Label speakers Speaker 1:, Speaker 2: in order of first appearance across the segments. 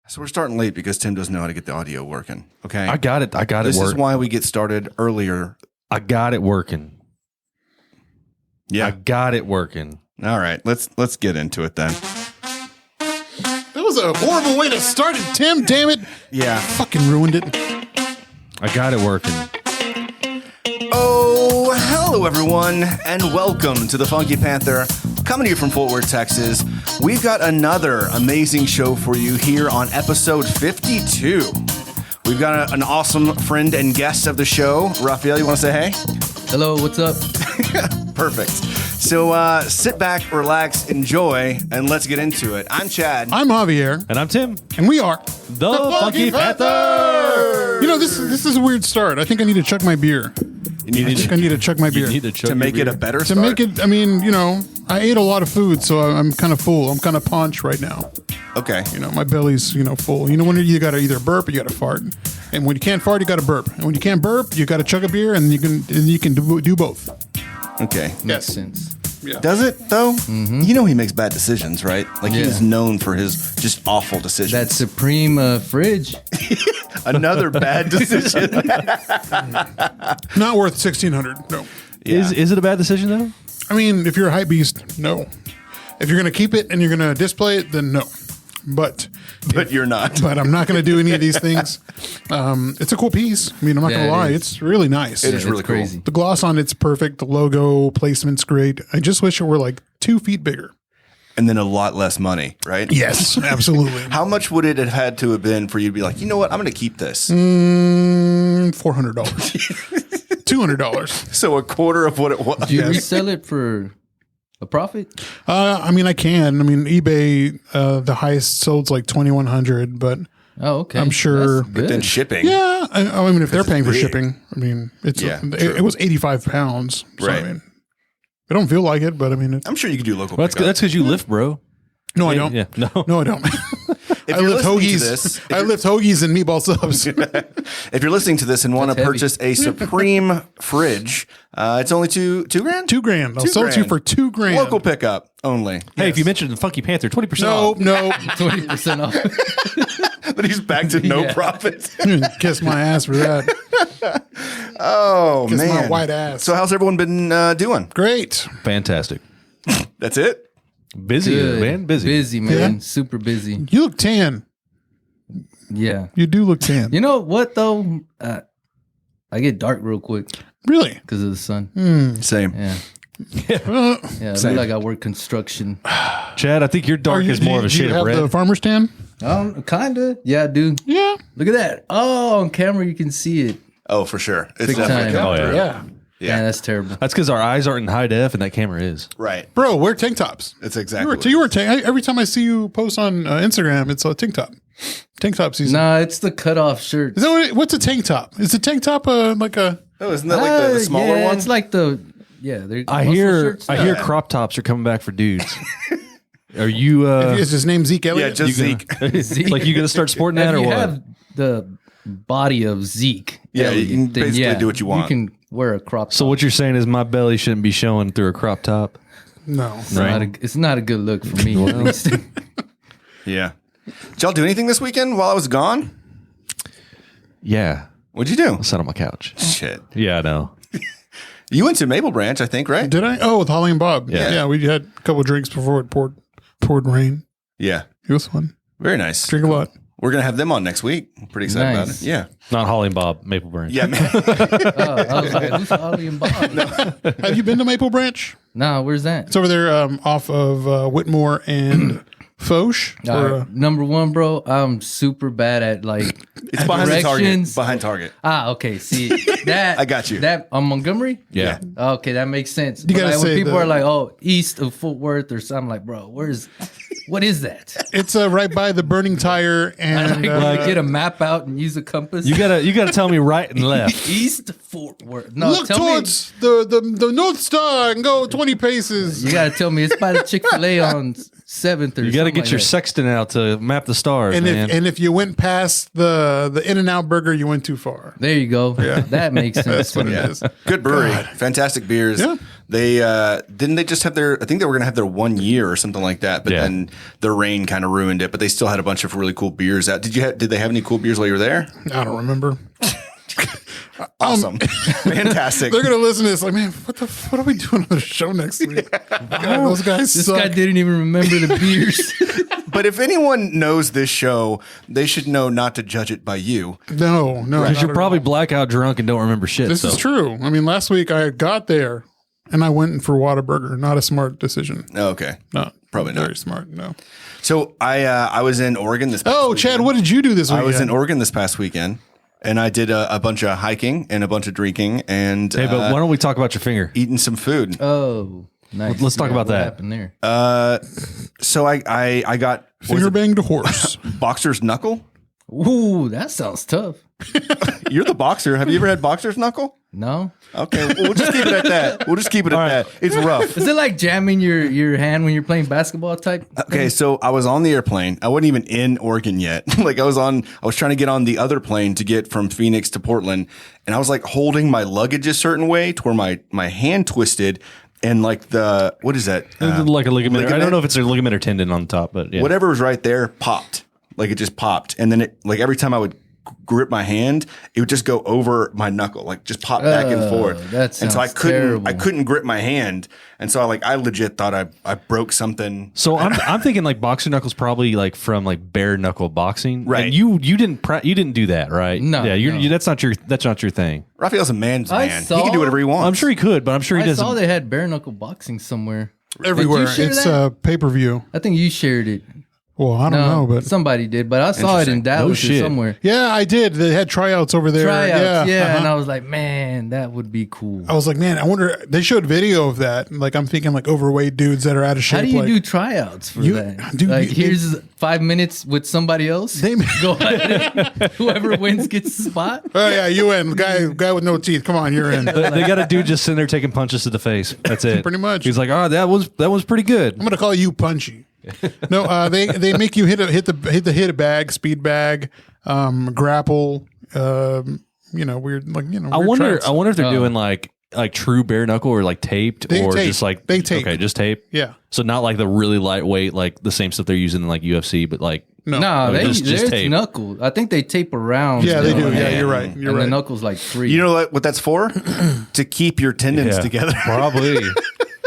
Speaker 1: So we're starting late because Tim doesn't know how to get the audio working. Okay.
Speaker 2: I got it.
Speaker 1: This is why we get started earlier.
Speaker 2: I got it working.
Speaker 1: Yeah.
Speaker 2: I got it working.
Speaker 1: All right. Let's get into it then.
Speaker 3: That was a horrible way to start it, Tim. Damn it.
Speaker 1: Yeah.
Speaker 3: Fucking ruined it.
Speaker 2: I got it working.
Speaker 1: Oh, hello everyone, and welcome to the Funky Panther, coming to you from Fort Worth, Texas. We've got another amazing show for you here on episode 52. We've got an awesome friend and guest of the show. Rafael, you want to say hey?
Speaker 4: Hello, what's up?
Speaker 1: Perfect. So sit back, relax, enjoy, and let's get into it. I'm Chad.
Speaker 3: I'm Javier.
Speaker 2: And I'm Tim.
Speaker 3: And we are
Speaker 2: The Funky Panther.
Speaker 3: You know, this is a weird start. I think I need to chug my beer.
Speaker 1: You need
Speaker 3: I think I need to chug my beer.
Speaker 1: to make it a better
Speaker 3: To
Speaker 1: start?
Speaker 3: make it, I mean, you know, I ate a lot of food, so I'm kind of full. I'm kind of paunched right now.
Speaker 1: Okay.
Speaker 3: You know, my belly's, full. You know, when you got to either burp or you got to fart. And when you can't fart, you got to burp. And when you can't burp, you got to chug a beer, and you can do both.
Speaker 1: Okay.
Speaker 4: Makes sense.
Speaker 3: Yeah.
Speaker 1: Does it, though? Mm-hmm. You know he makes bad decisions, right? Like,
Speaker 4: Yeah.
Speaker 1: he's known for his just awful decisions.
Speaker 4: That Supreme fridge.
Speaker 1: Another bad decision.
Speaker 3: Not worth $1,600. No.
Speaker 1: Yeah.
Speaker 2: Is it a bad decision, though?
Speaker 3: I mean, if you're a hype beast, no. If you're going to keep it and you're going to display it, then no. But
Speaker 1: You're not.
Speaker 3: But I'm not going to do any of these things. It's a cool piece. I mean, I'm not going to
Speaker 4: Yeah,
Speaker 3: lie.
Speaker 4: it is.
Speaker 3: It's really nice.
Speaker 1: It is really
Speaker 4: It's
Speaker 1: cool.
Speaker 4: crazy.
Speaker 3: The gloss on it's perfect. The logo placement's great. I just wish it were like 2 feet bigger.
Speaker 1: And then a lot less money, right?
Speaker 3: Yes, absolutely.
Speaker 1: How much would it have had to have been for you to be like, you know what, I'm going to keep this?
Speaker 3: $400. $200.
Speaker 1: So a quarter of what it was.
Speaker 4: Do you resell it for a profit?
Speaker 3: I mean, I can. I mean, eBay, the highest sold's like $2,100, but
Speaker 4: Oh, okay.
Speaker 3: I'm sure-
Speaker 4: That's good.
Speaker 1: Then shipping.
Speaker 3: yeah. I mean, if they're paying for
Speaker 1: big.
Speaker 3: shipping, I mean, it's
Speaker 1: Yeah,
Speaker 3: it,
Speaker 1: true.
Speaker 3: it was 85 pounds. So,
Speaker 1: Right.
Speaker 3: I mean, I don't feel like it, but I mean,
Speaker 1: I'm sure you could do local
Speaker 2: Well, that's
Speaker 1: pickup.
Speaker 2: because you lift, bro.
Speaker 3: no, I don't.
Speaker 2: Yeah. No.
Speaker 3: No, I don't.
Speaker 1: If
Speaker 3: I
Speaker 1: you're
Speaker 3: lift
Speaker 1: listening to
Speaker 3: hoagies.
Speaker 1: this,
Speaker 3: I lift hoagies and meatball subs.
Speaker 1: if you're listening to this and want to
Speaker 4: That's heavy.
Speaker 1: purchase a Supreme fridge, it's only $2 grand?
Speaker 3: $2,000. I'll sell it to you for $2,000.
Speaker 1: Local pickup only.
Speaker 2: Hey, if you mentioned the Funky Panther, 20%
Speaker 3: No,
Speaker 2: off.
Speaker 3: no.
Speaker 4: 20% off.
Speaker 1: But he's back to no
Speaker 4: Yeah.
Speaker 1: profit.
Speaker 3: Kiss my ass for that.
Speaker 1: Oh,
Speaker 3: Kiss
Speaker 1: man.
Speaker 3: my white ass.
Speaker 1: So how's everyone been doing?
Speaker 3: Great.
Speaker 2: Fantastic.
Speaker 1: That's it?
Speaker 2: Busy,
Speaker 4: Good.
Speaker 2: man. Busy.
Speaker 4: Busy, man.
Speaker 3: Yeah.
Speaker 4: Super busy.
Speaker 3: You look tan.
Speaker 4: Yeah.
Speaker 3: You do look tan.
Speaker 4: You know what, though? I get dark real quick
Speaker 3: Really?
Speaker 4: because of the sun.
Speaker 1: Same.
Speaker 4: Yeah.
Speaker 3: Uh,
Speaker 4: Yeah. I
Speaker 1: Same.
Speaker 4: feel like I work construction.
Speaker 2: Chad, I think your dark is more of a
Speaker 3: do you
Speaker 2: shade of
Speaker 3: have
Speaker 2: red.
Speaker 3: the farmer's tan?
Speaker 4: Kind of. Yeah, I do.
Speaker 3: Yeah.
Speaker 4: Look at that. Oh, on camera, you can see it.
Speaker 1: Oh, for sure. It's
Speaker 4: Big
Speaker 1: definitely
Speaker 4: time.
Speaker 1: coming
Speaker 2: Oh,
Speaker 1: through.
Speaker 3: Yeah.
Speaker 1: Yeah.
Speaker 4: Yeah, that's terrible.
Speaker 2: That's because our eyes aren't in high def and that camera is.
Speaker 1: Right.
Speaker 3: Bro, wear tank tops.
Speaker 1: It's
Speaker 3: You
Speaker 1: exactly
Speaker 3: were,
Speaker 1: what
Speaker 3: you were tank. Every time I see you post on Instagram, it's a tank top. Tank top season.
Speaker 4: Nah, it's the cutoff shirt.
Speaker 3: Is that what's a tank top? Is a tank top like a...
Speaker 1: Oh, isn't that like the smaller
Speaker 4: yeah,
Speaker 1: one?
Speaker 4: it's like the they're
Speaker 2: I
Speaker 4: muscle
Speaker 2: hear
Speaker 4: shirts.
Speaker 2: I hear crop tops are coming back for dudes. Are you
Speaker 3: is his name Zeke
Speaker 1: yeah,
Speaker 3: Elliott?
Speaker 1: just Zeke.
Speaker 4: Zeke.
Speaker 2: like you gonna start sporting that
Speaker 4: If
Speaker 2: or
Speaker 4: you
Speaker 2: what?
Speaker 4: have the body of Zeke.
Speaker 1: Yeah, you can
Speaker 4: then
Speaker 1: basically do what you want.
Speaker 4: You can wear a crop top.
Speaker 2: So what you're saying is my belly shouldn't be showing through a crop top.
Speaker 3: No.
Speaker 4: It's not a good look for me, at least.
Speaker 1: Yeah. Did y'all do anything this weekend while I was gone?
Speaker 2: Yeah.
Speaker 1: What'd you do?
Speaker 2: I sat on my couch.
Speaker 1: Shit.
Speaker 2: Yeah, I know.
Speaker 1: You went to Maple Branch, I think, right?
Speaker 3: Did I? Oh, with Holly and Bob.
Speaker 2: Yeah.
Speaker 3: Yeah, we had a couple drinks before it poured rain.
Speaker 1: Yeah.
Speaker 3: It was fun.
Speaker 1: Very nice.
Speaker 3: Drink a lot.
Speaker 1: We're going to have them on next week. I'm pretty excited about
Speaker 4: Nice.
Speaker 1: it. Yeah.
Speaker 2: Not Holly and Bob, Maple Branch.
Speaker 1: Yeah, man.
Speaker 4: I was like, who's Ollie and Bob?
Speaker 3: Have you been to Maple Branch?
Speaker 4: Nah, where's that?
Speaker 3: It's over there off of Whitmore and Foch.
Speaker 4: All right. Number one, bro, I'm super bad at like
Speaker 1: It's behind the Target.
Speaker 4: directions.
Speaker 1: Behind Target.
Speaker 4: Okay. See that?
Speaker 1: I got you.
Speaker 4: That on Montgomery.
Speaker 2: Yeah.
Speaker 4: Okay, that makes sense.
Speaker 3: You
Speaker 4: But,
Speaker 3: gotta
Speaker 4: like, when
Speaker 3: say
Speaker 4: people
Speaker 3: the-
Speaker 4: are like, "Oh, east of Fort Worth" or something, like, bro, what is that?
Speaker 3: It's right by the burning tire and
Speaker 4: Like, get a map out and use a compass.
Speaker 2: You gotta tell me right and left.
Speaker 4: East Fort Worth. No,
Speaker 3: look
Speaker 4: tell
Speaker 3: towards the North Star and go 20 paces.
Speaker 4: me. You gotta tell me it's by the Chick-fil-A on 7th or
Speaker 2: You got to
Speaker 4: something
Speaker 2: get
Speaker 4: like
Speaker 2: your
Speaker 4: that.
Speaker 2: sextant out to map the stars,
Speaker 3: And
Speaker 2: man.
Speaker 3: if you went past the In-N-Out burger, you went too far.
Speaker 4: There you go. That makes sense.
Speaker 3: That's what
Speaker 4: to me.
Speaker 3: it is.
Speaker 1: Good brewery, fantastic beers.
Speaker 3: Yeah.
Speaker 1: They didn't they just have their? I think they were going to have their 1 year or something like that, but
Speaker 2: Yeah.
Speaker 1: then the rain kind of ruined it. But they still had a bunch of really cool beers out. Did they have any cool beers while you were there?
Speaker 3: I don't remember.
Speaker 1: Awesome, fantastic.
Speaker 3: They're gonna listen to this like, man, what are we doing on the show next week? God, those guys
Speaker 4: This
Speaker 3: suck.
Speaker 4: guy didn't even remember the beers.
Speaker 1: But if anyone knows this show, they should know not to judge it by you.
Speaker 3: No,
Speaker 2: Because
Speaker 3: not
Speaker 2: you're
Speaker 3: at
Speaker 2: probably
Speaker 3: all.
Speaker 2: blackout drunk and don't remember shit.
Speaker 3: This is true. I mean, last week I got there and I went for Whataburger. Not a smart decision.
Speaker 1: Okay.
Speaker 3: Not
Speaker 1: Probably not.
Speaker 3: very smart. No.
Speaker 1: So I was in Oregon this past
Speaker 3: Oh,
Speaker 1: weekend.
Speaker 3: Chad, what did you do this weekend?
Speaker 1: I was in Oregon this past weekend, and I did a bunch of hiking and a bunch of drinking and
Speaker 2: Hey, but why don't we talk about your finger?
Speaker 1: eating some food.
Speaker 4: Oh, nice.
Speaker 2: Let's talk about
Speaker 4: what
Speaker 2: that.
Speaker 4: happened there?
Speaker 1: So I got
Speaker 3: Finger banged a horse.
Speaker 1: boxer's knuckle.
Speaker 4: Ooh, that sounds tough.
Speaker 1: You're the boxer. Have you ever had boxer's knuckle?
Speaker 4: No?
Speaker 1: Okay, well, we'll just keep it at that. We'll just keep it at that. It's rough.
Speaker 4: Is it like jamming your hand when you're playing basketball type?
Speaker 1: Okay, so I was on the airplane. I wasn't even in Oregon yet. I was trying to get on the other plane to get from Phoenix to Portland, and I was like holding my luggage a certain way to where my hand twisted, and like what is that?
Speaker 2: Like a ligament. I
Speaker 1: ligament?
Speaker 2: don't know if it's a ligament or tendon on top, but yeah.
Speaker 1: Whatever was right there popped. Like it just popped, and then it like every time I would grip my hand, it would just go over my knuckle, like just pop back and forth.
Speaker 4: That
Speaker 1: and so I
Speaker 4: sounds
Speaker 1: couldn't
Speaker 4: terrible.
Speaker 1: grip my hand, and so I legit thought I broke something.
Speaker 2: So I'm thinking like boxer knuckles probably like from like bare knuckle boxing,
Speaker 1: Right.
Speaker 2: And you didn't do that, right?
Speaker 4: No,
Speaker 2: yeah,
Speaker 4: no.
Speaker 2: that's not your thing.
Speaker 1: Raphael's a man's
Speaker 4: I
Speaker 1: man. He
Speaker 4: saw-
Speaker 1: can do whatever he wants.
Speaker 2: I'm sure he could, but I'm sure he
Speaker 4: I
Speaker 2: doesn't.
Speaker 4: saw they had bare knuckle boxing somewhere.
Speaker 3: Everywhere.
Speaker 4: Did you share
Speaker 3: It's
Speaker 4: that?
Speaker 3: pay-per-view.
Speaker 4: I think you shared it.
Speaker 3: Well, I don't know, but
Speaker 4: somebody did. But I saw it in
Speaker 1: Interesting.
Speaker 4: Dallas or
Speaker 2: shit.
Speaker 4: somewhere.
Speaker 3: yeah, I did. They had tryouts over there.
Speaker 4: Tryouts, yeah.
Speaker 3: uh-huh.
Speaker 4: And I was like, man, that would be cool.
Speaker 3: I was like, man, I wonder. They showed video of that. Like, I'm thinking like overweight dudes that are out of shape.
Speaker 4: How do you
Speaker 3: like,
Speaker 4: do tryouts for
Speaker 3: You-
Speaker 4: that?
Speaker 3: dude,
Speaker 4: like,
Speaker 3: you-
Speaker 4: here's 5 minutes with somebody else.
Speaker 3: They-
Speaker 4: Go ahead. Whoever wins gets the spot.
Speaker 3: Oh yeah, you in. Guy with no teeth. Come on, you're in. I'm
Speaker 2: They got a dude just sitting there taking punches to the face. That's it.
Speaker 3: Pretty much.
Speaker 2: He's like, oh, that was pretty good.
Speaker 3: gonna call you Punchy. No, they make you hit a bag, speed bag, grapple. Weird
Speaker 2: I wonder if they're
Speaker 4: Oh.
Speaker 2: doing like true bare knuckle or like taped
Speaker 3: They
Speaker 2: or
Speaker 3: tape.
Speaker 2: just like
Speaker 3: They tape.
Speaker 2: Okay, just tape.
Speaker 3: Yeah.
Speaker 2: So not like the really lightweight, like the same stuff they're using in like UFC, but like
Speaker 3: No.
Speaker 4: No, they
Speaker 2: just
Speaker 4: there's
Speaker 2: tape.
Speaker 4: knuckle. I think they tape around.
Speaker 3: Yeah, they
Speaker 4: still.
Speaker 3: do. Yeah,
Speaker 1: man.
Speaker 3: you're right. You're
Speaker 4: and
Speaker 3: right.
Speaker 4: the knuckles like 3.
Speaker 1: You know what that's for? To keep your tendons
Speaker 2: yeah,
Speaker 1: together.
Speaker 2: probably.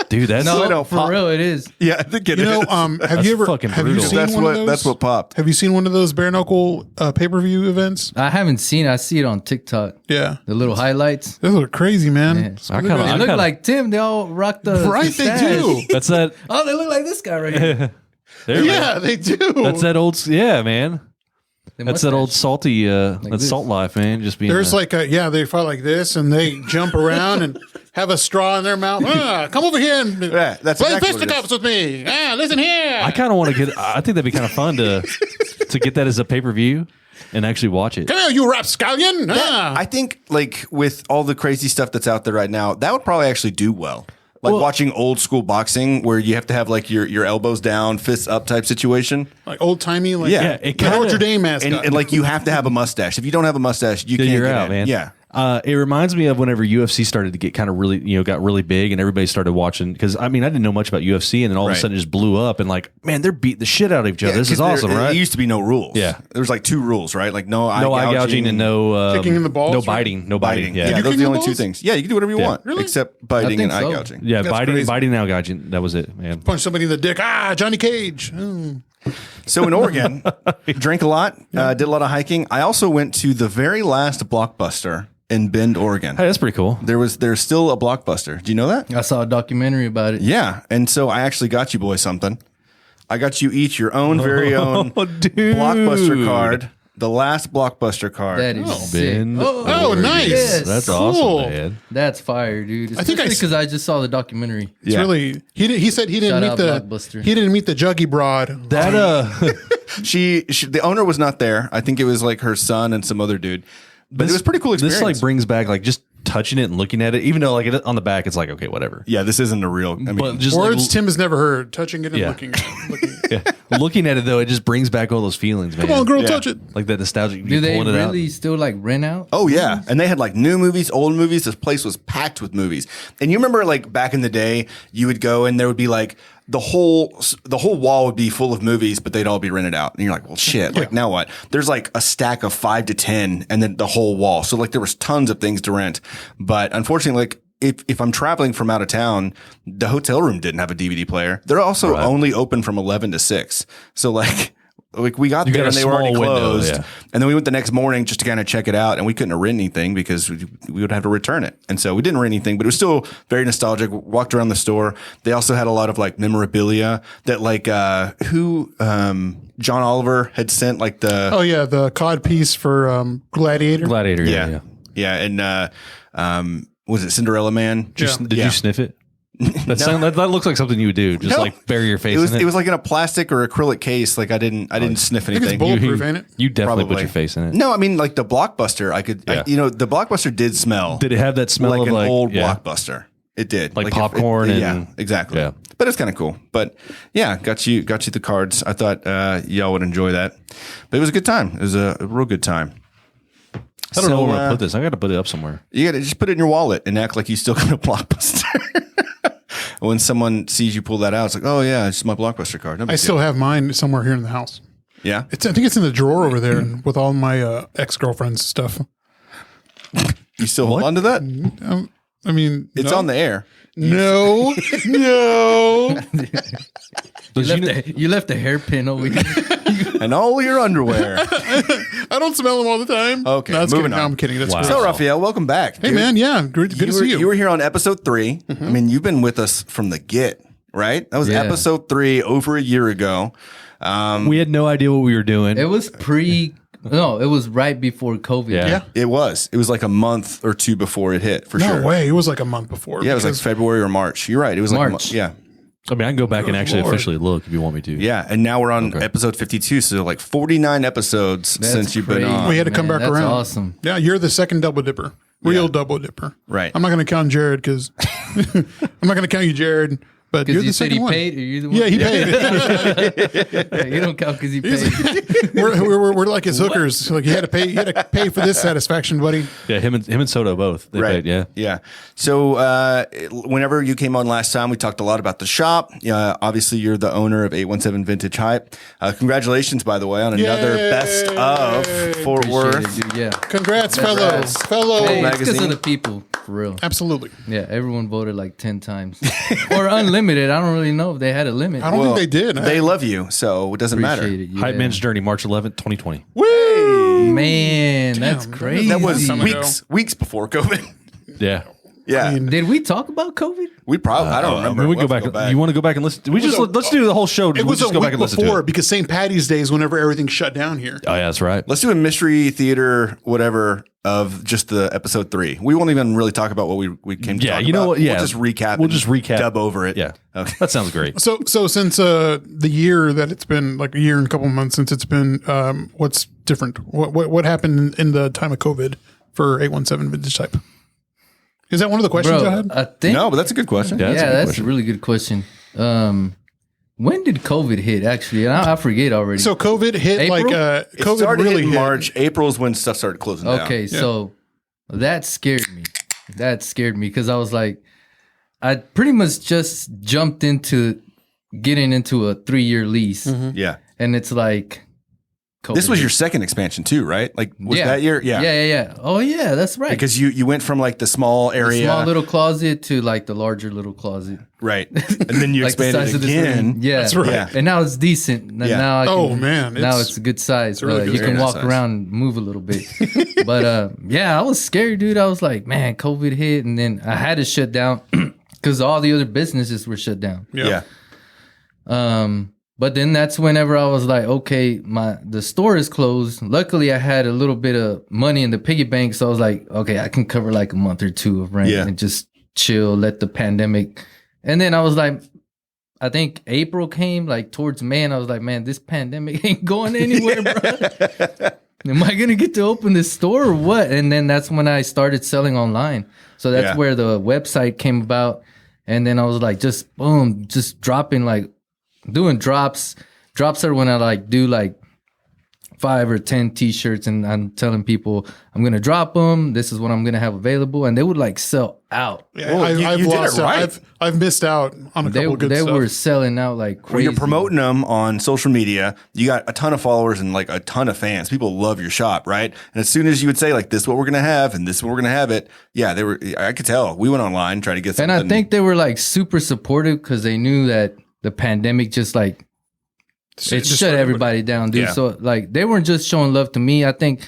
Speaker 2: Dude, that's
Speaker 4: no,
Speaker 1: I don't
Speaker 4: for
Speaker 1: pop.
Speaker 4: real, it is.
Speaker 1: Yeah, I think it
Speaker 3: You know,
Speaker 1: is.
Speaker 3: have you ever
Speaker 2: fucking
Speaker 3: have you
Speaker 2: brutal.
Speaker 3: seen
Speaker 1: That's
Speaker 3: one
Speaker 1: what
Speaker 3: of those?
Speaker 1: that's what popped.
Speaker 3: Have you seen one of those bare knuckle pay-per-view events?
Speaker 4: I haven't seen. I see it on TikTok.
Speaker 3: Yeah,
Speaker 4: The little highlights.
Speaker 3: those are crazy, man.
Speaker 4: Yeah.
Speaker 2: I kinda-
Speaker 4: They
Speaker 2: I
Speaker 4: look
Speaker 2: kinda-
Speaker 4: like Tim. They all rock the
Speaker 3: Right,
Speaker 4: the
Speaker 3: they
Speaker 4: stash.
Speaker 3: do.
Speaker 2: that's that.
Speaker 4: Oh, they look like this guy right here.
Speaker 2: There,
Speaker 3: Yeah, they do.
Speaker 2: That's that old. Yeah, man.
Speaker 4: The
Speaker 2: That's that old
Speaker 4: mustache.
Speaker 2: salty. That's
Speaker 4: this.
Speaker 2: salt life, man. Just being.
Speaker 3: There's like they fight like this, and they jump around and have a straw in their mouth. Come over here and
Speaker 1: Yeah, that's
Speaker 3: play
Speaker 1: exactly what it
Speaker 3: fisticuffs with me. Listen here.
Speaker 2: I kind of want to get. I think that'd be kind of fun to get that as a pay per view and actually watch it.
Speaker 3: Come here, you rapscallion.
Speaker 1: I think like with all the crazy stuff that's out there right now, that would probably actually do well. Like watching old school boxing where you have to have like your elbows down, fists up type situation.
Speaker 3: Like old timey, like
Speaker 1: Yeah,
Speaker 2: it
Speaker 3: the
Speaker 2: kinda-
Speaker 3: Notre Dame mascot.
Speaker 1: And like you have to have a mustache. If you don't have a mustache, you can't
Speaker 2: You're
Speaker 1: get
Speaker 2: out,
Speaker 1: in.
Speaker 2: man.
Speaker 1: Yeah.
Speaker 2: It reminds me of whenever UFC started to get kind of really, got really big and everybody started watching. Because I mean, I didn't know much about UFC, and then all of
Speaker 1: Right.
Speaker 2: a sudden it just blew up. And like, man, they're beating the shit out of each other. This is
Speaker 1: 'cause
Speaker 2: awesome,
Speaker 1: there
Speaker 2: right?
Speaker 1: used to be no rules.
Speaker 2: Yeah.
Speaker 1: There was like 2 rules, right? Like no
Speaker 2: No eye gouging and no
Speaker 3: Kicking in the balls,
Speaker 2: no
Speaker 3: right?
Speaker 2: biting, no biting.
Speaker 1: Yeah,
Speaker 2: Yeah,
Speaker 3: You
Speaker 1: those are
Speaker 3: kick
Speaker 1: the
Speaker 3: in
Speaker 1: only
Speaker 3: the
Speaker 1: 2
Speaker 3: balls?
Speaker 1: things. Yeah, you can do whatever you want,
Speaker 3: Really?
Speaker 1: except biting
Speaker 4: think
Speaker 1: and eye
Speaker 4: so.
Speaker 1: gouging.
Speaker 2: yeah,
Speaker 3: That's
Speaker 2: biting,
Speaker 3: crazy.
Speaker 2: biting, now gouging. That was it, man.
Speaker 3: punch somebody in the dick. Johnny Cage.
Speaker 1: So in Oregon, drank a lot, did a lot of hiking. I also went to the very last Blockbuster in Bend, Oregon.
Speaker 2: Hey, that's pretty cool.
Speaker 1: There's still a Blockbuster. Do you know that?
Speaker 4: I saw a documentary about it.
Speaker 1: Yeah, and so I actually got you boys something. I got you each your own very own
Speaker 2: Oh, dude.
Speaker 1: Blockbuster card. The last Blockbuster card.
Speaker 4: That is sick.
Speaker 2: Ben
Speaker 3: Oh,
Speaker 2: Oregon.
Speaker 3: nice.
Speaker 4: Yes.
Speaker 2: That's
Speaker 3: Cool.
Speaker 2: awesome, man.
Speaker 4: That's fire, dude.
Speaker 3: I think I s-
Speaker 4: because I just saw the documentary.
Speaker 3: It's
Speaker 1: Yeah.
Speaker 3: really he said he didn't
Speaker 4: Shout
Speaker 3: meet
Speaker 4: out
Speaker 3: the
Speaker 4: Blockbuster.
Speaker 3: he didn't meet the juggy broad.
Speaker 2: That
Speaker 1: She the owner was not there. I think it was like her son and some other dude. But it was a pretty cool experience.
Speaker 2: This like brings back like just touching it and looking at it, even though like on the back it's like okay, whatever.
Speaker 1: Yeah, this isn't a real. I mean,
Speaker 2: But just
Speaker 3: Words
Speaker 2: like,
Speaker 3: Tim has never heard. Touching it and
Speaker 2: Yeah.
Speaker 3: looking at it.
Speaker 2: looking at it though, it just brings back all those feelings, man.
Speaker 3: Come on, girl,
Speaker 1: Yeah.
Speaker 3: touch it.
Speaker 2: Like that nostalgic.
Speaker 4: Do they
Speaker 2: pulling it
Speaker 4: really still like rent out?
Speaker 1: oh yeah, and they had like new movies, old movies. This place was packed with movies. And you remember like back in the day, you would go and there would be like the whole wall would be full of movies, but they'd all be rented out. And you're like, well, shit. Like now what? There's like a stack of 5 to 10, and then the whole wall. So like there was tons of things to rent. But unfortunately, like if I'm traveling from out of town, the hotel room didn't have a DVD player. They're also only open from 11 to 6. So like we got there
Speaker 2: got a
Speaker 1: and they were already
Speaker 2: small window,
Speaker 1: closed.
Speaker 2: yeah.
Speaker 1: And then we went the next morning just to kind of check it out, and we couldn't have rent anything because we would have to return it. And so we didn't rent anything, but it was still very nostalgic. Walked around the store. They also had a lot of like memorabilia that like John Oliver had sent like the
Speaker 3: Oh yeah, the cod piece for Gladiator.
Speaker 2: Gladiator. Yeah.
Speaker 1: and was it Cinderella Man?
Speaker 2: Did you sniff it? That looks like something you would do. Just
Speaker 1: No.
Speaker 2: like bury your face in it.
Speaker 1: It was like in a plastic or acrylic case. Like I didn't sniff
Speaker 3: I think it's
Speaker 1: anything.
Speaker 3: bulletproof, ain't it?
Speaker 2: You definitely
Speaker 1: Probably.
Speaker 2: put your face in it.
Speaker 1: No, I mean like the Blockbuster. The Blockbuster did smell
Speaker 2: Did it have that smell
Speaker 1: like
Speaker 2: of
Speaker 1: an
Speaker 2: like
Speaker 1: old
Speaker 2: yeah.
Speaker 1: Blockbuster. It did
Speaker 2: Like popcorn
Speaker 1: yeah,
Speaker 2: and-
Speaker 1: exactly.
Speaker 2: yeah.
Speaker 1: But it's kind of cool. But yeah, got you the cards. I thought y'all would enjoy that. But it was a good time. It was a real good time.
Speaker 2: I don't know where I'm gonna put this. I got to put it up somewhere.
Speaker 1: You got to just put it in your wallet and act like you still got a Blockbuster. When someone sees you pull that out, it's like, oh yeah, it's my Blockbuster card. No big
Speaker 3: I still
Speaker 1: deal.
Speaker 3: have mine somewhere here in the house.
Speaker 1: Yeah.
Speaker 3: I think it's in the drawer over there with all my ex-girlfriend's stuff.
Speaker 1: You still hold on to that?
Speaker 3: I mean,
Speaker 1: It's
Speaker 3: no.
Speaker 1: on the air.
Speaker 3: No, no.
Speaker 4: You left a hairpin over here.
Speaker 1: And all your underwear.
Speaker 3: I don't smell them all the time.
Speaker 1: Okay,
Speaker 3: no, that's
Speaker 1: moving
Speaker 3: kidding. No,
Speaker 1: on.
Speaker 3: I'm kidding. That's
Speaker 2: Wow.
Speaker 3: gross.
Speaker 1: So, Rafael, welcome back.
Speaker 3: Hey,
Speaker 1: dude.
Speaker 3: man. Yeah, good to see you.
Speaker 1: You were here on episode 3. I mean, you've been with us from the get, right? That was
Speaker 4: Yeah.
Speaker 1: episode 3 over a year ago.
Speaker 2: We had no idea what we were doing.
Speaker 4: It was it was right before COVID.
Speaker 2: Yeah.
Speaker 3: Yeah.
Speaker 1: It was like a month or 2 before it hit, for
Speaker 3: No
Speaker 1: sure.
Speaker 3: way. It was like a month before.
Speaker 1: Yeah, it was like
Speaker 3: because-
Speaker 1: February or March. You're right. It was like
Speaker 4: March.
Speaker 1: yeah.
Speaker 2: I mean, I can go back and actually
Speaker 3: Lord.
Speaker 2: officially look if you want me to.
Speaker 1: Yeah, and now we're on episode 52, so like 49 episodes
Speaker 4: That's
Speaker 1: since you've been
Speaker 4: crazy.
Speaker 1: on.
Speaker 3: We had to come
Speaker 4: Man,
Speaker 3: back
Speaker 4: that's
Speaker 3: around.
Speaker 4: awesome.
Speaker 3: Yeah, you're the second double dipper. Real double dipper.
Speaker 1: Right.
Speaker 3: I'm not going to count Jared because I'm not going to count you, Jared. But you're
Speaker 4: Because
Speaker 3: the
Speaker 4: you said
Speaker 3: second
Speaker 4: he
Speaker 3: one.
Speaker 4: paid, or you the one?
Speaker 3: Yeah, he paid.
Speaker 4: Yeah, you don't count because he paid.
Speaker 3: we're like his hookers. Like you had to pay for this satisfaction, buddy.
Speaker 2: Yeah, him and Soto both. They
Speaker 1: Right.
Speaker 2: paid, yeah.
Speaker 1: Yeah. So whenever you came on last time, we talked a lot about the shop. Obviously, you're the owner of 817 Vintage Hype. Congratulations, by the way, on another
Speaker 3: Yay.
Speaker 1: best of Fort
Speaker 4: Appreciate
Speaker 1: Worth.
Speaker 4: it, dude. Yeah.
Speaker 3: Congrats, fellow.
Speaker 4: Hey, it's
Speaker 1: magazine.
Speaker 4: because of the people, for real.
Speaker 3: Absolutely.
Speaker 4: Yeah, everyone voted like 10 times. Or unlimited. I don't really know if they had a limit.
Speaker 3: I don't think they did.
Speaker 1: They love you, so it doesn't matter.
Speaker 4: Appreciate it. Yeah.
Speaker 2: Hype Man's Journey, March 11th, 2020.
Speaker 4: Man, that's
Speaker 3: Damn,
Speaker 4: crazy.
Speaker 1: That was
Speaker 3: Time ago.
Speaker 1: weeks before COVID.
Speaker 2: Yeah.
Speaker 1: Yeah,
Speaker 3: I mean,
Speaker 4: Did we talk about COVID?
Speaker 1: we probably. I don't remember.
Speaker 2: I mean, we
Speaker 1: We'll
Speaker 2: go
Speaker 1: have to
Speaker 2: back. You want to go back and listen? Let's do the whole show.
Speaker 3: it
Speaker 2: We'll
Speaker 3: was
Speaker 2: just
Speaker 3: a
Speaker 2: go
Speaker 3: week
Speaker 2: back and listen to
Speaker 3: before
Speaker 2: it.
Speaker 3: because St. Patty's Day is whenever everything shut down here.
Speaker 2: Oh yeah, that's right.
Speaker 1: Let's do a mystery theater, whatever, of just the episode 3. We won't even really talk about what we came to
Speaker 2: Yeah,
Speaker 1: talk
Speaker 2: you know
Speaker 1: about.
Speaker 2: what? Yeah,
Speaker 1: We'll just recap.
Speaker 2: We'll
Speaker 1: and
Speaker 2: just recap.
Speaker 1: Dub over it.
Speaker 2: Yeah,
Speaker 1: Okay.
Speaker 2: that sounds great.
Speaker 3: So since the year that it's been, like a year and a couple of months since it's been, what's different? What happened in the time of COVID for 817 Vintage Type? Is that one of the questions I
Speaker 4: Bro,
Speaker 3: had?
Speaker 4: I think.
Speaker 1: No, but that's a good question.
Speaker 2: Yeah,
Speaker 4: Yeah,
Speaker 2: that's a good
Speaker 4: that's
Speaker 2: question.
Speaker 4: a really good question. When did COVID hit, actually? I forget already.
Speaker 3: So COVID hit
Speaker 4: April?
Speaker 3: like
Speaker 1: It
Speaker 3: COVID
Speaker 1: started
Speaker 3: really
Speaker 1: in
Speaker 3: hit.
Speaker 1: March. April is when stuff started closing down.
Speaker 4: Okay, so that scared me. That scared me because I was like, I pretty much just jumped into getting into a 3-year lease,
Speaker 1: Yeah.
Speaker 4: and it's like, COVID
Speaker 1: This was
Speaker 4: hit.
Speaker 1: your second expansion too, right? Like was
Speaker 4: Yeah.
Speaker 1: that year? Yeah.
Speaker 4: Yeah. Oh yeah, that's right.
Speaker 1: Because you went from like the small
Speaker 4: The
Speaker 1: area,
Speaker 4: small little closet to like the larger little closet.
Speaker 1: right? And then you
Speaker 4: Like the
Speaker 1: expanded
Speaker 4: size of this
Speaker 1: again.
Speaker 4: room. Yeah,
Speaker 3: That's right.
Speaker 1: Yeah.
Speaker 4: And now it's decent.
Speaker 1: Yeah.
Speaker 4: Now I can,
Speaker 3: Oh, man,
Speaker 4: now
Speaker 3: it's-
Speaker 4: it's a good size.
Speaker 3: really good.
Speaker 4: You can
Speaker 1: Very
Speaker 4: walk
Speaker 1: nice size.
Speaker 4: around, and move a little bit. But yeah, I was scared, dude. I was like, man, COVID hit, and then I had to shut down because all the other businesses were shut down.
Speaker 3: Yeah.
Speaker 4: But then that's whenever I was like, okay, the store is closed. Luckily, I had a little bit of money in the piggy bank, so I was like, okay, I can cover like a month or 2 of rent
Speaker 1: Yeah.
Speaker 4: and just chill, let the pandemic. And then I was like, I think April came like towards May, and I was like, man, this pandemic ain't going anywhere, bro. am I gonna get to open this store or what? And then that's when I started selling online. So that's where the website came about. And then I was like, just boom, just dropping, like doing drops. Drops are when I like do like 5 or 10 t-shirts, and I'm telling people I'm gonna drop them. This is what I'm gonna have available, and they would like sell out.
Speaker 3: Yeah, I've lost out. I've missed out on a couple of good stuff.
Speaker 4: They were selling out like crazy.
Speaker 1: When you're promoting them on social media, you got a ton of followers and like a ton of fans. People love your shop, right? And as soon as you would say like, this is what we're gonna have, and this is what we're gonna have it, yeah, they were. I could tell. We went online trying to get something.
Speaker 4: And I think they were like super supportive because they knew that the pandemic just like it shut everybody down, dude.
Speaker 1: Yeah.
Speaker 4: So like they weren't just showing love to me. I think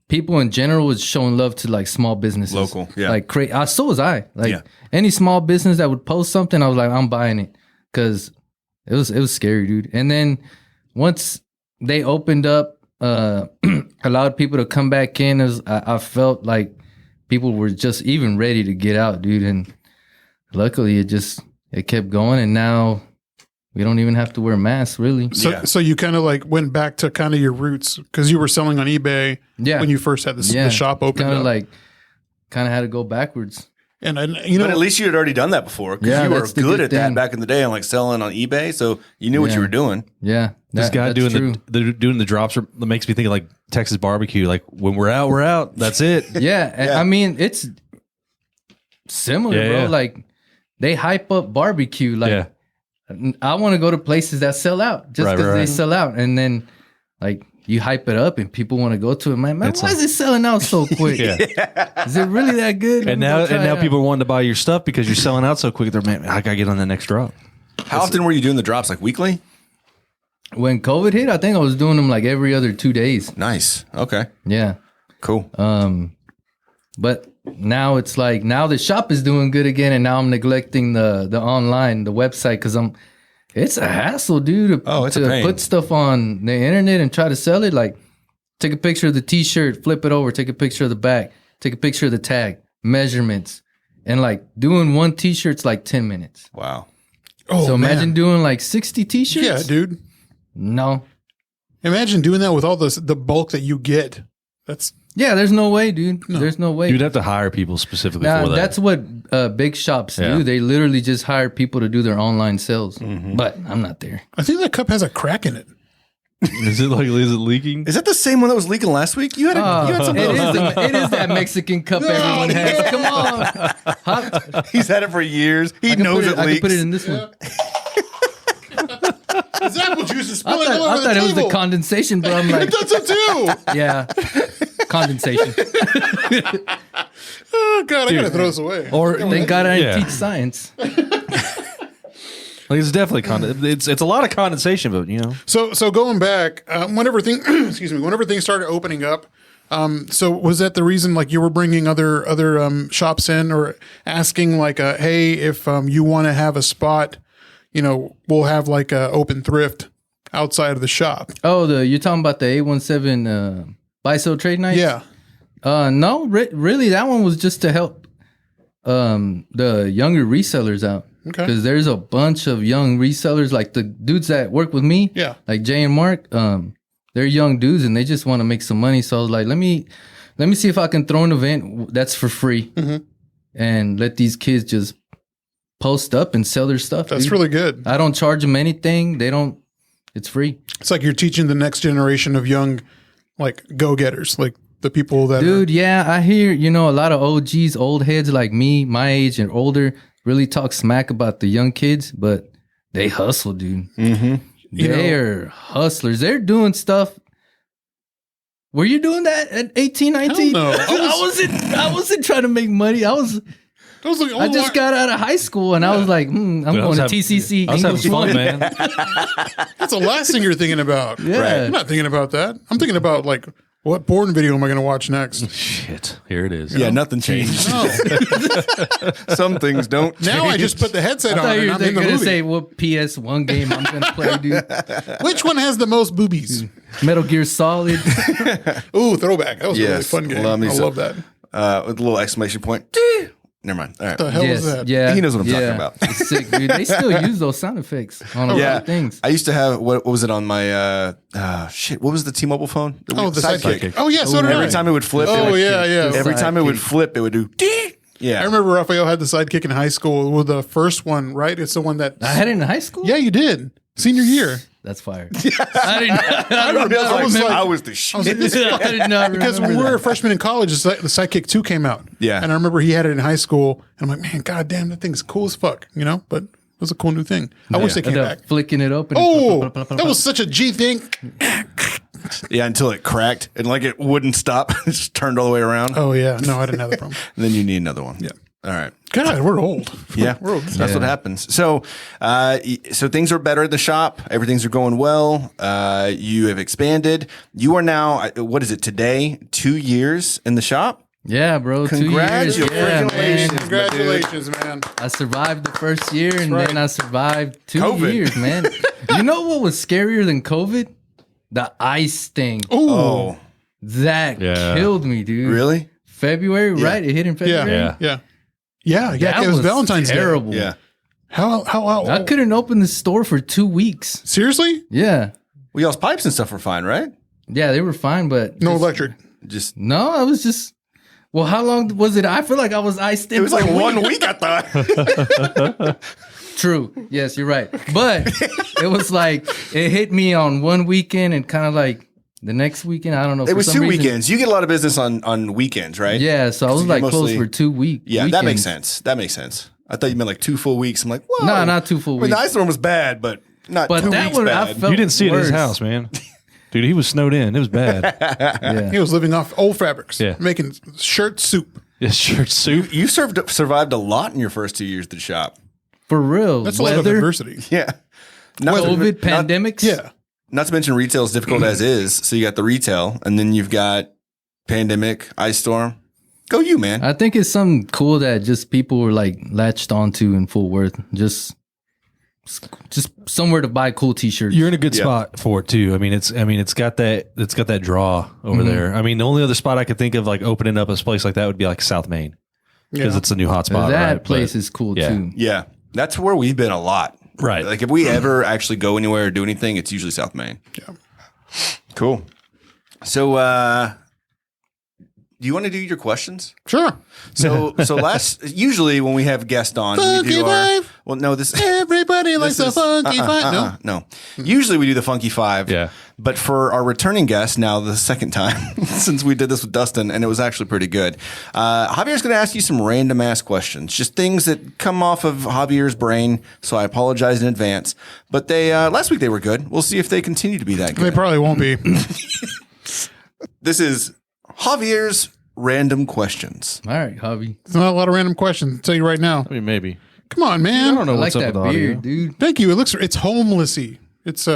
Speaker 4: people in general was showing love to like small businesses,
Speaker 1: local, yeah.
Speaker 4: Like so was I. Like any small business that would post something, I was like, I'm buying it because it was scary, dude. And then once they opened up, allowed people to come back in, I felt like people were just even ready to get out, dude. And luckily, it kept going, and now we don't even have to wear masks, really.
Speaker 3: So you kind of like went back to kind of your roots because you were selling on eBay when you first had the shop open.
Speaker 4: Kind of had to go backwards.
Speaker 3: And you know,
Speaker 1: but at least you had already done that before because you were good at that back in the day and like selling on eBay, so you knew what you were doing.
Speaker 4: Yeah,
Speaker 2: this guy doing the drops that makes me think of like Texas barbecue. Like when we're out, we're out. That's it.
Speaker 4: I mean it's similar, bro.
Speaker 2: Yeah.
Speaker 4: Like they hype up barbecue. Like I want to go to places that sell out just because they sell out, and then like you hype it up and people want to go to it. Man, why is it selling out so quick? Is it really that good?
Speaker 2: And now people are wanting to buy your stuff because you're selling out so quick. They're, man, I gotta get on the next drop.
Speaker 1: How often were you doing the drops? Like weekly?
Speaker 4: When COVID hit, I think I was doing them like every other 2 days.
Speaker 1: Nice. Okay.
Speaker 4: Yeah.
Speaker 1: Cool.
Speaker 4: But now it's like now the shop is doing good again, and now I'm neglecting the online, the website, because it's a hassle, dude, to put stuff on the internet and try to sell it. Like take a picture of the t-shirt, flip it over, take a picture of the back, take a picture of the tag, measurements, and like doing one t-shirt's like 10 minutes.
Speaker 1: Wow.
Speaker 3: Oh,
Speaker 4: so imagine doing like 60 t-shirts.
Speaker 3: Yeah, dude.
Speaker 4: No.
Speaker 3: Imagine doing that with all the bulk that you get.
Speaker 4: There's no way, dude. No. There's no way.
Speaker 2: You'd have to hire people specifically for that.
Speaker 4: That's what big shops do. They literally just hire people to do their online sales. Mm-hmm. But I'm not there.
Speaker 3: I think that cup has a crack in it.
Speaker 2: Is it leaking?
Speaker 1: Is that the same one that was leaking last week? You had some.
Speaker 4: It is that Mexican cup everyone has. Come on.
Speaker 1: He's had it for years. He knows it leaks.
Speaker 4: I can put it in this one.
Speaker 3: This apple juice is spilling all over the table.
Speaker 4: I thought it was the condensation, but I'm like,
Speaker 3: that's it too.
Speaker 4: Yeah, condensation.
Speaker 3: Oh God, I gotta throw this away.
Speaker 4: Or thank God I didn't teach science.
Speaker 2: Like it's definitely it's a lot of condensation, but you know.
Speaker 3: So going back, whenever things started opening up, so was that the reason like you were bringing other shops in or asking like, hey, if you want to have a spot, you know, we'll have like a open thrift outside of the shop.
Speaker 4: Oh, you're talking about the 817 buy-sell trade nights?
Speaker 3: Yeah.
Speaker 4: No, really, that one was just to help the younger resellers out.
Speaker 3: Okay.
Speaker 4: Because there's a bunch of young resellers, like the dudes that work with me.
Speaker 3: Yeah.
Speaker 4: Like Jay and Mark. They're young dudes and they just want to make some money. So I was like, let me see if I can throw an event that's for free and let these kids just post up and sell their stuff.
Speaker 3: That's really good.
Speaker 4: I don't charge them anything. It's free.
Speaker 3: It's like you're teaching the next generation of young, like go-getters, like the people that
Speaker 4: I hear, a lot of OGs, old heads like me, my age and older, really talk smack about the young kids, but they hustle, dude. Mm-hmm. They're hustlers. They're doing stuff. Were you doing that at 18, 19?
Speaker 3: No.
Speaker 4: I wasn't trying to make money. I just got out of high school and I was like, I'm going to TCC.
Speaker 2: I was having fun, man.
Speaker 3: That's the last thing you're thinking about.
Speaker 4: Yeah.
Speaker 3: Right. I'm not thinking about that. I'm thinking about like, what porn video am I going to watch next?
Speaker 2: Shit, here it is.
Speaker 1: Yeah, nothing changed.
Speaker 3: No.
Speaker 1: Some things don't change.
Speaker 3: Now I just put the headset on and I'm in the
Speaker 4: going to
Speaker 3: movie.
Speaker 4: say what PS1 game I'm going to play, dude.
Speaker 3: Which one has the most boobies?
Speaker 4: Metal Gear Solid.
Speaker 3: Ooh, throwback. That was a really fun game. I love that.
Speaker 1: With a little exclamation point. Never mind. All right.
Speaker 3: The hell is that?
Speaker 4: Yeah,
Speaker 1: He knows what I'm talking about.
Speaker 4: It's sick, dude. They still use those sound effects on a lot of things.
Speaker 1: I used to have what was it on my shit? What was the T-Mobile phone?
Speaker 3: The sidekick. Oh yeah, so did
Speaker 1: Every
Speaker 3: I.
Speaker 1: time it would flip. Every time it would flip, it would do. Yeah.
Speaker 3: I remember Rafael had the sidekick in high school with the first one, right? It's the one that
Speaker 4: I had it in high school.
Speaker 3: Yeah, you did. Senior year.
Speaker 4: That's fire. I
Speaker 1: was the shit.
Speaker 4: I did not
Speaker 3: Because when we were freshmen in college, the Sidekick 2 came out.
Speaker 1: Yeah.
Speaker 3: And I remember he had it in high school. And I'm like, man, goddamn, that thing's cool as fuck, you know? But it was a cool new thing. I wish they came back.
Speaker 4: Flicking it open.
Speaker 3: Oh, that was such a G thing.
Speaker 1: Yeah, until it cracked and like it wouldn't stop. It just turned all the way around.
Speaker 3: Oh, yeah. No, I didn't have that problem.
Speaker 1: And then you need another one.
Speaker 3: Yeah.
Speaker 1: All right.
Speaker 3: God, we're old.
Speaker 1: Yeah,
Speaker 3: We're old.
Speaker 1: that's what happens. So, so things are better at the shop. Everything's going well. You have expanded. You are now, what is it today? 2 years in the shop.
Speaker 4: Yeah, bro. 2 years. Yeah, man.
Speaker 3: Congratulations, man.
Speaker 4: I survived the first year, and then I survived 2
Speaker 1: COVID.
Speaker 4: years, man. You know what was scarier than COVID? The ice thing.
Speaker 1: Oh,
Speaker 4: That killed me, dude.
Speaker 1: really?
Speaker 4: February, right? It hit in February.
Speaker 3: Yeah. It was Valentine's
Speaker 4: terrible.
Speaker 3: Day.
Speaker 1: Yeah.
Speaker 3: How
Speaker 4: I couldn't open the store for 2 weeks.
Speaker 3: Seriously?
Speaker 4: Yeah.
Speaker 1: Well, y'all's pipes and stuff were fine, right?
Speaker 4: Yeah, they were fine, but
Speaker 3: No electric.
Speaker 1: Just
Speaker 4: no, I was just. Well, how long was it? I feel like I was iced in.
Speaker 1: it was like 1 week. I thought.
Speaker 4: True. Yes, you're right. But it was like it hit me on one weekend and kind of like the next weekend. I don't know.
Speaker 1: It was 2 weekends. You get a lot of business on weekends, right?
Speaker 4: Yeah, so I was like
Speaker 1: mostly-
Speaker 4: closed for 2 weeks.
Speaker 1: Yeah, that makes sense. That makes sense. I thought you meant like 2 full weeks. I'm like, whoa.
Speaker 4: No, not 2 full
Speaker 1: I mean,
Speaker 4: weeks.
Speaker 1: the ice storm was bad, but not
Speaker 4: But
Speaker 1: 2
Speaker 4: that
Speaker 1: weeks
Speaker 4: one,
Speaker 1: bad.
Speaker 4: I felt
Speaker 2: You didn't see it at his
Speaker 4: worse.
Speaker 2: house, man. Dude, he was snowed in. It was bad.
Speaker 4: Yeah.
Speaker 3: He was living off old fabrics.
Speaker 2: Yeah.
Speaker 3: Making shirt soup.
Speaker 2: His shirt soup.
Speaker 1: You survived a lot in your first 2 years at the shop.
Speaker 4: For real.
Speaker 3: That's a lot of
Speaker 4: Weather,
Speaker 3: adversity.
Speaker 1: Yeah. Not,
Speaker 4: COVID,
Speaker 1: not,
Speaker 4: pandemics.
Speaker 3: Yeah.
Speaker 1: not to mention retail is difficult as is. So you got the retail, and then you've got pandemic, ice storm. Go you, man.
Speaker 4: I think it's something cool that just people were like latched onto in Fort Worth. Just somewhere to buy cool t-shirts.
Speaker 2: You're in a good spot for it too. I mean, it's got that draw over there. I mean, the only other spot I could think of like opening up a place like that would be like South Main because it's a new hot spot.
Speaker 4: that
Speaker 2: right?
Speaker 4: place
Speaker 2: But-
Speaker 4: is cool
Speaker 2: yeah.
Speaker 4: too.
Speaker 1: Yeah. That's where we've been a lot.
Speaker 2: Right.
Speaker 1: Like if we ever actually go anywhere or do anything, it's usually South Main.
Speaker 3: Yeah.
Speaker 1: Cool. So, do you want to do your questions?
Speaker 3: Sure.
Speaker 1: So usually when we have guests on, we
Speaker 3: Funky
Speaker 1: do our,
Speaker 3: Five.
Speaker 1: well, no, this
Speaker 3: Everybody likes the
Speaker 1: is-
Speaker 3: funky five.
Speaker 1: no. Usually we do the Funky Five.
Speaker 2: Yeah.
Speaker 1: But for our returning guest, now the second time since we did this with Dustin, and it was actually pretty good. Javier's going to ask you some random ass questions, just things that come off of Javier's brain. So I apologize in advance. But they last week they were good. We'll see if they continue to be that
Speaker 3: They
Speaker 1: good.
Speaker 3: probably won't be.
Speaker 1: This is Javier's random questions.
Speaker 4: All right, hobby.
Speaker 3: It's not a lot of random questions. I'll tell you right now.
Speaker 2: I mean, maybe.
Speaker 3: Come on,
Speaker 2: I
Speaker 3: man.
Speaker 2: don't know
Speaker 4: I like
Speaker 2: what's up
Speaker 4: that
Speaker 2: with the audio.
Speaker 4: beard, dude.
Speaker 3: Thank you. It's homelessy. It's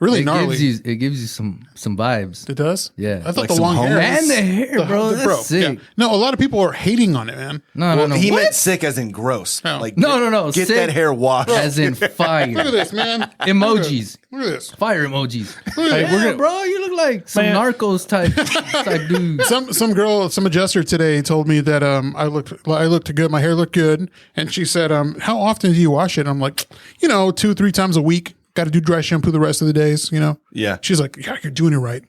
Speaker 3: really gnarly.
Speaker 4: It gives you some vibes.
Speaker 3: It does?
Speaker 4: Yeah.
Speaker 3: I thought
Speaker 1: Like
Speaker 3: the
Speaker 1: some
Speaker 3: long hair.
Speaker 4: And the hair, bro. That's sick.
Speaker 3: Yeah. No, a lot of people are hating on it, man.
Speaker 4: No.
Speaker 1: He
Speaker 4: What?
Speaker 1: meant sick as in gross.
Speaker 3: Oh.
Speaker 1: Like
Speaker 4: No.
Speaker 1: Get
Speaker 4: Sick
Speaker 1: that hair washed.
Speaker 4: as in
Speaker 3: Look at
Speaker 4: fire.
Speaker 3: this, man.
Speaker 4: Emojis.
Speaker 3: Look at this.
Speaker 4: Fire emojis.
Speaker 3: Look at this.
Speaker 4: Bro, you look like some
Speaker 2: Man.
Speaker 4: narcos type dude.
Speaker 3: Some adjuster today told me that I looked good. My hair looked good, and she said, "How often do you wash it?" I'm like, 2-3 times a week. Got to do dry shampoo the rest of the days.
Speaker 1: Yeah.
Speaker 3: She's like, "Yeah, you're doing it right."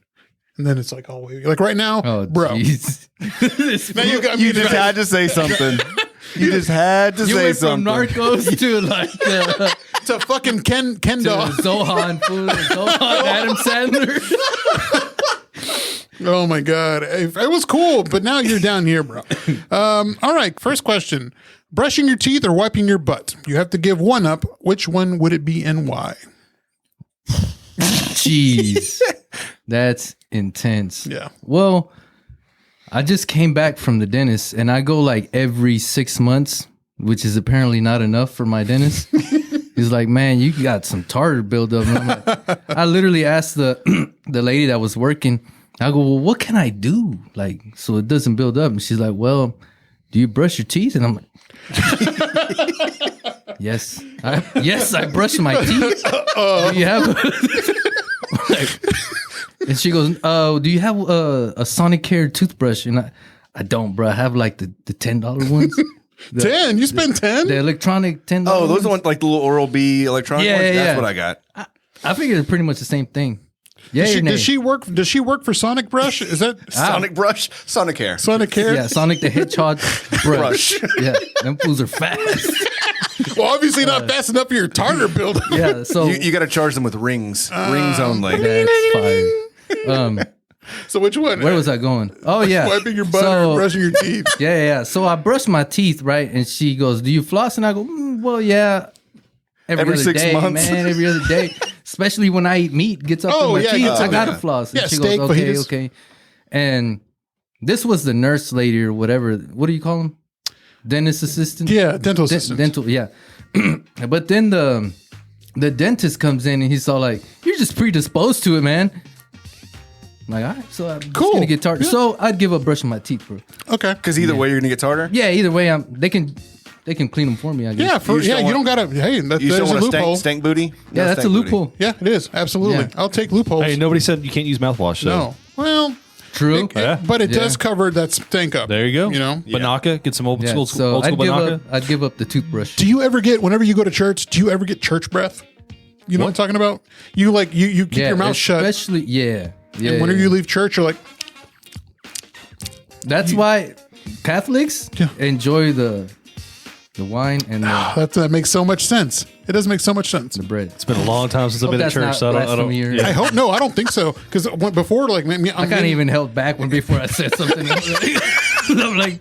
Speaker 3: And then it's like, "Oh, wait. Like right now,
Speaker 4: Oh,
Speaker 3: bro."
Speaker 4: jeez.
Speaker 3: Now you got me.
Speaker 1: You just had to say something. You just had to
Speaker 4: You
Speaker 1: say
Speaker 4: went from
Speaker 1: something.
Speaker 4: narcos to like
Speaker 3: to fucking Ken
Speaker 4: to
Speaker 3: dog.
Speaker 4: Zohan food, Zohan Adam Sandler.
Speaker 3: Oh my god, it was cool, but now you're down here, bro. All right, first question: brushing your teeth or wiping your butt? You have to give one up. Which one would it be and why?
Speaker 4: Jeez, that's intense.
Speaker 3: Yeah.
Speaker 4: Well, I just came back from the dentist, and I go like every 6 months, which is apparently not enough for my dentist. He's like, "Man, you got some tartar buildup." And I'm like, I literally asked the lady that was working. I go, "Well, what can I do, like, so it doesn't build up?" And she's like, "Well, do you brush your teeth?" And I'm like, "Yes, I brush my teeth." Do you have? And she goes, "Oh, do you have a Sonicare toothbrush?" And I don't, bro. I have like the $10 ones.
Speaker 3: 10? You spend 10?
Speaker 4: The electronic $10.
Speaker 1: Oh, those are the ones like the little Oral-B electronic
Speaker 4: Yeah,
Speaker 1: ones?
Speaker 4: yeah,
Speaker 1: That's
Speaker 4: yeah.
Speaker 1: what I got.
Speaker 4: I figured it's pretty much the same thing. Yeah,
Speaker 3: Does she work for Sonic Brush? Is that
Speaker 1: Sonic Brush, Sonic Hair.
Speaker 3: Sonic Hair?
Speaker 4: Yeah, Sonic the Hedgehog brush.
Speaker 1: Brush.
Speaker 4: Yeah, them fools are fast.
Speaker 3: Well, obviously not fast enough for your tartar build.
Speaker 4: Yeah, so
Speaker 1: You got to charge them with rings. Rings only.
Speaker 4: that's fire.
Speaker 3: So which one?
Speaker 4: Where was I going? Oh yeah,
Speaker 3: Wiping your butt or brushing your teeth?
Speaker 4: Yeah. So I brush my teeth, right? And she goes, "Do you floss?" And I go, "Well, yeah." Every
Speaker 1: Every
Speaker 4: other
Speaker 1: 6
Speaker 4: day,
Speaker 1: months.
Speaker 4: man. Every other day, especially when I eat meat, gets up in my teeth.
Speaker 3: gets
Speaker 4: I
Speaker 3: up
Speaker 4: gotta
Speaker 3: there.
Speaker 4: floss. And
Speaker 3: Yeah,
Speaker 4: she
Speaker 3: steak,
Speaker 4: goes, "Okay,
Speaker 3: fajitas.
Speaker 4: okay." And this was the nurse lady or whatever. What do you call them? Dentist assistant.
Speaker 3: Yeah, dental assistant.
Speaker 4: Dental. Yeah. But then the dentist comes in and he's all like, "You're just predisposed to it, man." I'm like, all right, so I'm just
Speaker 3: Cool.
Speaker 4: gonna get tartar.
Speaker 3: Yeah.
Speaker 4: So I'd give up brushing my teeth, bro.
Speaker 3: Okay.
Speaker 1: Because either way, you're going to get tartar.
Speaker 4: Yeah, either way, they can clean them for me. I guess.
Speaker 3: Yeah,
Speaker 1: You still
Speaker 3: you
Speaker 1: want-
Speaker 3: don't gotta. Hey, that,
Speaker 1: You
Speaker 3: there's
Speaker 1: still
Speaker 3: a
Speaker 1: want a
Speaker 3: loophole.
Speaker 1: stank booty?
Speaker 4: Yeah,
Speaker 1: No
Speaker 4: that's a
Speaker 1: stank booty.
Speaker 4: loophole.
Speaker 3: Yeah, it is absolutely.
Speaker 4: Yeah.
Speaker 3: I'll take loopholes.
Speaker 2: Hey, nobody said you can't use mouthwash. So.
Speaker 3: No, well,
Speaker 4: True.
Speaker 3: but it
Speaker 4: Yeah.
Speaker 3: does cover that stank up.
Speaker 2: There you go.
Speaker 3: You know.
Speaker 2: Banaka. Get some old
Speaker 4: Yeah,
Speaker 2: school,
Speaker 4: so
Speaker 2: old school Banaka.
Speaker 4: I'd give up the toothbrush.
Speaker 3: Do you ever get whenever you go to church? Do you ever get church breath? You know what I'm talking about? You you keep your mouth shut,
Speaker 4: Especially, yeah.
Speaker 3: and whenever you leave church, you're like,
Speaker 4: That's why Catholics
Speaker 3: Yeah.
Speaker 4: enjoy the wine and
Speaker 3: that makes so much sense. It does make so much sense.
Speaker 4: the bread.
Speaker 2: It's been a long time since I've
Speaker 4: Hope
Speaker 2: been at
Speaker 4: that's
Speaker 2: church,
Speaker 4: not
Speaker 2: so I don't.
Speaker 4: blasphemy or-
Speaker 2: Yeah.
Speaker 3: I hope no, I don't think so. Because before, like, me,
Speaker 4: I kind of even held back when before I said something. I'm like,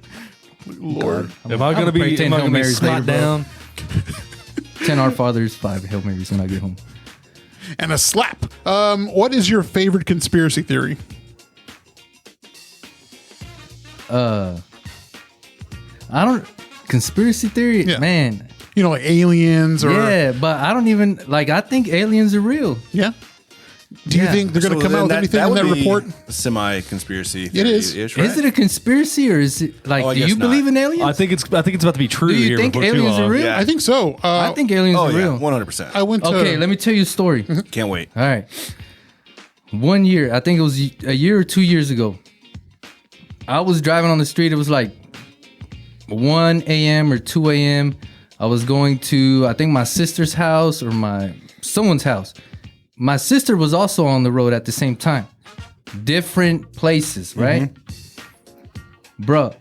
Speaker 3: Lord,
Speaker 2: Am I going to
Speaker 4: pray
Speaker 2: be?
Speaker 4: 10
Speaker 2: Am I
Speaker 4: Hail
Speaker 2: going to be
Speaker 4: Marys
Speaker 2: snot
Speaker 4: later, bro.
Speaker 2: down?
Speaker 4: 10 Our Fathers, 5 Hail Marys when I get home.
Speaker 3: and a slap. What is your favorite conspiracy theory?
Speaker 4: I don't conspiracy theory,
Speaker 3: Yeah.
Speaker 4: man.
Speaker 3: You know, like aliens or
Speaker 4: Yeah, but I don't even like. I think aliens are real.
Speaker 3: yeah. Do you
Speaker 4: Yeah.
Speaker 3: think they're going to come out with anything in that report?
Speaker 1: Semi-conspiracy.
Speaker 3: It is.
Speaker 1: Right?
Speaker 4: Is it a conspiracy or is it like?
Speaker 1: Oh, I
Speaker 4: do
Speaker 1: guess
Speaker 4: you
Speaker 1: not.
Speaker 4: believe in aliens?
Speaker 2: I think it's about to be true
Speaker 4: Do you
Speaker 2: here.
Speaker 4: think
Speaker 2: before too
Speaker 4: aliens are
Speaker 2: long.
Speaker 4: real?
Speaker 1: Yeah.
Speaker 3: I think so.
Speaker 4: I think aliens
Speaker 1: Oh
Speaker 4: are
Speaker 1: yeah,
Speaker 4: real.
Speaker 1: 100%.
Speaker 3: I went to.
Speaker 4: Okay, let me tell you a story.
Speaker 1: Can't wait.
Speaker 4: All right. 1 year, I think it was a year or 2 years ago. I was driving on the street. It was like 1 a.m. or 2 a.m. I was going to, I think, my sister's house or someone's house. My sister was also on the road at the same time. Different places, right? Bruh,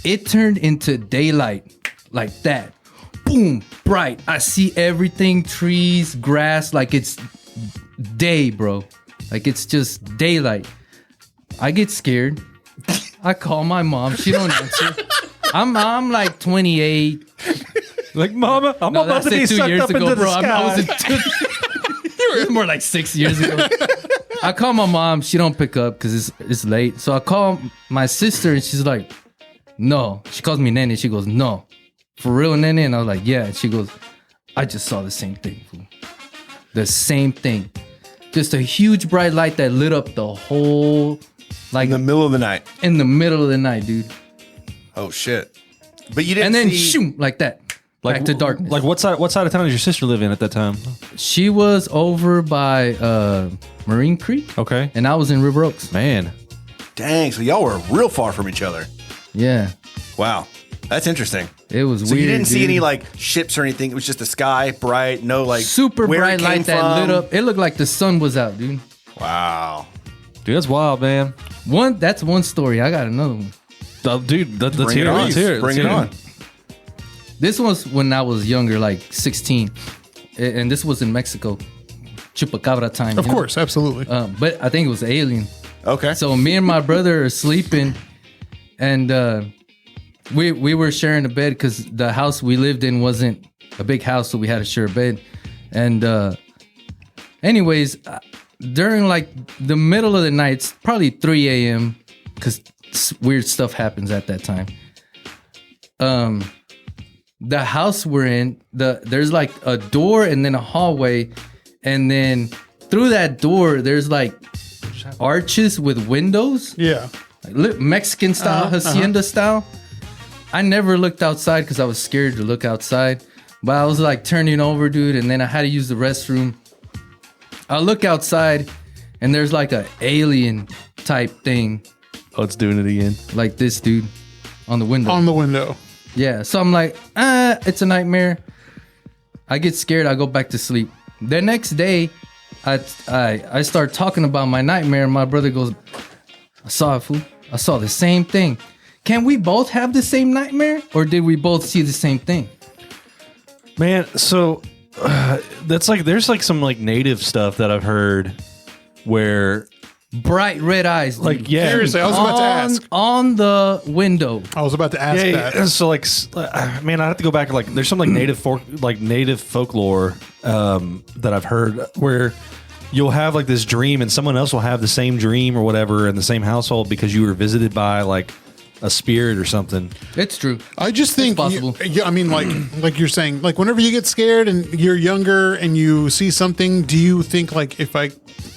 Speaker 4: it turned into daylight like that. Boom, bright. I see everything, trees, grass, like it's day, bro. Like it's just daylight. I get scared. I call my mom. She don't answer. I'm like 28.
Speaker 2: Like, Mama, I'm
Speaker 4: No,
Speaker 2: about to
Speaker 4: that's
Speaker 2: be
Speaker 4: it 2
Speaker 2: sucked
Speaker 4: years
Speaker 2: up
Speaker 4: ago,
Speaker 2: into the
Speaker 4: bro. I was
Speaker 2: sky.
Speaker 4: it was more like 6 years ago. I call my mom. She don't pick up because it's late. So I call my sister and she's like, no. She calls me Nene. She goes, no. For real, Nene? And I was like, yeah. And she goes, I just saw the same thing, fool. The same thing. Just a huge bright light that lit up the whole, like
Speaker 1: In the middle of the night.
Speaker 4: in the middle of the night, dude.
Speaker 1: Oh shit! But you didn't.
Speaker 4: And then
Speaker 1: see,
Speaker 4: shoom, like that. Back to darkness.
Speaker 2: Like, what side of town did your sister live in at that time?
Speaker 4: She was over by Marine Creek,
Speaker 2: Okay.
Speaker 4: and I was in River Oaks.
Speaker 2: Man.
Speaker 1: Dang, so y'all were real far from each other.
Speaker 4: Yeah,
Speaker 1: Wow, that's interesting.
Speaker 4: it was
Speaker 1: So
Speaker 4: weird.
Speaker 1: you didn't see
Speaker 4: dude.
Speaker 1: any like ships or anything. It was just the sky, bright, no like
Speaker 4: super
Speaker 1: where
Speaker 4: bright
Speaker 1: it came
Speaker 4: light that
Speaker 1: from.
Speaker 4: lit up. It looked like the sun was out, dude.
Speaker 1: Wow.
Speaker 2: Dude, that's wild, man.
Speaker 4: That's one story. I got another one.
Speaker 2: Dude, let's
Speaker 1: Bring
Speaker 2: hear
Speaker 1: it
Speaker 2: it.
Speaker 1: on.
Speaker 2: Let's hear it.
Speaker 1: Bring it on.
Speaker 4: This was when I was younger, like 16, and this was in Mexico, Chupacabra time.
Speaker 3: Of
Speaker 4: you know?
Speaker 3: course, absolutely.
Speaker 4: But I think it was alien.
Speaker 1: Okay.
Speaker 4: So me and my brother are sleeping, and we were sharing a bed because the house we lived in wasn't a big house, so we had to share a bed. And anyways, during like the middle of the night, it's probably 3 a.m. because weird stuff happens at that time. The house we're in, there's like a door and then a hallway, and then through that door there's like arches with windows,
Speaker 3: yeah.
Speaker 4: like Mexican style, hacienda style. I never looked outside because I was scared to look outside, but I was like turning over, dude, and then I had to use the restroom. I look outside and there's like a alien type thing,
Speaker 2: Oh, it's doing it again.
Speaker 4: like this dude on the window.
Speaker 3: On the window.
Speaker 4: Yeah. So I'm like, it's a nightmare. I get scared. I go back to sleep. The next day, I start talking about my nightmare. And my brother goes, I saw it, fool. I saw the same thing. Can we both have the same nightmare? Or did we both see the same thing?
Speaker 2: Man, so that's like, there's like some like native stuff that I've heard where
Speaker 4: bright red eyes. Dude.
Speaker 2: Like, yeah.
Speaker 3: Seriously, I was about to ask.
Speaker 4: On the window.
Speaker 3: I was about to ask that.
Speaker 2: Yeah, so like, man, I have to go back. Like, there's some like native folklore that I've heard where you'll have like this dream, and someone else will have the same dream or whatever in the same household because you were visited by like a spirit or something.
Speaker 4: It's true.
Speaker 3: I just think,
Speaker 4: possible.
Speaker 3: Yeah, I mean, like you're saying, like whenever you get scared and you're younger and you see something, do you think like if I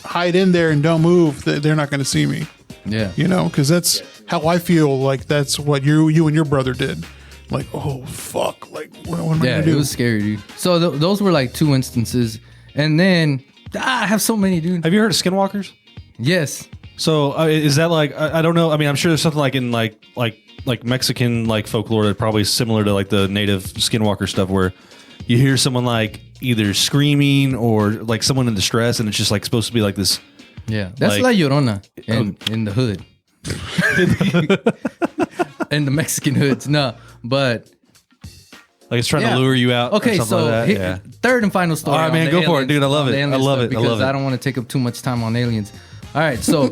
Speaker 3: hide in there and don't move, they're not going to see me?
Speaker 4: Yeah.
Speaker 3: You know, because that's how I feel. Like that's what you and your brother did. Like, oh fuck! Like, what am I
Speaker 4: Yeah,
Speaker 3: gonna do?
Speaker 4: it was scary, dude. So those were like 2 instances, and then I have so many, dude.
Speaker 2: Have you heard of skinwalkers?
Speaker 4: Yes.
Speaker 2: So is that like I don't know. I mean, I'm sure there's something like in like Mexican like folklore that probably is similar to like the native skinwalker stuff where you hear someone like either screaming or like someone in distress, and it's just like supposed to be like this.
Speaker 4: Yeah, that's
Speaker 2: Like-
Speaker 4: La Llorona in the hood. In the Mexican hoods, no, but
Speaker 2: Like it's trying
Speaker 4: yeah.
Speaker 2: to lure you out.
Speaker 4: Okay,
Speaker 2: or something
Speaker 4: so
Speaker 2: like that. Yeah.
Speaker 4: third and final story.
Speaker 2: All right,
Speaker 4: on
Speaker 2: man,
Speaker 4: the
Speaker 2: go for it,
Speaker 4: aliens-
Speaker 2: dude. I love
Speaker 4: on
Speaker 2: it.
Speaker 4: the
Speaker 2: I
Speaker 4: alien
Speaker 2: love
Speaker 4: stuff
Speaker 2: it. I
Speaker 4: because
Speaker 2: love it.
Speaker 4: I don't want to take up too much time on aliens. All right, so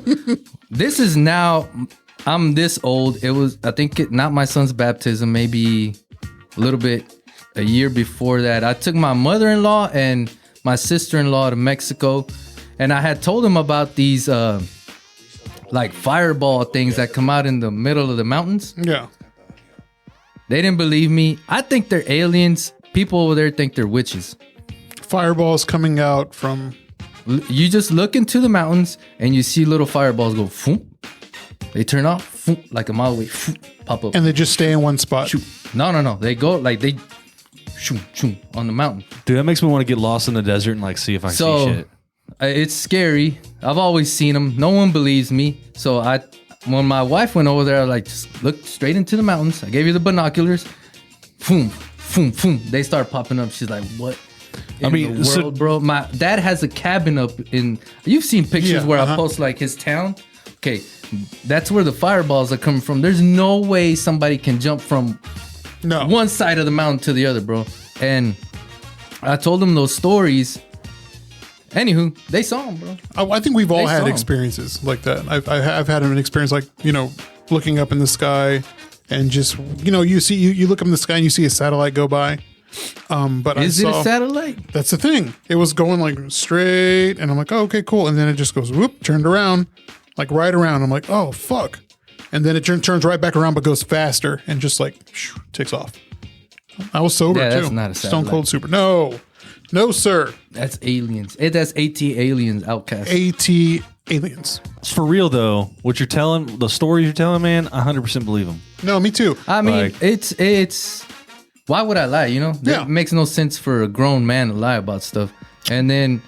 Speaker 4: this is now. I'm this old. It was, I think, not my son's baptism. Maybe a little bit a year before that. I took my mother-in-law and my sister-in-law to Mexico, and I had told them about these like fireball things that come out in the middle of the mountains.
Speaker 3: Yeah.
Speaker 4: They didn't believe me. I think they're aliens. People over there think they're witches.
Speaker 3: Fireballs coming out from.
Speaker 4: You just look into the mountains and you see little fireballs go foom. They turn off foom, like a mile away, foom, pop up.
Speaker 3: And they just stay in one spot.
Speaker 4: Shoot. No. They go like they shoom, shoom, on the mountain.
Speaker 2: Dude, that makes me want to get lost in the desert and like see if I see
Speaker 4: So
Speaker 2: shit.
Speaker 4: it's scary. I've always seen them. No one believes me. So when my wife went over there, I was like, just look straight into the mountains. I gave you the binoculars. Foom, foom, foom. They start popping up. She's like, what? In the world, bro. My dad has a cabin up in. You've seen pictures
Speaker 3: Yeah,
Speaker 4: where I post like his town. Okay, that's where the fireballs are coming from. There's no way somebody can jump from one side of the mountain to the other, bro. And I told them those stories. Anywho, they saw them, bro.
Speaker 3: I think we've all
Speaker 4: They
Speaker 3: had
Speaker 4: saw 'em.
Speaker 3: experiences like that. I've had an experience like, you know, looking up in the sky and just, you know, you look up in the sky and you see a satellite go by. But
Speaker 4: Is it a satellite?
Speaker 3: That's the thing. It was going like straight, and I'm like, oh, okay, cool. And then it just goes whoop, turned around, like right around. I'm like, oh fuck. And then it turns right back around, but goes faster and just like takes off. I was sober
Speaker 4: Yeah,
Speaker 3: too.
Speaker 4: that's not a
Speaker 3: Stone
Speaker 4: satellite.
Speaker 3: cold super. No, sir.
Speaker 4: That's aliens. That's AT aliens, outcast.
Speaker 3: AT aliens.
Speaker 2: For real though, what you're telling, the stories you're telling, man, 100% believe them.
Speaker 3: No, me too.
Speaker 4: I mean,
Speaker 2: Like-
Speaker 4: it's. Why would I lie? You know,
Speaker 3: Yeah.
Speaker 4: It makes no sense for a grown man to lie about stuff. And then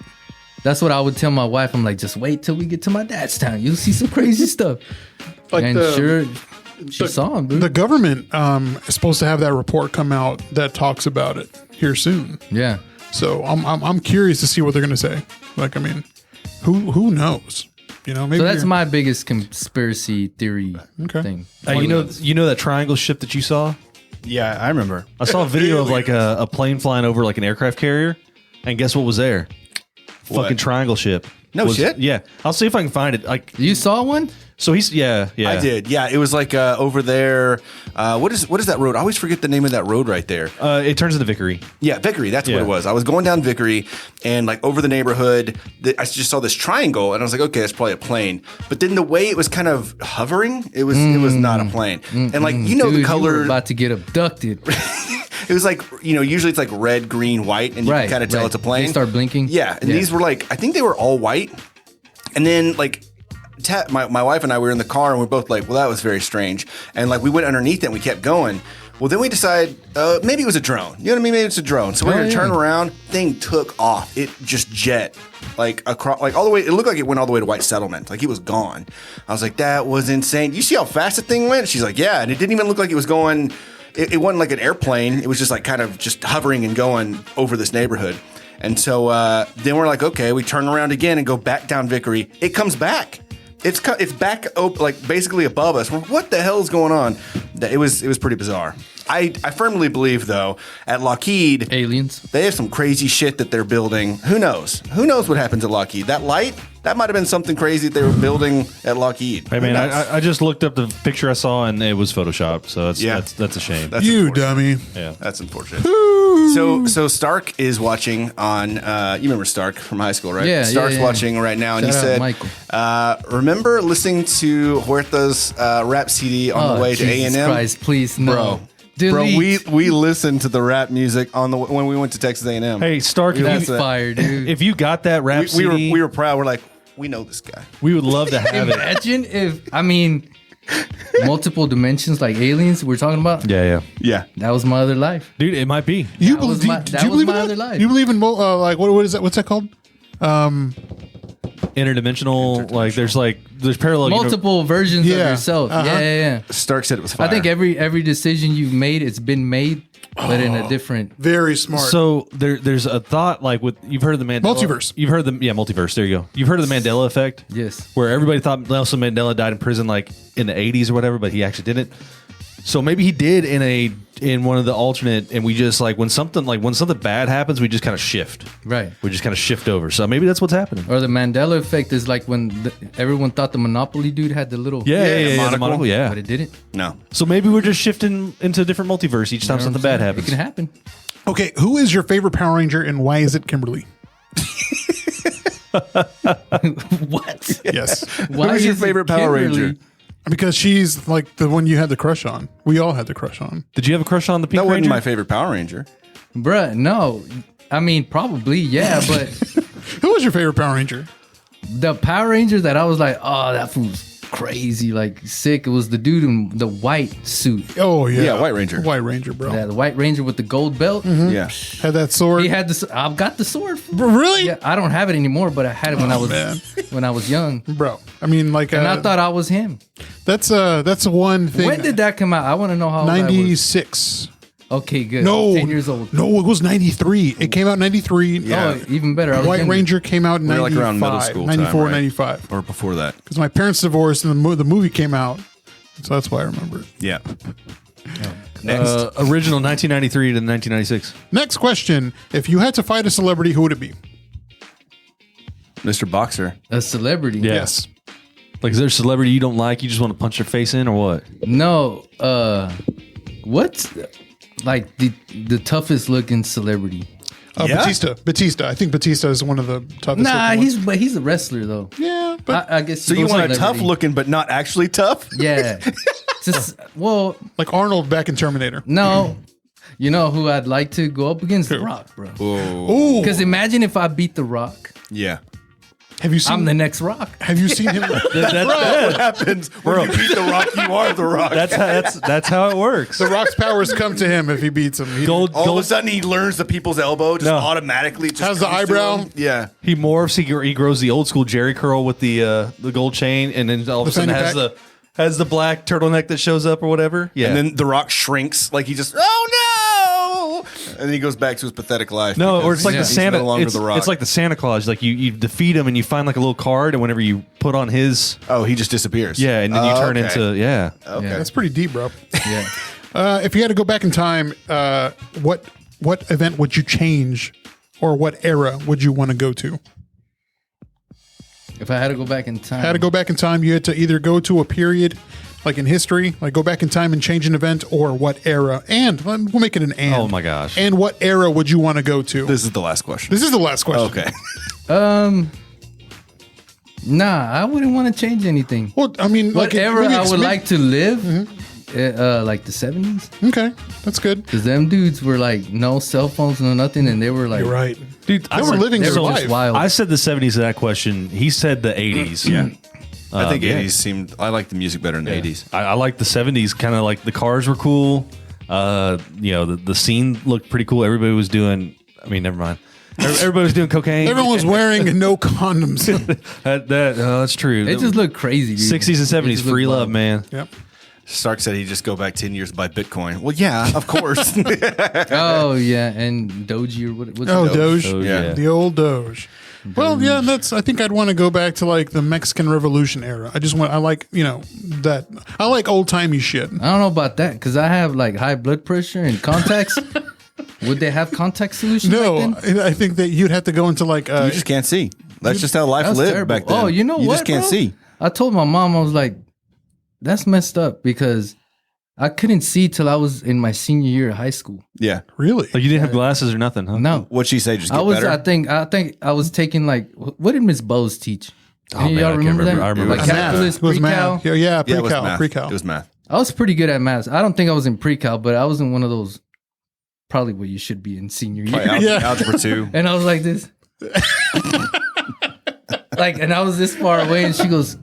Speaker 4: that's what I would tell my wife. I'm like, just wait till we get to my dad's town. You'll see some crazy stuff.
Speaker 3: Like
Speaker 4: And sure, she saw him, dude.
Speaker 3: The government is supposed to have that report come out that talks about it here soon.
Speaker 4: Yeah.
Speaker 3: So I'm curious to see what they're going to say. Like, I mean, who knows? You know, maybe
Speaker 4: So that's
Speaker 3: you're-
Speaker 4: my biggest conspiracy theory thing.
Speaker 2: You know that triangle ship that you saw?
Speaker 1: Yeah, I remember.
Speaker 2: I saw a video of like a plane flying over like an aircraft carrier, and guess what was there?
Speaker 1: What?
Speaker 2: Fucking triangle ship.
Speaker 1: No shit?
Speaker 2: Yeah, I'll see if I can find it. Like,
Speaker 4: You saw one?
Speaker 2: so he's yeah.
Speaker 1: I did. Yeah, it was like over there. What is that road? I always forget the name of that road right there.
Speaker 2: It turns into Vickery.
Speaker 1: Yeah, Vickery. That's what
Speaker 2: Yeah.
Speaker 1: it was. I was going down Vickery, and like over the neighborhood, I just saw this triangle, and I was like, okay, that's probably a plane. But then the way it was kind of hovering, it was not a plane. And like
Speaker 4: Dude,
Speaker 1: the
Speaker 4: you were
Speaker 1: color,
Speaker 4: about to get abducted.
Speaker 1: it was like usually it's like red, green, white, and you
Speaker 4: Right,
Speaker 1: can kind of tell
Speaker 4: right.
Speaker 1: it's a plane.
Speaker 4: They start blinking.
Speaker 1: Yeah, and these were like I think they were all white, and then like. My wife and I were in the car and we are both like, well, that was very strange. And like we went underneath it and we kept going. Well, then we decided maybe it was a drone. You know what I mean? Maybe it's a drone. So we're going to turn around. Thing took off. It just jet like across, like all the way. It looked like it went all the way to White Settlement. Like it was gone. I was like, that was insane. You see how fast the thing went? She's like, yeah. And it didn't even look like it was going. it wasn't like an airplane. It was just like kind of just hovering and going over this neighborhood. And so then we're like, okay, we turn around again and go back down Vickery. It comes back. It's back like basically above us. What the hell is going on? It was pretty bizarre. I firmly believe, though, at Lockheed,
Speaker 4: Aliens.
Speaker 1: they have some crazy shit that they're building. Who knows? Who knows what happens at Lockheed? That light, that might have been something crazy that they were building at Lockheed.
Speaker 2: Hey man, I just looked up the picture I saw and it was Photoshop, so that's a shame.
Speaker 1: That's
Speaker 3: You
Speaker 1: unfortunate.
Speaker 3: dummy.
Speaker 2: Yeah.
Speaker 1: That's unfortunate. So Stark is watching on. You remember Stark from high school, right?
Speaker 4: Yeah,
Speaker 1: Stark's
Speaker 4: yeah.
Speaker 1: watching right now, and
Speaker 4: Shout
Speaker 1: he
Speaker 4: out,
Speaker 1: said,
Speaker 4: Michael.
Speaker 1: "Remember listening to Huerta's rap CD on the way to
Speaker 4: Jesus
Speaker 1: A&M,
Speaker 4: Christ, please no.
Speaker 1: bro?
Speaker 4: Delete.
Speaker 1: Bro, we listened to the rap music on when we went to Texas A&M.
Speaker 2: Hey Stark,
Speaker 4: That's
Speaker 2: if you,
Speaker 4: fire, dude.
Speaker 2: if you got that rap CD,
Speaker 1: we were proud. We're like, we know this guy.
Speaker 2: we would love to have it.
Speaker 4: Imagine if, I mean, multiple dimensions like aliens we're talking about.
Speaker 2: Yeah.
Speaker 1: Yeah,
Speaker 4: That was my other life.
Speaker 2: Dude, it might be.
Speaker 3: You
Speaker 4: That was
Speaker 3: believe?
Speaker 4: my-
Speaker 3: Do
Speaker 4: that
Speaker 3: you
Speaker 4: was
Speaker 3: believe in
Speaker 4: my
Speaker 3: that?
Speaker 4: other life.
Speaker 3: You believe in like what is that? What's that called?
Speaker 2: Interdimensional, like there's parallel
Speaker 4: Multiple versions of
Speaker 3: Yeah.
Speaker 4: yourself.
Speaker 3: Uh-huh.
Speaker 4: Yeah.
Speaker 1: Stark said it was fire.
Speaker 4: I think every decision you've made, it's been made, but in a different.
Speaker 3: Very smart.
Speaker 2: So there's a thought like with you've heard of the Mandela
Speaker 3: Multiverse.
Speaker 2: You've heard the multiverse. There you go. You've heard of the Mandela effect.
Speaker 4: Yes.
Speaker 2: Where everybody thought Nelson Mandela died in prison like in the 80s or whatever, but he actually didn't. So maybe he did in one of the alternate, and we just like when something bad happens, we just kind of shift.
Speaker 4: Right.
Speaker 2: We just kind of shift over. So maybe that's what's happening.
Speaker 4: Or the Mandela effect is like when everyone thought the Monopoly dude had the little.
Speaker 2: Yeah, the
Speaker 1: monocle.
Speaker 2: monocle, yeah.
Speaker 4: But it didn't.
Speaker 1: no.
Speaker 2: So maybe we're just shifting into a different multiverse each time
Speaker 4: You know
Speaker 2: something
Speaker 4: what I'm
Speaker 2: bad
Speaker 4: saying?
Speaker 2: happens.
Speaker 4: It can happen.
Speaker 3: okay, who is your favorite Power Ranger and why is it Kimberly?
Speaker 4: What?
Speaker 3: Yes,
Speaker 4: Why
Speaker 1: Who's your
Speaker 4: is it
Speaker 1: favorite Power
Speaker 4: Kimberly?
Speaker 1: Ranger?
Speaker 3: because she's like the one you had the crush on. We all had the crush on.
Speaker 2: Did you have a crush on the Pink
Speaker 1: That wasn't
Speaker 2: Ranger?
Speaker 1: my favorite Power Ranger.
Speaker 4: Bruh, no. I mean, probably, yeah, but
Speaker 3: Who was your favorite Power Ranger?
Speaker 4: the Power Ranger that I was like, oh, that fool's crazy, like sick. It was the dude in the white suit.
Speaker 3: Oh yeah,
Speaker 1: Yeah, White Ranger.
Speaker 3: White Ranger, bro.
Speaker 4: Yeah, the White Ranger with the gold belt.
Speaker 1: Yeah.
Speaker 3: Had that sword.
Speaker 4: He had this. I've got the sword.
Speaker 3: Really?
Speaker 4: Yeah, I don't have it anymore, but I had it when I was
Speaker 3: man.
Speaker 4: when I was young,
Speaker 3: Bro, I mean, like,
Speaker 4: and I thought I was him.
Speaker 3: that's one thing.
Speaker 4: When did that come out? I want to know how old I was.
Speaker 3: 96?
Speaker 4: Okay, good.
Speaker 3: No,
Speaker 4: 10 years old.
Speaker 3: No, it was 93. It came out in 93.
Speaker 1: Yeah.
Speaker 4: Oh, even better. I was
Speaker 3: White
Speaker 4: younger.
Speaker 3: Ranger came out in
Speaker 1: We were,
Speaker 3: 95,
Speaker 1: like, around middle school time,
Speaker 3: 94,
Speaker 1: right?
Speaker 3: 95.
Speaker 1: Or before that.
Speaker 3: Because my parents divorced and the movie came out. So that's why I remember it.
Speaker 1: Yeah. Next.
Speaker 2: Original 1993 to 1996.
Speaker 3: Next question. If you had to fight a celebrity, who would it be?
Speaker 1: Mr. Boxer.
Speaker 4: A celebrity.
Speaker 2: Yeah.
Speaker 3: Yes.
Speaker 2: Like, is there a celebrity you don't like? You just want to punch their face in, or what?
Speaker 4: No. What's like the toughest looking celebrity?
Speaker 1: Yeah?
Speaker 3: Batista. I think Batista is one of the toughest.
Speaker 4: Nah,
Speaker 3: looking ones.
Speaker 4: he's a wrestler though.
Speaker 3: Yeah, but
Speaker 4: I guess.
Speaker 1: So you
Speaker 4: he's
Speaker 1: want a
Speaker 4: celebrity.
Speaker 1: tough looking, but not actually tough?
Speaker 4: Yeah. Just well,
Speaker 3: like Arnold back in Terminator.
Speaker 4: no. You know who I'd like to go up against? The Rock, bro.
Speaker 3: Ooh.
Speaker 4: Because imagine if I beat The Rock.
Speaker 1: Yeah.
Speaker 3: Have you seen
Speaker 4: I'm the next Rock.
Speaker 3: Have you seen him?
Speaker 1: What happens when you beat the Rock? You are the Rock.
Speaker 2: That's how it works.
Speaker 3: The Rock's powers come to him if he beats him. He
Speaker 1: All of a sudden, he learns the people's elbow just
Speaker 2: No.
Speaker 1: automatically. Just
Speaker 3: Has the
Speaker 1: comes to
Speaker 3: eyebrow?
Speaker 1: him. Yeah.
Speaker 2: He morphs. He grows the old school Jerry curl with the gold chain, and then all of a
Speaker 3: The
Speaker 2: sudden
Speaker 3: fanny
Speaker 2: has the black turtleneck that shows up or whatever. Yeah.
Speaker 1: And then the Rock shrinks like he just, oh no! And then he goes back to his pathetic life.
Speaker 2: no, or
Speaker 1: because
Speaker 2: it's like the
Speaker 1: he's
Speaker 2: Santa.
Speaker 1: no longer
Speaker 2: It's,
Speaker 1: the Rock.
Speaker 2: it's like the Santa Claus. Like you defeat him and you find like a little card, and whenever you put on his,
Speaker 1: oh, he just disappears.
Speaker 2: yeah, and then you turn
Speaker 1: okay.
Speaker 2: into yeah.
Speaker 1: Okay.
Speaker 4: Yeah.
Speaker 3: That's pretty deep, bro.
Speaker 4: Yeah.
Speaker 3: If you had to go back in time, what event would you change, or what era would you want to go to?
Speaker 4: If I had to go back in time.
Speaker 3: Had to go back in time, you had to either go to a period, like in history, like go back in time and change an event, or what era? And we'll make it an and.
Speaker 2: Oh my gosh.
Speaker 3: And what era would you want to go to?
Speaker 1: This is the last question.
Speaker 3: This is the last question.
Speaker 1: Okay.
Speaker 4: Nah, I wouldn't want to change anything.
Speaker 3: Well, I mean, like
Speaker 4: Whatever
Speaker 3: maybe
Speaker 4: I would
Speaker 3: maybe-
Speaker 4: like to live, like the 70s.
Speaker 3: Okay, that's good.
Speaker 4: Because them dudes were like, no cell phones, no nothing. And they were like,
Speaker 3: You're right.
Speaker 2: Dude,
Speaker 3: They were living
Speaker 4: they
Speaker 3: their
Speaker 4: were just
Speaker 3: life.
Speaker 4: wild.
Speaker 2: I said the 70s to that question. He said the 80s.
Speaker 1: Yeah. I think
Speaker 2: yeah.
Speaker 1: 80s seemed, I like the music better than the 80s.
Speaker 2: I like the 70s. Kind of like the cars were cool. The scene looked pretty cool. Everybody was doing. I mean, never mind. Everybody was doing cocaine.
Speaker 3: Everyone was wearing no condoms.
Speaker 2: That's true.
Speaker 4: It just looked crazy, dude.
Speaker 2: 60s and
Speaker 4: It
Speaker 2: 70s
Speaker 4: just
Speaker 2: free
Speaker 4: looked
Speaker 2: love,
Speaker 4: wild.
Speaker 2: man.
Speaker 3: Yep.
Speaker 1: Stark said he'd just go back 10 years and buy Bitcoin. Well, yeah, of course.
Speaker 4: Oh yeah, and Doge or what's
Speaker 3: Doge.
Speaker 2: Oh,
Speaker 1: yeah.
Speaker 3: The old Doge. Well, yeah, I think I'd want to go back to like the Mexican Revolution era. I like old timey shit.
Speaker 4: I don't know about that because I have like high blood pressure and contacts. Would they have contact solutions?
Speaker 3: No,
Speaker 4: back then?
Speaker 3: I think that you'd have to go into like.
Speaker 1: You just can't see. That's just how life
Speaker 4: That was
Speaker 1: lived
Speaker 4: terrible.
Speaker 1: back then.
Speaker 4: Oh, you know what?
Speaker 1: You just can't
Speaker 4: bro?
Speaker 1: see.
Speaker 4: I told my mom, I was like, that's messed up because I couldn't see till I was in my senior year of high school.
Speaker 1: Yeah.
Speaker 3: Really?
Speaker 2: Like you didn't have glasses or nothing, huh?
Speaker 4: No.
Speaker 1: What'd she say? Just get
Speaker 4: I was,
Speaker 1: better?
Speaker 4: I think I was taking like, what did Miss Bowes teach?
Speaker 2: Oh,
Speaker 4: Any of
Speaker 2: man,
Speaker 4: y'all
Speaker 2: I can't
Speaker 4: remember that?
Speaker 2: remember. I remember
Speaker 4: Like
Speaker 2: that.
Speaker 4: calculus,
Speaker 3: It was
Speaker 4: pre-cal.
Speaker 3: math. Yeah,
Speaker 1: Yeah, it was
Speaker 3: pre-cal.
Speaker 1: math.
Speaker 3: Pre-cal.
Speaker 1: It was math.
Speaker 4: I was pretty good at math. I don't think I was in pre-cal, but I was in one of those, probably what you should be in senior year.
Speaker 1: Probably
Speaker 3: Yeah.
Speaker 1: Algebra 2.
Speaker 4: And I was like this. And I was this far away, and she goes,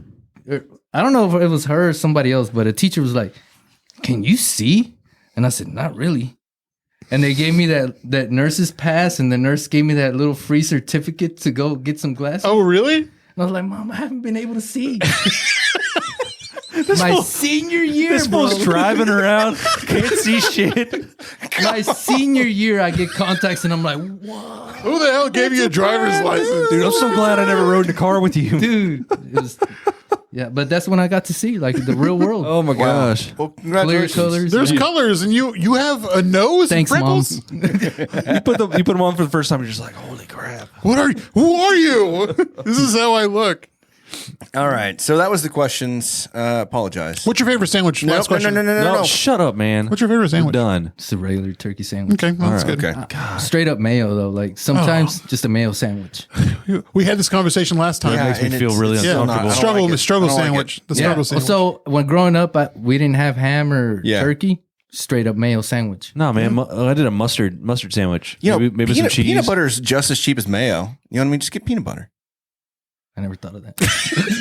Speaker 4: I don't know if it was her or somebody else, but a teacher was like, "Can you see?" And I said, "Not really." And they gave me that nurse's pass, and the nurse gave me that little free certificate to go get some glasses.
Speaker 3: Oh, really?
Speaker 4: And I was like, "Mom, I haven't been able to see." My senior year,
Speaker 2: This
Speaker 4: bro.
Speaker 2: fool's driving around, can't see shit.
Speaker 4: My senior year, I get contacts, and I'm like, "What,
Speaker 3: Who the hell gave you a driver's license, dude?
Speaker 2: I'm so glad I never rode in a car with you.
Speaker 4: dude?" It was, yeah, but that's when I got to see like the real world.
Speaker 2: Oh my gosh.
Speaker 1: Well,
Speaker 4: Clear
Speaker 1: congratulations.
Speaker 4: colors.
Speaker 3: There's
Speaker 4: yeah.
Speaker 3: colors, and you have a nose
Speaker 4: Thanks,
Speaker 3: and
Speaker 4: Mom.
Speaker 3: freckles.
Speaker 2: You put them on for the first time, you're just like, holy crap.
Speaker 3: What are you? Who are you? This is how I look.
Speaker 1: All right. So that was the questions. Apologize.
Speaker 3: What's your favorite sandwich?
Speaker 1: Nope,
Speaker 3: Last question.
Speaker 1: No.
Speaker 2: Shut up, man.
Speaker 3: What's your favorite
Speaker 2: We're
Speaker 3: sandwich?
Speaker 2: done.
Speaker 4: Just a regular turkey sandwich.
Speaker 3: Okay, well, that's good.
Speaker 1: Okay.
Speaker 4: Straight up mayo though. Like sometimes just a mayo sandwich.
Speaker 3: We had this conversation last time.
Speaker 1: Yeah,
Speaker 2: makes me
Speaker 1: and
Speaker 2: feel
Speaker 1: it's-
Speaker 2: really
Speaker 1: it's
Speaker 3: Yeah,
Speaker 1: still not- I don't
Speaker 3: struggle,
Speaker 1: like it.
Speaker 3: struggle
Speaker 1: I don't like
Speaker 3: sandwich.
Speaker 1: it.
Speaker 3: The struggle sandwich.
Speaker 4: So when growing up, we didn't have ham or
Speaker 1: Yeah.
Speaker 4: turkey. Straight up mayo sandwich.
Speaker 2: No, man. I did a mustard sandwich.
Speaker 1: You know,
Speaker 2: maybe some cheese.
Speaker 1: peanut butter is just as cheap as mayo. You know what I mean? Just get peanut butter.
Speaker 4: I never thought of that.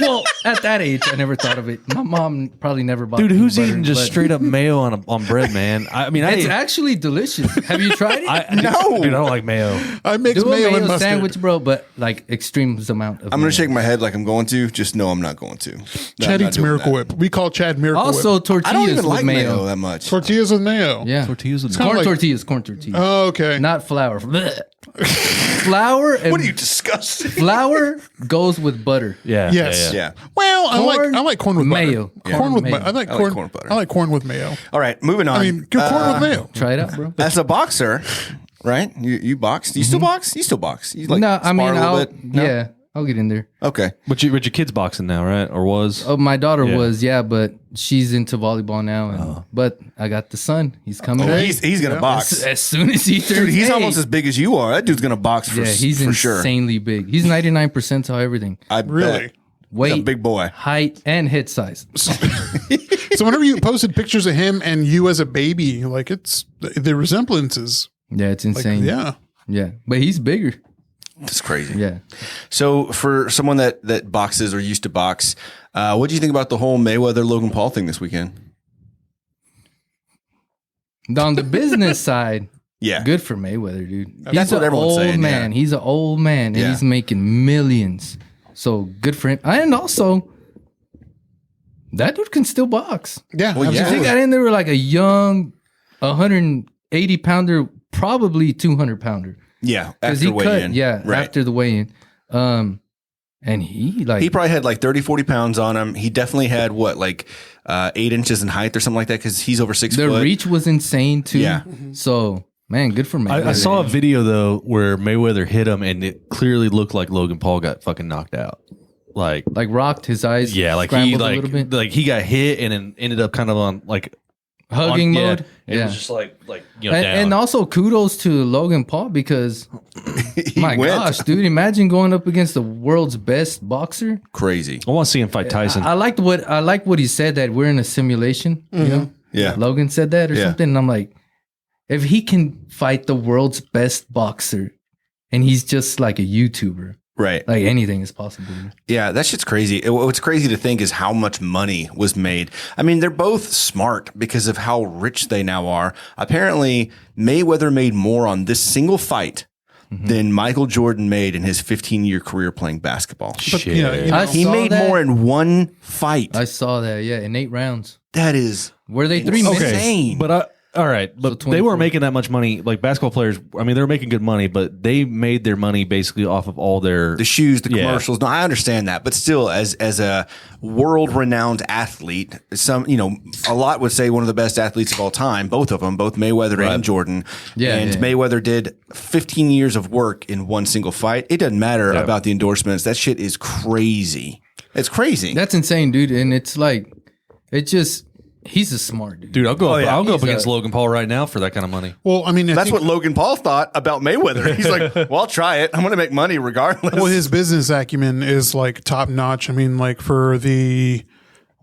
Speaker 4: Well, at that age, I never thought of it. My mom probably never bought.
Speaker 2: Dude,
Speaker 4: peanut
Speaker 2: who's
Speaker 4: butter,
Speaker 2: eating just
Speaker 4: but
Speaker 2: straight up mayo on bread, man? I mean,
Speaker 4: It's actually delicious. Have you tried it?
Speaker 1: No.
Speaker 2: Dude, I don't like mayo.
Speaker 3: I mix
Speaker 4: Do a
Speaker 3: mayo and
Speaker 4: mayo
Speaker 3: mustard.
Speaker 4: sandwich, bro, but like extreme amount of.
Speaker 1: I'm going
Speaker 4: mayo.
Speaker 1: to shake my head like I'm going to. Just know I'm not going to.
Speaker 3: Chad eats Miracle Whip. We call Chad Miracle
Speaker 4: Also,
Speaker 3: Whip.
Speaker 4: tortillas
Speaker 1: I don't even
Speaker 4: with
Speaker 1: like mayo.
Speaker 4: mayo.
Speaker 1: that much.
Speaker 3: Tortillas with mayo.
Speaker 4: Yeah,
Speaker 2: Tortillas with
Speaker 3: kinda
Speaker 4: corn
Speaker 3: like-
Speaker 4: tortillas. Corn tortillas.
Speaker 3: Oh, okay.
Speaker 4: Not flour. Blech. Flour and
Speaker 1: What are you disgusting?
Speaker 4: flour goes with butter.
Speaker 2: Yeah.
Speaker 3: Yes.
Speaker 1: Yeah.
Speaker 3: Well, I like corn with
Speaker 4: mayo.
Speaker 3: butter.
Speaker 4: Corn
Speaker 3: Corn with
Speaker 4: mayo.
Speaker 3: mayo. I like
Speaker 1: I like
Speaker 3: corn.
Speaker 1: corn butter.
Speaker 3: I like corn with mayo.
Speaker 1: All right. Moving on.
Speaker 3: I mean, good corn with mayo.
Speaker 4: Try it out, bro.
Speaker 1: As a boxer, right? You box. Do you still box? You still box. You like
Speaker 4: No, I mean,
Speaker 1: spar a little
Speaker 4: I'll,
Speaker 1: bit? No?
Speaker 4: yeah, I'll get in there.
Speaker 1: Okay.
Speaker 2: But your kid's boxing now, right? Or was?
Speaker 4: Oh, my daughter
Speaker 2: Yeah.
Speaker 4: was, yeah, but she's into volleyball now. And, But I got the son. He's coming.
Speaker 1: Oh,
Speaker 4: up.
Speaker 1: he's gonna box.
Speaker 4: As soon as he turns
Speaker 1: Dude, he's
Speaker 4: 8.
Speaker 1: almost as big as you are. That dude's gonna box for
Speaker 4: Yeah, he's
Speaker 1: for sure.
Speaker 4: insanely big. He's 99 percentile everything.
Speaker 1: I
Speaker 3: Really?
Speaker 1: bet.
Speaker 4: Weight,
Speaker 1: He's a big boy.
Speaker 4: height, and head size.
Speaker 3: So whenever you posted pictures of him and you as a baby, like it's the resemblances.
Speaker 4: Yeah, it's insane.
Speaker 3: Yeah.
Speaker 4: Yeah, but he's bigger.
Speaker 1: It's crazy.
Speaker 4: Yeah.
Speaker 1: So for someone that boxes or used to box, what do you think about the whole Mayweather Logan Paul thing this weekend?
Speaker 4: On the business side,
Speaker 1: Yeah.
Speaker 4: good for Mayweather, dude.
Speaker 1: That's
Speaker 4: He's
Speaker 1: what
Speaker 4: an
Speaker 1: everyone's
Speaker 4: old
Speaker 1: saying,
Speaker 4: man.
Speaker 1: yeah.
Speaker 4: He's an old man, and
Speaker 1: Yeah.
Speaker 4: he's making millions. So good for him. And also, that dude can still box.
Speaker 3: Yeah.
Speaker 1: Well, yeah.
Speaker 4: If he got in there with like a young 180 pounder, probably 200 pounder.
Speaker 1: Yeah.
Speaker 4: Because
Speaker 1: After
Speaker 4: he cut,
Speaker 1: weigh-in.
Speaker 4: yeah,
Speaker 1: Right.
Speaker 4: after the weigh-in. And he like
Speaker 1: He probably had like 30, 40 pounds on him. He definitely had what, like 8 inches in height or something like that because he's over 6
Speaker 4: the
Speaker 1: foot.
Speaker 4: reach was insane too.
Speaker 1: Yeah.
Speaker 4: So man, good for Mayweather.
Speaker 2: I saw a video though where Mayweather hit him, and it clearly looked like Logan Paul got fucking knocked out. Like,
Speaker 4: like rocked his eyes.
Speaker 2: yeah, like he
Speaker 4: scrambled a little bit.
Speaker 2: like he got hit and then ended up kind of on like
Speaker 4: Hugging
Speaker 2: on- yeah.
Speaker 4: mode.
Speaker 2: It
Speaker 4: Yeah.
Speaker 2: was just like you know
Speaker 4: And,
Speaker 2: down.
Speaker 4: and also kudos to Logan Paul because
Speaker 1: He
Speaker 4: my
Speaker 1: went
Speaker 4: gosh, dude, imagine going up against the world's best boxer.
Speaker 1: crazy.
Speaker 2: I want to see him fight Tyson.
Speaker 4: I liked what he said that we're in a simulation. You know,
Speaker 1: Yeah.
Speaker 4: Logan said that or
Speaker 1: Yeah.
Speaker 4: something, and I'm like, if he can fight the world's best boxer, and he's just like a YouTuber,
Speaker 1: Right.
Speaker 4: like anything is possible.
Speaker 1: Yeah, that shit's crazy. What's crazy to think is how much money was made. I mean, they're both smart because of how rich they now are. Apparently, Mayweather made more on this single fight than Michael Jordan made in his 15-year career playing basketball.
Speaker 2: Shit.
Speaker 3: you know,
Speaker 4: I
Speaker 1: He
Speaker 4: saw
Speaker 1: made
Speaker 4: that.
Speaker 1: more in one fight.
Speaker 4: I saw that, yeah, in 8 rounds.
Speaker 1: That is
Speaker 4: Were they 3 minutes?
Speaker 1: insane.
Speaker 2: But all right, but
Speaker 4: So
Speaker 2: they
Speaker 4: 24.
Speaker 2: weren't making that much money. Like basketball players, I mean, they were making good money, but they made their money basically off of all their
Speaker 1: the shoes, the
Speaker 2: Yeah.
Speaker 1: commercials. No, I understand that, but still, as a world renowned athlete, a lot would say one of the best athletes of all time. Both of them, both Mayweather and Jordan.
Speaker 4: Yeah,
Speaker 1: and
Speaker 4: yeah.
Speaker 1: Mayweather did 15 years of work in one single fight. It doesn't matter about the endorsements. That shit is crazy. It's crazy.
Speaker 4: That's insane, dude. And it's like, he's a smart dude.
Speaker 2: Dude, I'll go up
Speaker 4: He's
Speaker 2: against
Speaker 4: a-
Speaker 2: Logan Paul right now for that kind of money.
Speaker 3: Well, I mean,
Speaker 1: That's what Logan Paul thought about Mayweather. He's like, well, I'll try it. I'm going to make money regardless.
Speaker 3: Well, his business acumen is like top notch. I mean, like for the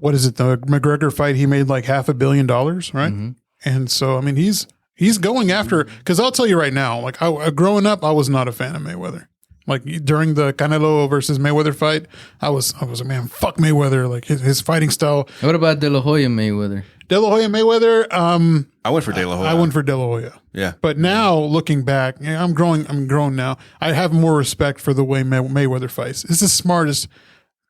Speaker 3: McGregor fight, he made like $500 million, right?
Speaker 4: Mm-hmm.
Speaker 3: And so, I mean, he's going after. Because I'll tell you right now, like growing up, I was not a fan of Mayweather. Like during the Canelo versus Mayweather fight, I was a man. Fuck Mayweather. Like his fighting style.
Speaker 4: What about De La Hoya Mayweather?
Speaker 3: De La Hoya Mayweather.
Speaker 1: I went for De La Hoya.
Speaker 3: I went for De La Hoya.
Speaker 1: Yeah.
Speaker 3: But now looking back, I'm grown now. I have more respect for the way Mayweather fights. He's the smartest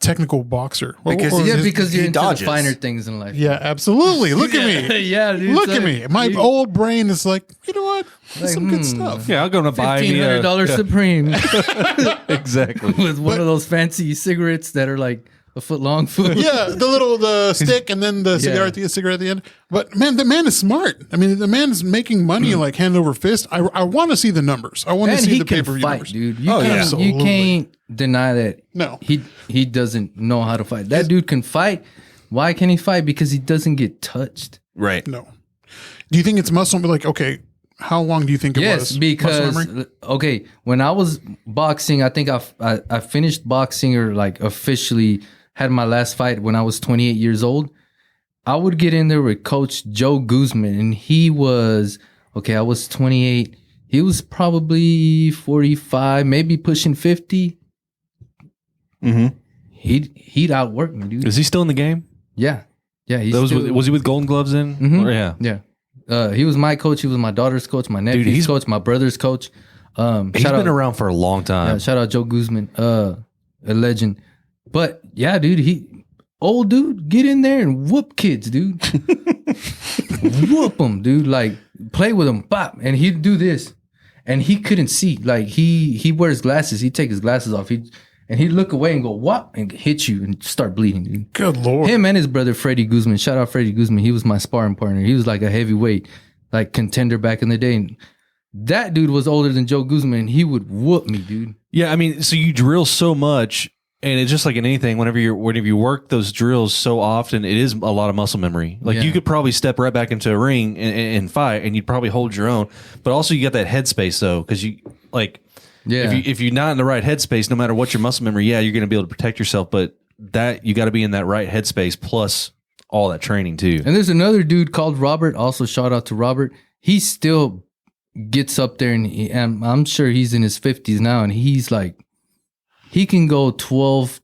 Speaker 3: technical boxer.
Speaker 1: Because
Speaker 4: Because you're
Speaker 1: he
Speaker 4: into
Speaker 1: dodges.
Speaker 4: the finer things in life.
Speaker 3: Yeah, absolutely. Look at me.
Speaker 4: Yeah, dude.
Speaker 3: Look at me. My old brain is like, you know what? That's some good stuff.
Speaker 2: Yeah, I'll go to buy me
Speaker 4: $1,500 Supreme
Speaker 2: exactly.
Speaker 4: with one of those fancy cigarettes that are like a foot long.
Speaker 3: Yeah, the stick and then the cigarette at the end. But man, the man is smart. I mean, the man is making money like hand over fist. I want to see the numbers. I want to
Speaker 4: And
Speaker 3: see
Speaker 4: he
Speaker 3: the
Speaker 4: can
Speaker 3: pay-per-view
Speaker 4: fight,
Speaker 3: numbers.
Speaker 4: dude.
Speaker 3: yeah.
Speaker 4: You
Speaker 3: Absolutely.
Speaker 4: can't deny that.
Speaker 3: No.
Speaker 4: He doesn't know how to fight. That dude can fight. Why can he fight? Because he doesn't get touched.
Speaker 1: Right.
Speaker 3: No. Do you think it's muscle? Like, okay, how long do you think it was?
Speaker 4: Yes,
Speaker 3: Muscle
Speaker 4: because
Speaker 3: memory?
Speaker 4: okay, when I was boxing, I think I finished boxing or like officially had my last fight when I was 28 years old. I would get in there with Coach Joe Guzman, and he was I was 28. He was probably 45, maybe pushing 50.
Speaker 1: Mm-hmm.
Speaker 4: He'd outwork me, dude.
Speaker 2: Is he still in the game?
Speaker 4: Yeah. He's
Speaker 2: Was
Speaker 4: still-
Speaker 2: he with Golden Gloves in?
Speaker 4: Mhm.
Speaker 2: Or- yeah.
Speaker 4: Yeah. He was my coach. He was my daughter's coach, my nephew's
Speaker 2: he's-
Speaker 4: coach, my brother's coach.
Speaker 2: He's
Speaker 4: Shout
Speaker 2: been
Speaker 4: out,
Speaker 2: around for a long time.
Speaker 4: shout out Joe Guzman, a legend. But yeah, dude, old dude, get in there and whoop kids, dude. Whoop them, dude. Like play with them, bop, and he'd do this, and he couldn't see. Like he wears glasses. He'd take his glasses off. He'd look away and go whop and hit you and start bleeding, dude.
Speaker 3: Good Lord.
Speaker 4: Him and his brother Freddie Guzman. Shout out Freddie Guzman. He was my sparring partner. He was like a heavyweight, like contender back in the day. And that dude was older than Joe Guzman. And he would whoop me, dude.
Speaker 2: Yeah, I mean, so you drill so much, and it's just like in anything. Whenever you work those drills so often, it is a lot of muscle memory. Like
Speaker 4: Yeah.
Speaker 2: you could probably step right back into a ring and fight, and you'd probably hold your own. But also, you got that headspace though, because you like.
Speaker 4: Yeah.
Speaker 2: If you're not in the right headspace, no matter what your muscle memory, you're going to be able to protect yourself. But that you got to be in that right headspace plus all that training too.
Speaker 4: And there's another dude called Robert. Also, shout out to Robert. He still gets up there, and I'm sure he's in his 50s now, and he's like, he can go 12,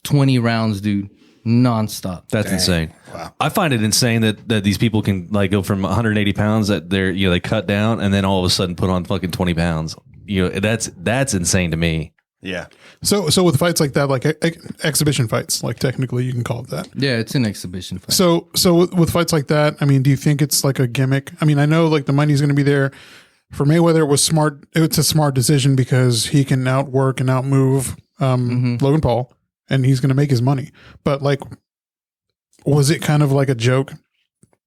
Speaker 4: 20 rounds, dude, nonstop.
Speaker 2: That's insane.
Speaker 1: Wow.
Speaker 2: I find it insane that these people can like go from 180 pounds that they cut down and then all of a sudden put on fucking 20 pounds. That's insane to me.
Speaker 1: Yeah.
Speaker 3: So with fights like that, like exhibition fights, like technically you can call it that.
Speaker 4: Yeah, it's an exhibition fight.
Speaker 3: So with fights like that, I mean, do you think it's like a gimmick? I mean, I know like the money's going to be there. For Mayweather, it was smart. It's a smart decision because he can outwork and outmove Logan Paul, and he's going to make his money. But like, was it kind of like a joke?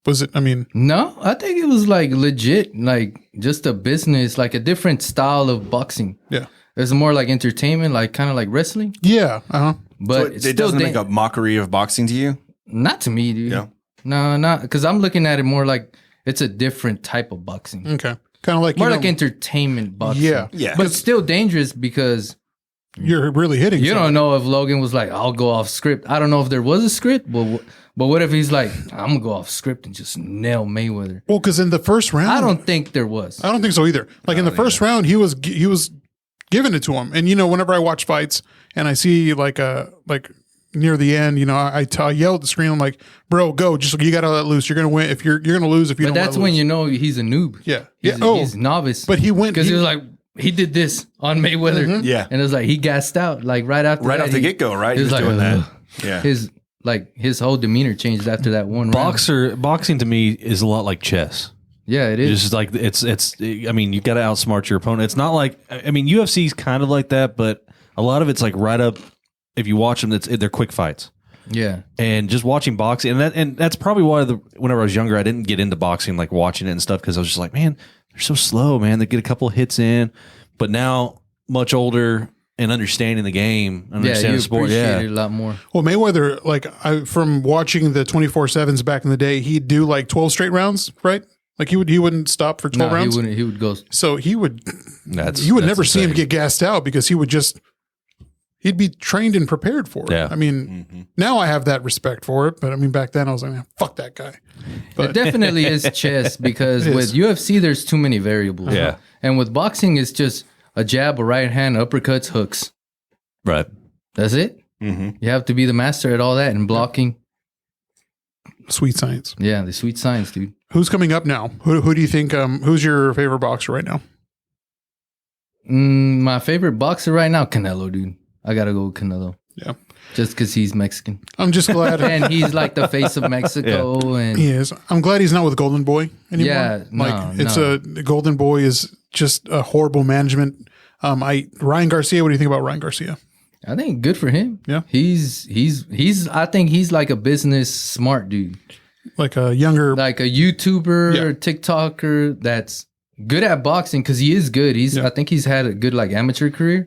Speaker 3: Was it? I mean,
Speaker 4: No, I think it was like legit, like just a business, like a different style of boxing.
Speaker 3: yeah,
Speaker 4: It's more like entertainment, like kind of like wrestling,
Speaker 3: yeah, uh-huh.
Speaker 4: but
Speaker 1: So
Speaker 4: it's
Speaker 1: it
Speaker 4: still
Speaker 1: doesn't make a mockery of boxing to you?
Speaker 4: not to me, dude.
Speaker 1: Yeah.
Speaker 4: No, not because I'm looking at it more like it's a different type of boxing,
Speaker 3: Okay, kind of like
Speaker 4: more
Speaker 3: you
Speaker 4: like
Speaker 3: know,
Speaker 4: entertainment boxing.
Speaker 3: Yeah.
Speaker 1: Yeah.
Speaker 4: but it's still dangerous because
Speaker 3: you're really hitting.
Speaker 4: you don't know if Logan was like, "I'll go off script." I don't know if there was a script, but what if he's like, "I'm gonna go off script and just nail Mayweather"?
Speaker 3: Well, because in the first round,
Speaker 4: I don't think there was.
Speaker 3: I don't think so either. Like in the first round, he was giving it to him. And whenever I watch fights and I see like near the end, I yell at the screen. I'm like, "Bro, go! Just you got to let loose. You're gonna win. If you're gonna lose if you
Speaker 4: But
Speaker 3: don't."
Speaker 4: that's
Speaker 3: let
Speaker 4: when
Speaker 3: loose.
Speaker 4: you know he's a noob.
Speaker 3: Yeah.
Speaker 4: He's,
Speaker 3: Yeah.
Speaker 4: he's novice.
Speaker 3: But he went
Speaker 4: because he was like, he did this on Mayweather.
Speaker 1: Yeah.
Speaker 4: And it was like, he gassed out like right after
Speaker 1: Right
Speaker 4: that,
Speaker 1: off the
Speaker 4: he-
Speaker 1: get-go, right?
Speaker 4: He was like,
Speaker 1: doing that.
Speaker 4: "Ugh."
Speaker 1: Yeah.
Speaker 4: His like his whole demeanor changed after that one round.
Speaker 2: Boxing to me is a lot like chess.
Speaker 4: Yeah, it is.
Speaker 2: It's just like it's. I mean, you got to outsmart your opponent. It's not like, I mean, UFC's kind of like that, but a lot of it's like right up. If you watch them, they're quick fights.
Speaker 4: Yeah,
Speaker 2: and just watching boxing, and that's probably why whenever I was younger, I didn't get into boxing, like watching it and stuff, because I was just like, man, they're so slow, man. They get a couple hits in, but now much older and understanding the game, understanding the sport,
Speaker 4: appreciate it a lot more.
Speaker 3: Well, Mayweather, like from watching the 24/7s back in the day, he'd do like 12 straight rounds, right? Like he wouldn't stop for 12 rounds.
Speaker 4: He would go.
Speaker 3: So you would
Speaker 2: that's
Speaker 3: never see him
Speaker 2: insane.
Speaker 3: get gassed out because he'd be trained and prepared for it.
Speaker 2: Yeah.
Speaker 3: I mean, now I have that respect for it, but I mean, back then I was like, man, fuck that guy.
Speaker 4: It definitely is chess because with UFC, there's too many variables.
Speaker 2: Yeah.
Speaker 4: And with boxing, it's just a jab, a right hand, uppercuts, hooks.
Speaker 2: Right.
Speaker 4: That's it.
Speaker 1: Mm-hmm.
Speaker 4: You have to be the master at all that and blocking.
Speaker 3: Sweet science.
Speaker 4: Yeah, the sweet science, dude.
Speaker 3: Who's coming up now? Who do you think, who's your favorite boxer right now?
Speaker 4: My favorite boxer right now, Canelo, dude. I got to go with Canelo.
Speaker 3: Yeah.
Speaker 4: Just because he's Mexican.
Speaker 3: I'm just glad.
Speaker 4: And he's like the face of Mexico. And
Speaker 3: He is. I'm glad he's not with Golden Boy anymore.
Speaker 4: Yeah,
Speaker 3: Golden Boy is just a horrible management. Ryan Garcia, what do you think about Ryan Garcia?
Speaker 4: I think good for him.
Speaker 3: Yeah.
Speaker 4: I think he's like a business smart dude.
Speaker 3: Like a younger,
Speaker 4: Like a YouTuber
Speaker 3: Yeah.
Speaker 4: or TikToker that's good at boxing because he is good. I think he's had a good like amateur career.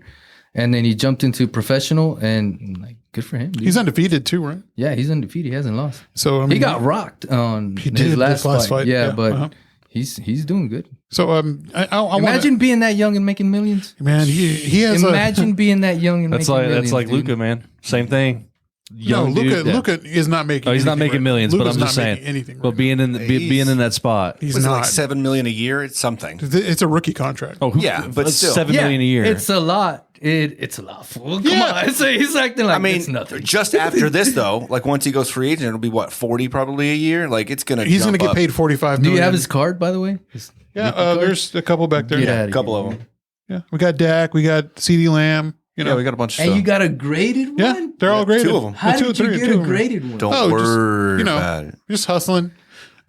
Speaker 4: And then he jumped into professional and like good for him. Dude.
Speaker 3: he's undefeated too, right?
Speaker 4: Yeah, he's undefeated. He hasn't lost.
Speaker 3: So I mean,
Speaker 4: He got rocked on his last fight. Yeah, but he's doing good.
Speaker 3: So I
Speaker 4: Imagine being that young and making millions.
Speaker 3: man, he has
Speaker 4: Imagine being that young and
Speaker 2: That's
Speaker 4: making
Speaker 2: like
Speaker 4: millions.
Speaker 2: like
Speaker 4: dude.
Speaker 2: Luca, man. Same thing.
Speaker 3: Luca is not making.
Speaker 2: Oh, he's not
Speaker 3: anything
Speaker 2: making
Speaker 3: right
Speaker 2: millions,
Speaker 3: now.
Speaker 2: but I'm
Speaker 3: Luka's
Speaker 2: just
Speaker 3: not
Speaker 2: saying.
Speaker 3: making anything.
Speaker 2: But
Speaker 3: Right
Speaker 2: being in that spot,
Speaker 3: he's
Speaker 1: Was it
Speaker 3: not.
Speaker 1: like $7 million a year? It's something.
Speaker 3: It's a rookie contract.
Speaker 2: oh
Speaker 1: Yeah, but
Speaker 2: it's
Speaker 1: still.
Speaker 2: $7 million a year.
Speaker 4: It's a lot. It's a lot. Fool. Come
Speaker 3: Yeah.
Speaker 4: on. He's acting like
Speaker 1: I mean,
Speaker 4: it's nothing.
Speaker 1: just after this though, like once he goes free agent, it'll be what 40 probably a year. Like it's gonna.
Speaker 3: He's
Speaker 1: going
Speaker 3: going
Speaker 1: to
Speaker 3: to get paid 45
Speaker 4: Do
Speaker 3: million.
Speaker 4: you have his card, by the way?
Speaker 3: Yeah, there's a couple back there.
Speaker 4: Get
Speaker 3: Yeah,
Speaker 4: outta
Speaker 1: A couple
Speaker 4: here,
Speaker 1: of them.
Speaker 3: yeah. We got Dak, we got CeeDee Lamb. You know,
Speaker 1: Yeah, we got a bunch of
Speaker 4: And
Speaker 1: stuff.
Speaker 4: you got a graded
Speaker 3: yeah,
Speaker 4: one?
Speaker 3: they're all graded.
Speaker 1: two of them.
Speaker 4: How
Speaker 3: Two-
Speaker 4: did you
Speaker 3: three-
Speaker 4: get
Speaker 3: two
Speaker 4: a
Speaker 3: of them.
Speaker 4: graded one?
Speaker 1: Don't
Speaker 3: Oh, just,
Speaker 1: worry
Speaker 3: you know,
Speaker 1: about it.
Speaker 3: just hustling.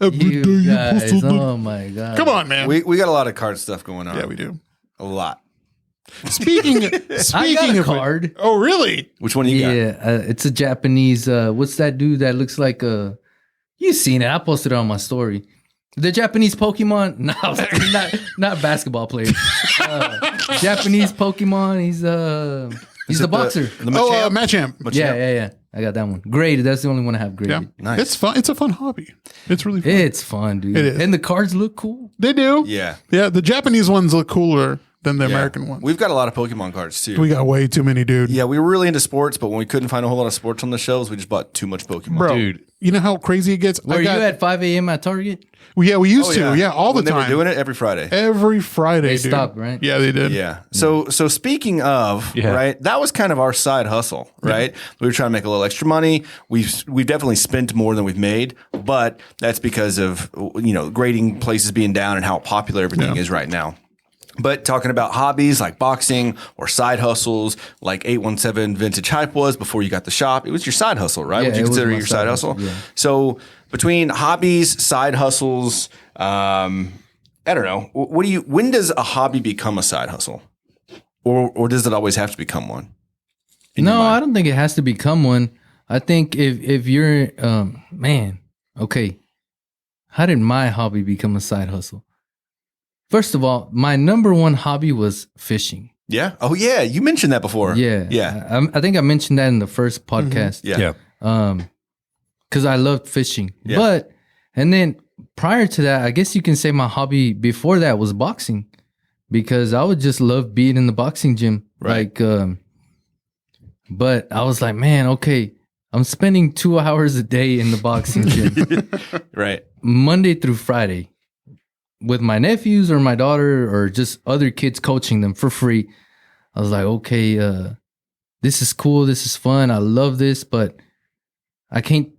Speaker 3: Every day
Speaker 4: You
Speaker 3: you
Speaker 4: guys,
Speaker 3: hustle.
Speaker 4: oh my God.
Speaker 3: Come on, man.
Speaker 1: We got a lot of card stuff going on.
Speaker 3: Yeah, we do.
Speaker 1: A lot.
Speaker 3: Speaking
Speaker 4: I got
Speaker 3: of
Speaker 4: a
Speaker 3: it-
Speaker 4: card.
Speaker 3: oh, really?
Speaker 1: Which one you got?
Speaker 4: Yeah, it's a Japanese. What's that dude that looks like a? You seen it? I posted it on my story. The Japanese Pokemon. No, not basketball player. Japanese Pokemon. He's the boxer.
Speaker 1: The
Speaker 3: Oh,
Speaker 1: Machamp?
Speaker 3: Machamp.
Speaker 4: Yeah. I got that one. Graded. That's the only one I have
Speaker 3: Yeah,
Speaker 4: graded.
Speaker 1: Nice.
Speaker 3: it's fun. It's a fun hobby. It's really fun.
Speaker 4: It's fun, dude.
Speaker 3: It is.
Speaker 4: And the cards look cool.
Speaker 3: They do.
Speaker 1: Yeah.
Speaker 3: Yeah, the Japanese ones look cooler than the
Speaker 1: Yeah.
Speaker 3: American ones.
Speaker 1: We've got a lot of Pokemon cards too.
Speaker 3: We got way too many, dude.
Speaker 1: Yeah, we were really into sports, but when we couldn't find a whole lot of sports on the shelves, we just bought too much Pokemon.
Speaker 3: Bro,
Speaker 2: Dude.
Speaker 3: you know how crazy it gets?
Speaker 4: Were you at 5 a.m. at Target?
Speaker 3: Yeah, we used
Speaker 1: Oh,
Speaker 3: to. Yeah, all the
Speaker 1: When they
Speaker 3: time.
Speaker 1: were doing it every Friday.
Speaker 3: Every Friday,
Speaker 4: They
Speaker 3: dude.
Speaker 4: stopped, right?
Speaker 3: Yeah, they did.
Speaker 1: Yeah. So speaking of,
Speaker 2: Yeah.
Speaker 1: right, that was kind of our side hustle, right? We were trying to make a little extra money. We've definitely spent more than we've made, but that's because of grading places being down and how popular everything is right now. But talking about hobbies like boxing or side hustles like 817 Vintage Hype was before you got the shop, it was your side hustle, right?
Speaker 4: Yeah,
Speaker 1: Would you
Speaker 4: it was
Speaker 1: consider
Speaker 4: my
Speaker 1: your
Speaker 4: side
Speaker 1: side
Speaker 4: hustle,
Speaker 1: hustle?
Speaker 4: yeah.
Speaker 1: So between hobbies, side hustles, I don't know. When does a hobby become a side hustle? Or does it always have to become one?
Speaker 4: No, I don't think it has to become one. I think if you're man, okay. How did my hobby become a side hustle? First of all, my number one hobby was fishing.
Speaker 1: Yeah. Oh, yeah. You mentioned that before.
Speaker 4: Yeah.
Speaker 1: Yeah.
Speaker 4: I think I mentioned that in the first podcast.
Speaker 1: Yeah.
Speaker 4: Because I loved fishing.
Speaker 1: Yeah.
Speaker 4: And then prior to that, I guess you can say my hobby before that was boxing, because I would just love being in the boxing gym.
Speaker 1: Right.
Speaker 4: Like, but I was like, man, okay, I'm spending 2 hours a day in the boxing gym,
Speaker 1: Right.
Speaker 4: Monday through Friday, with my nephews or my daughter or just other kids coaching them for free. I was like, okay, this is cool. This is fun. I love this, but I can't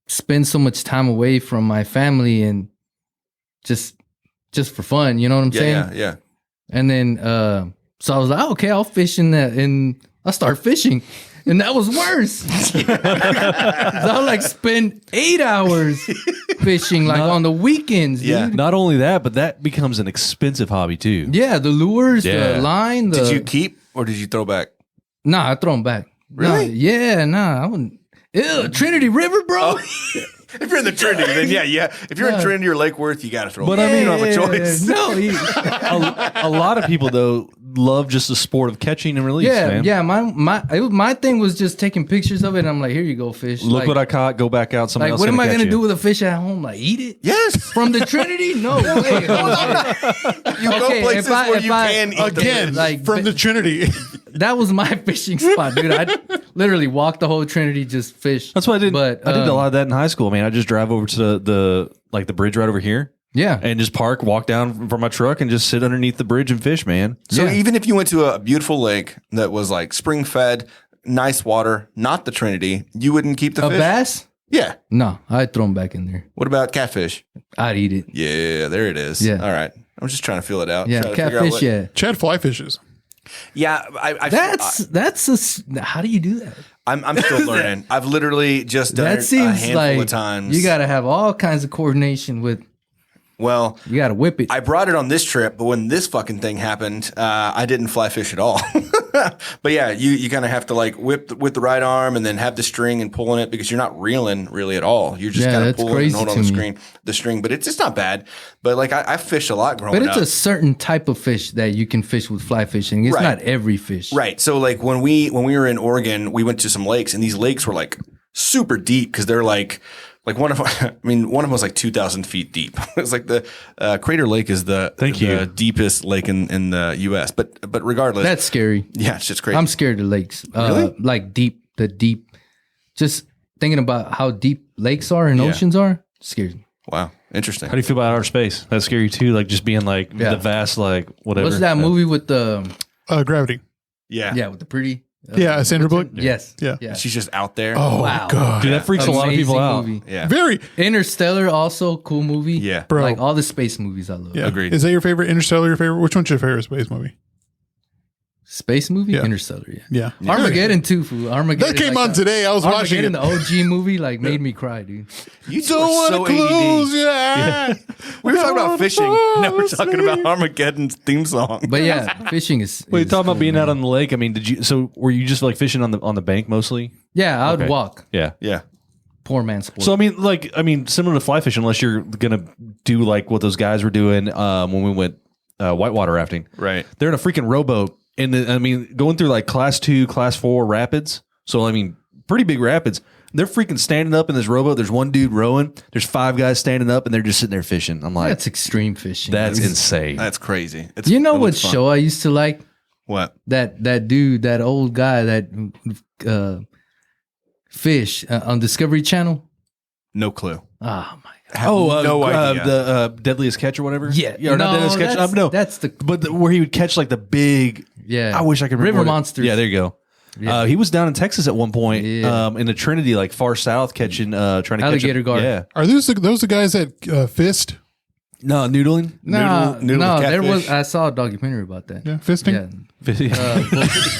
Speaker 4: spend so much time away from my family and just for fun. You know what I'm saying?
Speaker 1: Yeah. Yeah.
Speaker 4: And then, so I was like, okay, I'll fish in that, and I start fishing. And that was worse. So I like spend 8 hours fishing like on the weekends, dude.
Speaker 1: Yeah.
Speaker 2: Not only that, but that becomes an expensive hobby too.
Speaker 4: Yeah, the lures,
Speaker 2: Yeah.
Speaker 4: the line.
Speaker 1: Did you keep or did you throw back?
Speaker 4: Nah, I throw them back.
Speaker 1: Really?
Speaker 4: I wouldn't. Ew, Trinity River, bro.
Speaker 1: If you're in the Trinity, then yeah. If you're in Trinity or Lake Worth, you got to throw.
Speaker 2: But
Speaker 1: back.
Speaker 2: I mean,
Speaker 1: you don't have a choice.
Speaker 4: No,
Speaker 2: A lot of people though love just the sport of catching and release. man.
Speaker 4: My thing was just taking pictures of it. And I'm like, here you go, fish.
Speaker 2: Look
Speaker 4: like,
Speaker 2: what I caught. Go back out. Somebody
Speaker 4: like,
Speaker 2: else.
Speaker 4: what am I
Speaker 2: going
Speaker 4: gonna
Speaker 2: to
Speaker 4: do with a fish at home? Like, eat it?
Speaker 1: Yes.
Speaker 4: From the Trinity? No way.
Speaker 1: You go
Speaker 4: Okay,
Speaker 1: places where you can eat the
Speaker 3: Again,
Speaker 1: fish.
Speaker 4: like,
Speaker 3: from the Trinity.
Speaker 4: That was my fishing spot, dude. I literally walked the whole Trinity, just fish.
Speaker 2: That's what I did.
Speaker 4: But
Speaker 2: I did a lot of that in high school. Man, I just drive over to the bridge right over here.
Speaker 4: Yeah,
Speaker 2: And just park, walk down from my truck, and just sit underneath the bridge and fish, man.
Speaker 1: So
Speaker 4: Yeah.
Speaker 1: even if you went to a beautiful lake that was like spring fed, nice water, not the Trinity, you wouldn't keep the
Speaker 4: a
Speaker 1: fish?
Speaker 4: bass?
Speaker 1: Yeah.
Speaker 4: No, I'd throw them back in there.
Speaker 1: What about catfish?
Speaker 4: I'd eat it.
Speaker 1: Yeah, there it is.
Speaker 4: Yeah.
Speaker 1: All right. I'm just trying to feel it out.
Speaker 4: Yeah,
Speaker 1: Trying to figure out
Speaker 4: catfish.
Speaker 1: what-
Speaker 4: Yeah,
Speaker 3: Chad fly fishes.
Speaker 1: Yeah.
Speaker 4: how do you do that?
Speaker 1: I'm still learning. I've literally just done
Speaker 4: That
Speaker 1: it a
Speaker 4: seems
Speaker 1: handful
Speaker 4: like
Speaker 1: of times.
Speaker 4: you got to have all kinds of coordination with.
Speaker 1: Well,
Speaker 4: You got to whip it.
Speaker 1: I brought it on this trip, but when this fucking thing happened, I didn't fly fish at all. But yeah, you kind of have to like whip with the right arm and then have the string and pulling it because you're not reeling really at all. You're just
Speaker 4: Yeah,
Speaker 1: kind of
Speaker 4: that's
Speaker 1: pulling and
Speaker 4: crazy
Speaker 1: hold on
Speaker 4: to
Speaker 1: the
Speaker 4: me.
Speaker 1: string. But it's not bad. But like I fished a lot growing
Speaker 4: but it's
Speaker 1: up.
Speaker 4: a certain type of fish that you can fish with fly fishing. It's
Speaker 1: Right.
Speaker 4: not every fish.
Speaker 1: Right. So like when we were in Oregon, we went to some lakes and these lakes were like super deep because they're like one of them was like 2,000 feet deep. It's like the Crater Lake is the deepest lake in the U.S. But regardless,
Speaker 4: That's scary.
Speaker 1: yeah, it's just crazy.
Speaker 4: I'm scared of lakes.
Speaker 1: Really?
Speaker 4: Like the deep. Just thinking about how deep lakes are and oceans are scares me.
Speaker 1: Wow, interesting.
Speaker 2: How do you feel about outer space? That's scary too. Like just being like
Speaker 4: Yeah.
Speaker 2: the vast, like whatever.
Speaker 4: What's that movie with the
Speaker 3: Gravity.
Speaker 1: Yeah,
Speaker 4: with the pretty?
Speaker 3: Yeah, Sandra Bullock.
Speaker 4: Yes.
Speaker 3: Yeah.
Speaker 1: she's just out there.
Speaker 3: Oh,
Speaker 4: Wow.
Speaker 3: God.
Speaker 2: Dude, that freaks a lot of people
Speaker 4: Amazing
Speaker 2: out.
Speaker 4: movie.
Speaker 1: yeah,
Speaker 3: Very.
Speaker 4: Interstellar, also cool movie.
Speaker 1: yeah.
Speaker 3: Bro.
Speaker 4: Like all the space movies I love.
Speaker 3: Yeah.
Speaker 1: Agreed.
Speaker 3: Is that your favorite? Interstellar your favorite? Which one's your favorite space movie?
Speaker 4: Space movie?
Speaker 3: Yeah.
Speaker 4: Interstellar, yeah.
Speaker 3: Yeah.
Speaker 4: Armageddon too, fool. Armageddon.
Speaker 3: That came
Speaker 4: like
Speaker 3: on today. I was watching
Speaker 4: Armageddon,
Speaker 3: it.
Speaker 4: the OG movie, like made me cry, dude.
Speaker 1: You two
Speaker 3: Don't
Speaker 1: are
Speaker 3: want
Speaker 1: so
Speaker 3: to close
Speaker 1: ADD.
Speaker 3: your eyes.
Speaker 1: We were talking about fishing. Now we're talking
Speaker 3: Sleep.
Speaker 1: about Armageddon's theme song.
Speaker 4: But yeah, fishing is.
Speaker 2: Wait,
Speaker 4: is
Speaker 2: talking about
Speaker 4: cool,
Speaker 2: being
Speaker 4: man.
Speaker 2: out on the lake. I mean, did you? So were you just like fishing on the bank mostly?
Speaker 4: Yeah, I would
Speaker 2: Okay.
Speaker 4: walk.
Speaker 2: Yeah.
Speaker 1: Yeah,
Speaker 4: Poor man sport.
Speaker 2: So I mean, similar to fly fishing, unless you're gonna do like what those guys were doing when we went whitewater rafting.
Speaker 1: right.
Speaker 2: They're in a freaking rowboat, and going through like class 2, class 4 rapids. So I mean, pretty big rapids. They're freaking standing up in this rowboat. There's one dude rowing. There's 5 guys standing up, and they're just sitting there fishing. I'm like,
Speaker 4: That's extreme fishing.
Speaker 2: that's insane.
Speaker 1: That's crazy. It's,
Speaker 4: You know
Speaker 1: it
Speaker 4: what
Speaker 1: looks fun.
Speaker 4: show I used to like?
Speaker 1: What?
Speaker 4: That dude, that old guy, that fish on Discovery Channel.
Speaker 1: No clue.
Speaker 4: Oh my god!
Speaker 1: Have no idea.
Speaker 2: The Deadliest Catch or whatever. or not
Speaker 4: no,
Speaker 2: Deadliest Catch.
Speaker 4: that's,
Speaker 2: No,
Speaker 4: that's the
Speaker 2: but where he would catch like the big.
Speaker 4: yeah.
Speaker 2: I wish I could remember
Speaker 4: River
Speaker 2: what it-
Speaker 4: Monsters.
Speaker 2: Yeah, there you go.
Speaker 4: Yeah.
Speaker 2: He was down in Texas at one point,
Speaker 4: Yeah.
Speaker 2: in the Trinity, like far south, catching, trying to
Speaker 4: Alligator
Speaker 2: catch
Speaker 4: gar.
Speaker 2: Yeah,
Speaker 3: Are those the guys that fist?
Speaker 2: no noodling.
Speaker 4: No,
Speaker 1: Noodle
Speaker 4: no,
Speaker 1: with
Speaker 4: there was.
Speaker 1: catfish?
Speaker 4: I saw a documentary about that.
Speaker 3: Yeah, fisting.
Speaker 4: Yeah,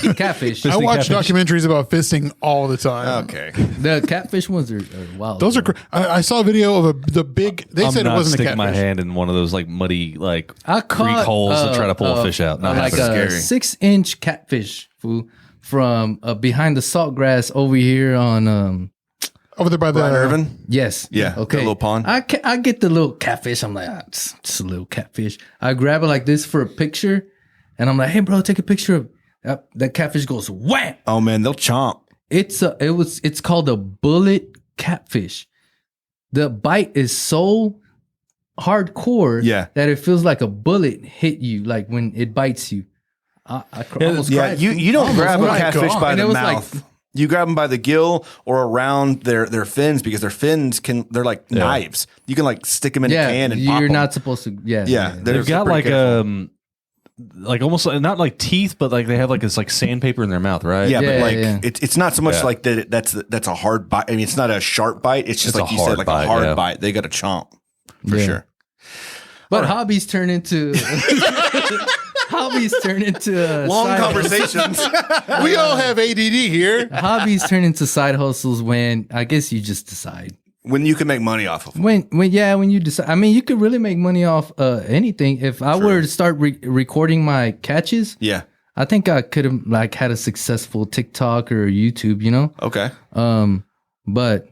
Speaker 2: Yeah.
Speaker 4: catfish.
Speaker 3: I watch
Speaker 2: catfish.
Speaker 3: documentaries about fisting all the time.
Speaker 1: Okay.
Speaker 4: The catfish ones are wild.
Speaker 3: Those are.
Speaker 4: bro.
Speaker 3: I saw a video of the big. They
Speaker 2: I'm
Speaker 3: said it
Speaker 2: not
Speaker 3: wasn't a
Speaker 2: sticking
Speaker 3: catfish.
Speaker 2: my hand in one of those like muddy like
Speaker 4: I
Speaker 2: creek
Speaker 4: caught
Speaker 2: holes to try to pull a fish out. Not
Speaker 4: like
Speaker 2: happening.
Speaker 4: a
Speaker 1: Scary.
Speaker 4: 6-inch catfish, fool, from behind the salt grass over here on.
Speaker 3: Over there by the
Speaker 1: Brian Irvin?
Speaker 4: Yes.
Speaker 1: Yeah,
Speaker 4: Okay.
Speaker 1: that little pond.
Speaker 4: I get the little catfish. I'm like, it's just a little catfish. I grab it like this for a picture, and I'm like, hey, bro, take a picture of that catfish. Goes wham.
Speaker 1: Oh man, they'll chomp.
Speaker 4: It's called a bullet catfish. The bite is so hardcore
Speaker 1: Yeah.
Speaker 4: that it feels like a bullet hit you, like when it bites you. I almost
Speaker 1: Yeah,
Speaker 4: cried.
Speaker 1: you don't grab a
Speaker 3: my
Speaker 1: catfish
Speaker 3: God.
Speaker 1: by
Speaker 4: And
Speaker 1: the
Speaker 4: it was like-
Speaker 1: mouth. You grab them by the gill or around their fins because their fins they're like knives. You can like stick them in a can and pop
Speaker 4: you're
Speaker 1: them.
Speaker 4: not supposed to. Yeah,
Speaker 1: Yeah,
Speaker 2: They've got
Speaker 1: pretty
Speaker 2: like
Speaker 1: careful.
Speaker 2: like almost not like teeth, but like they have like this like sandpaper in their mouth, right?
Speaker 1: Yeah,
Speaker 4: Yeah,
Speaker 1: but like
Speaker 4: yeah.
Speaker 1: it's not so much
Speaker 2: Yeah.
Speaker 1: like that. That's a hard bite. I mean, it's not a sharp bite. It's just
Speaker 2: It's
Speaker 1: like
Speaker 2: a
Speaker 1: you said,
Speaker 2: hard
Speaker 1: like
Speaker 2: bite,
Speaker 1: a hard
Speaker 2: yeah.
Speaker 1: bite. They got to chomp for
Speaker 4: Yeah.
Speaker 1: sure.
Speaker 4: But hobbies turn into hobbies turn into
Speaker 1: Long
Speaker 4: side
Speaker 1: conversations.
Speaker 3: We all have ADD here.
Speaker 4: hobbies turn into side hustles when I guess you just decide.
Speaker 1: When you can make money off of them.
Speaker 4: When you decide. I mean, you could really make money off anything. If I were to start recording my catches,
Speaker 1: Yeah.
Speaker 4: I think I could have like had a successful TikTok or YouTube, you know.
Speaker 1: Okay.
Speaker 4: But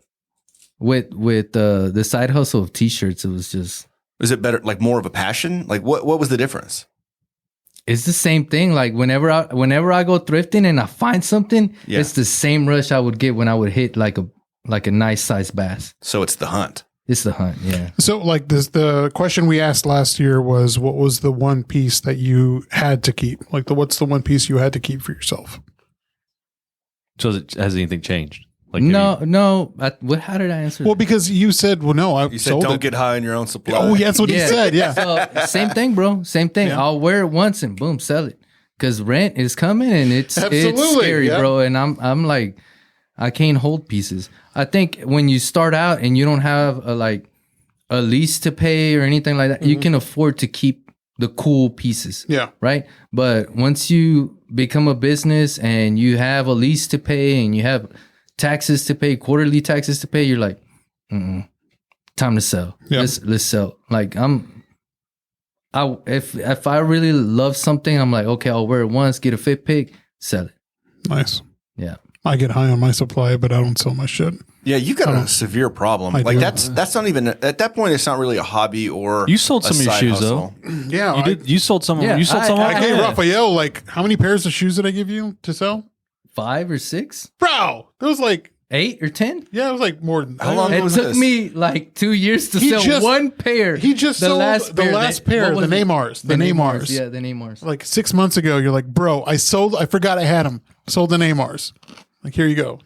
Speaker 4: with the side hustle of t-shirts, it was just.
Speaker 1: Is it better, like more of a passion? Like what was the difference?
Speaker 4: It's the same thing. Like whenever I go thrifting and I find something, it's the same rush I would get when I would hit like a nice sized bass.
Speaker 1: So it's the hunt.
Speaker 4: It's the hunt, yeah.
Speaker 3: So like this, the question we asked last year was, what was the one piece that you had to keep? Like what's the one piece you had to keep for yourself?
Speaker 2: So has anything changed? Like
Speaker 4: No. How did I answer
Speaker 3: Well,
Speaker 4: that?
Speaker 3: because you said, well, no, I
Speaker 1: You said
Speaker 3: sold
Speaker 1: don't
Speaker 3: it.
Speaker 1: get high on your own supply.
Speaker 3: Oh, yeah, that's what he said. Yeah.
Speaker 4: So, same thing, bro. Same thing.
Speaker 3: Yeah.
Speaker 4: I'll wear it once and boom, sell it. Because rent is coming and it's
Speaker 3: Absolutely,
Speaker 4: scary,
Speaker 3: yeah.
Speaker 4: bro. And I'm like, I can't hold pieces. I think when you start out and you don't have a lease to pay or anything like that, you can afford to keep the cool pieces.
Speaker 3: Yeah.
Speaker 4: Right. But once you become a business and you have a lease to pay and you have taxes to pay, quarterly taxes to pay, you're like, time to sell.
Speaker 3: Yeah.
Speaker 4: Let's sell. Like if I really love something, I'm like, okay, I'll wear it once, get a fit pick, sell it.
Speaker 3: Nice.
Speaker 4: Yeah.
Speaker 3: I get high on my supply, but I don't sell my shit.
Speaker 1: Yeah, you got a severe problem.
Speaker 3: I
Speaker 1: Like
Speaker 3: do.
Speaker 1: that's not even at that point. It's not really a hobby or
Speaker 2: You sold
Speaker 1: a
Speaker 2: some of your
Speaker 1: side
Speaker 2: shoes,
Speaker 1: hustle.
Speaker 3: Yeah.
Speaker 2: You did. You sold some.
Speaker 4: Yeah,
Speaker 2: you sold
Speaker 4: I-
Speaker 2: some.
Speaker 4: I-
Speaker 3: I gave Rafael, like, how many pairs of shoes did I give you to sell?
Speaker 4: 5 or 6,
Speaker 3: Bro, it was like,
Speaker 4: 8 or 10.
Speaker 3: yeah, it was like more than
Speaker 1: How long
Speaker 4: It
Speaker 1: was
Speaker 4: took
Speaker 1: this?
Speaker 4: me like 2 years to
Speaker 3: He
Speaker 4: sell
Speaker 3: just-
Speaker 4: one pair.
Speaker 3: He just sold the last pair,
Speaker 4: what
Speaker 3: the
Speaker 4: was it?
Speaker 3: Neymars. The Neymars.
Speaker 4: Yeah, the Neymars.
Speaker 3: Like 6 months ago, you're like, bro, I forgot I had them. Sold the Neymars. Like, here you go.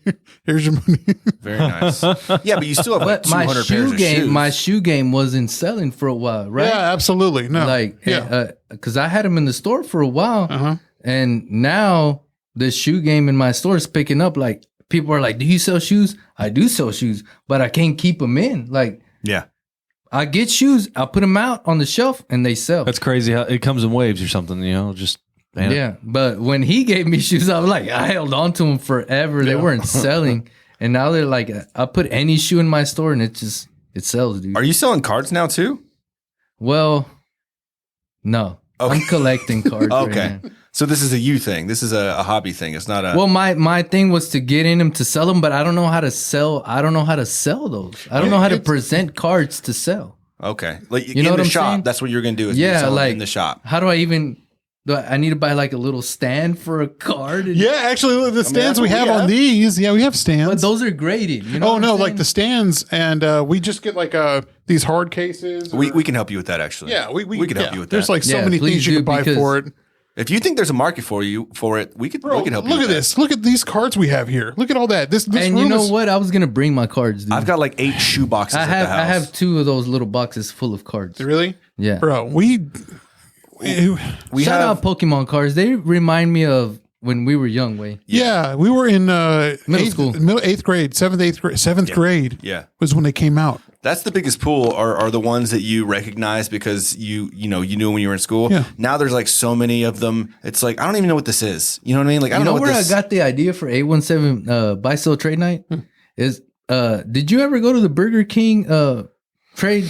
Speaker 3: Here's your money.
Speaker 1: Very nice. Yeah, but you still have like
Speaker 4: But my
Speaker 1: 200 pairs
Speaker 4: shoe
Speaker 1: of
Speaker 4: game,
Speaker 1: shoes.
Speaker 4: my shoe game wasn't selling for a while, right?
Speaker 3: Yeah, absolutely. No.
Speaker 4: Like,
Speaker 3: yeah.
Speaker 4: because I had them in the store for a while, and now the shoe game in my store is picking up. Like, people are like, "Do you sell shoes?" I do sell shoes, but I can't keep them in. Like,
Speaker 1: yeah.
Speaker 4: I get shoes, I put them out on the shelf, and they sell.
Speaker 2: That's crazy how it comes in waves or something. You know, just man.
Speaker 4: Yeah, but when he gave me shoes, I was like, I held on to them forever. They weren't selling, and now they're like, I put any shoe in my store, and it sells, dude.
Speaker 1: Are you selling cards now too?
Speaker 4: Well, no,
Speaker 1: Okay.
Speaker 4: I'm collecting cards.
Speaker 1: Okay.
Speaker 4: Right now.
Speaker 1: So this is a you thing. This is a hobby thing. It's not a.
Speaker 4: Well, my thing was to get in them to sell them, but I don't know how to sell. I don't know how to sell those. I don't know how to present cards to sell.
Speaker 1: Okay. Like
Speaker 4: You
Speaker 1: in
Speaker 4: know what
Speaker 1: the
Speaker 4: I'm
Speaker 1: shop.
Speaker 4: saying?
Speaker 1: That's what you're gonna do. Is
Speaker 4: Yeah,
Speaker 1: sell them
Speaker 4: like
Speaker 1: in the shop.
Speaker 4: How do I even? Do I need to buy like a little stand for a card?
Speaker 3: Yeah, actually, the stands
Speaker 1: that's
Speaker 3: we
Speaker 1: what
Speaker 3: have
Speaker 1: we
Speaker 3: on
Speaker 1: have.
Speaker 3: these. Yeah, we have stands.
Speaker 4: But those are graded. You know?
Speaker 3: Oh
Speaker 4: what
Speaker 3: no,
Speaker 4: I'm
Speaker 3: like
Speaker 4: saying?
Speaker 3: the stands, and we just get like these hard cases.
Speaker 1: We can help you with that actually.
Speaker 3: yeah, we
Speaker 1: can help
Speaker 3: yeah.
Speaker 1: you with
Speaker 3: There's
Speaker 1: that.
Speaker 3: like so
Speaker 4: Yeah,
Speaker 3: many
Speaker 4: please
Speaker 3: things you
Speaker 4: do,
Speaker 3: could buy
Speaker 4: because-
Speaker 3: for it.
Speaker 1: If you think there's a market for it, we could help you.
Speaker 3: Look
Speaker 1: with
Speaker 3: at
Speaker 1: that.
Speaker 3: this. Look at these cards we have here. Look at all that. This
Speaker 4: And
Speaker 3: room
Speaker 4: you know
Speaker 3: is,
Speaker 4: what? I was gonna bring my cards, dude.
Speaker 1: I've got like 8 shoe boxes
Speaker 4: I
Speaker 1: at the
Speaker 4: have
Speaker 1: house.
Speaker 4: I have 2 of those little boxes full of cards.
Speaker 3: Really,
Speaker 4: Yeah.
Speaker 3: bro. We
Speaker 1: We
Speaker 4: Shout
Speaker 1: have
Speaker 4: out Pokemon cards. They remind me of when we were young, way.
Speaker 3: yeah, we were in
Speaker 4: school.
Speaker 3: eighth grade, seventh grade.
Speaker 1: Yeah.
Speaker 3: was when they came out.
Speaker 1: That's the biggest pool are the ones that you recognize because you knew when you were in school.
Speaker 3: Yeah.
Speaker 1: Now there's like so many of them. It's like I don't even know what this is. You know what I mean? Like I
Speaker 4: You
Speaker 1: don't
Speaker 4: know
Speaker 1: know what
Speaker 4: where
Speaker 1: this
Speaker 4: I got the idea for 817 buy sell trade night? Is did you ever go to the Burger King trade?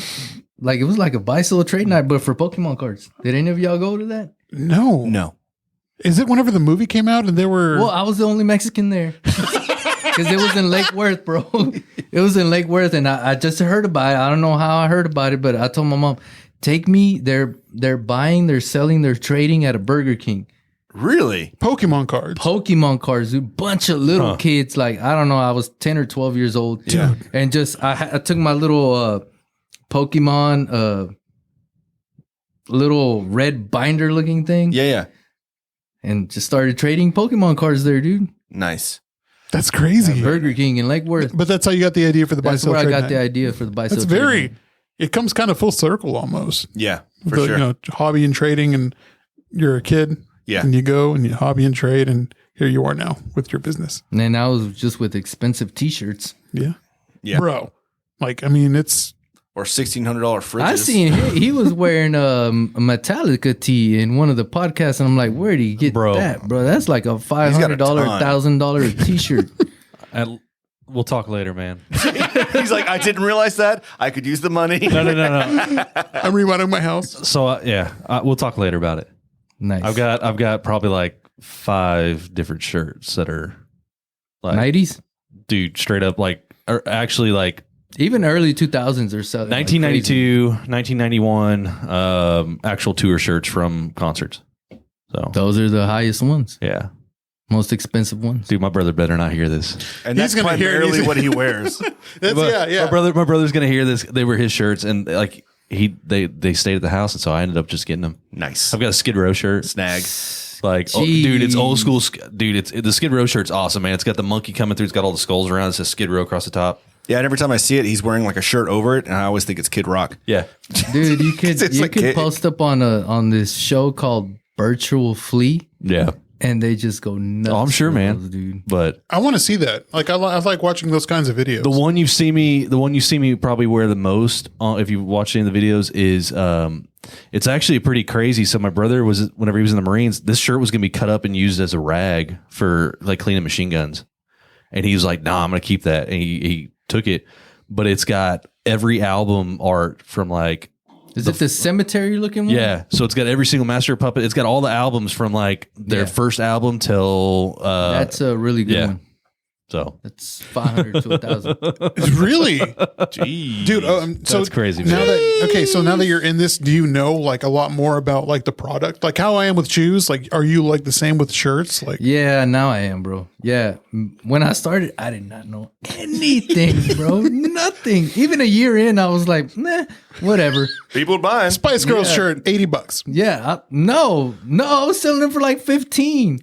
Speaker 4: Like it was like a buy sell trade night, but for Pokemon cards. Did any of y'all go to that?
Speaker 3: No,
Speaker 1: No.
Speaker 3: Is it whenever the movie came out and there were?
Speaker 4: Well, I was the only Mexican there. Because it was in Lake Worth, bro. It was in Lake Worth, and I just heard about it. I don't know how I heard about it, but I told my mom, take me. They're buying, they're selling, they're trading at a Burger King.
Speaker 1: Really?
Speaker 3: Pokemon cards.
Speaker 4: Pokemon cards, dude. Bunch of little kids. Like, I don't know. I was 10 or 12 years old.
Speaker 1: Yeah.
Speaker 4: And just, I took my little Pokemon, little red binder looking thing.
Speaker 1: Yeah.
Speaker 4: And just started trading Pokemon cards there, dude.
Speaker 1: Nice.
Speaker 3: That's crazy.
Speaker 4: Burger King in Lake Worth.
Speaker 3: But that's how you got the idea for the buy
Speaker 4: That's
Speaker 3: sell
Speaker 4: where I
Speaker 3: trade
Speaker 4: got
Speaker 3: night.
Speaker 4: the idea for the buy sell
Speaker 3: That's
Speaker 4: trade
Speaker 3: very.
Speaker 4: night.
Speaker 3: It comes kind of full circle almost.
Speaker 1: Yeah, for
Speaker 3: The,
Speaker 1: sure.
Speaker 3: You know, hobby and trading, and you're a kid.
Speaker 1: Yeah.
Speaker 3: And you go and you hobby and trade, and here you are now with your business.
Speaker 4: And then I was just with expensive T-shirts.
Speaker 3: Yeah.
Speaker 1: Yeah.
Speaker 3: Bro. Like, I mean, it's
Speaker 1: or $1,600 fridges.
Speaker 4: I seen he was wearing a Metallica tee in one of the podcasts, and I'm like, where did he get that, bro? That's like a $500, $1,000 t-shirt.
Speaker 2: We'll talk later, man.
Speaker 1: He's like, I didn't realize that. I could use the money.
Speaker 2: No.
Speaker 3: I'm remodeling my house.
Speaker 2: So we'll talk later about it.
Speaker 4: Nice.
Speaker 2: I've got probably like 5 different shirts that are like
Speaker 4: 90s,
Speaker 2: dude, straight up like, or actually like
Speaker 4: even early 2000s or so.
Speaker 2: 1992, 1991, actual tour shirts from concerts. So
Speaker 4: those are the highest ones.
Speaker 2: Yeah.
Speaker 4: Most expensive ones.
Speaker 2: Dude, my brother better not hear this.
Speaker 1: And that's primarily what he wears.
Speaker 3: Yeah.
Speaker 2: My brother's gonna hear this. They were his shirts, and like they stayed at the house, and so I ended up just getting them.
Speaker 1: Nice.
Speaker 2: I've got a Skid Row shirt.
Speaker 1: Snag.
Speaker 2: Like, dude, it's old school. Dude, the Skid Row shirt's awesome, man. It's got the monkey coming through. It's got all the skulls around. It says Skid Row across the top.
Speaker 1: Yeah, and every time I see it, he's wearing like a shirt over it, and I always think it's Kid Rock.
Speaker 2: Yeah,
Speaker 4: dude, you could
Speaker 1: like
Speaker 4: post up on this show called Virtual Flea.
Speaker 2: Yeah.
Speaker 4: And they just go nuts.
Speaker 2: Oh, I'm sure, man.
Speaker 4: Those, dude.
Speaker 2: But
Speaker 3: I want to see that. Like I like watching those kinds of videos.
Speaker 2: The one you see me probably wear the most, if you watch any of the videos, is it's actually pretty crazy. So my brother whenever he was in the Marines, this shirt was gonna be cut up and used as a rag for like cleaning machine guns, and he was like, "Nah, I'm gonna keep that," and he took it. But it's got every album art from like.
Speaker 4: Is it the cemetery looking one?
Speaker 2: Yeah. So it's got every single Master of Puppet. It's got all the albums from like their first album till.
Speaker 4: That's a really good one.
Speaker 2: So
Speaker 4: that's 500 to 1,000.
Speaker 3: Really?
Speaker 2: Jeez.
Speaker 3: Dude, so
Speaker 2: that's crazy.
Speaker 3: Now that you're in this, do you know like a lot more about like the product? Like how I am with shoes? Like, are you like the same with shirts? Like,
Speaker 4: yeah, now I am, bro. Yeah. When I started, I did not know anything, bro. Nothing. Even a year in, I was like, nah, whatever.
Speaker 1: People buying
Speaker 3: Spice Girls shirt, $80.
Speaker 4: Yeah. No, I was selling them for like 15.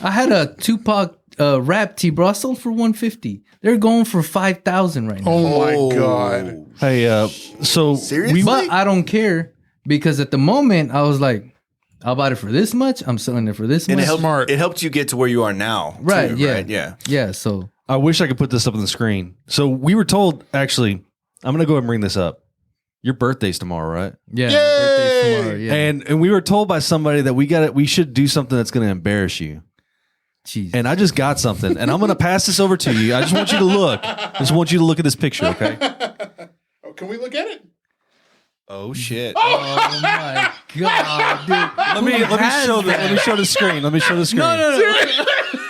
Speaker 4: I had a Tupac rap tee, bro. I sold for $150. They're going for 5,000 right now.
Speaker 3: Oh my god!
Speaker 2: Hey, so
Speaker 1: seriously,
Speaker 4: but I don't care because at the moment I was like, I'll buy it for this much. I'm selling it for this much.
Speaker 1: It helped you get to where you are now,
Speaker 4: right?
Speaker 1: Too,
Speaker 4: Yeah,
Speaker 1: right? Yeah.
Speaker 4: Yeah. So
Speaker 2: I wish I could put this up on the screen. So we were told, actually, I'm gonna go ahead and bring this up. Your birthday's tomorrow, right?
Speaker 4: Yeah, my birthday's tomorrow. Yeah,
Speaker 2: and we were told by somebody that we should do something that's gonna embarrass you.
Speaker 4: Jeez.
Speaker 2: And I just got something, and I'm going to pass this over to you. I just want you to look. I just want you to look at this picture, okay?
Speaker 3: Oh, can we look at it?
Speaker 1: Oh shit!
Speaker 4: Oh my god, dude!
Speaker 2: Let me show the screen. Let me show the screen.
Speaker 4: No.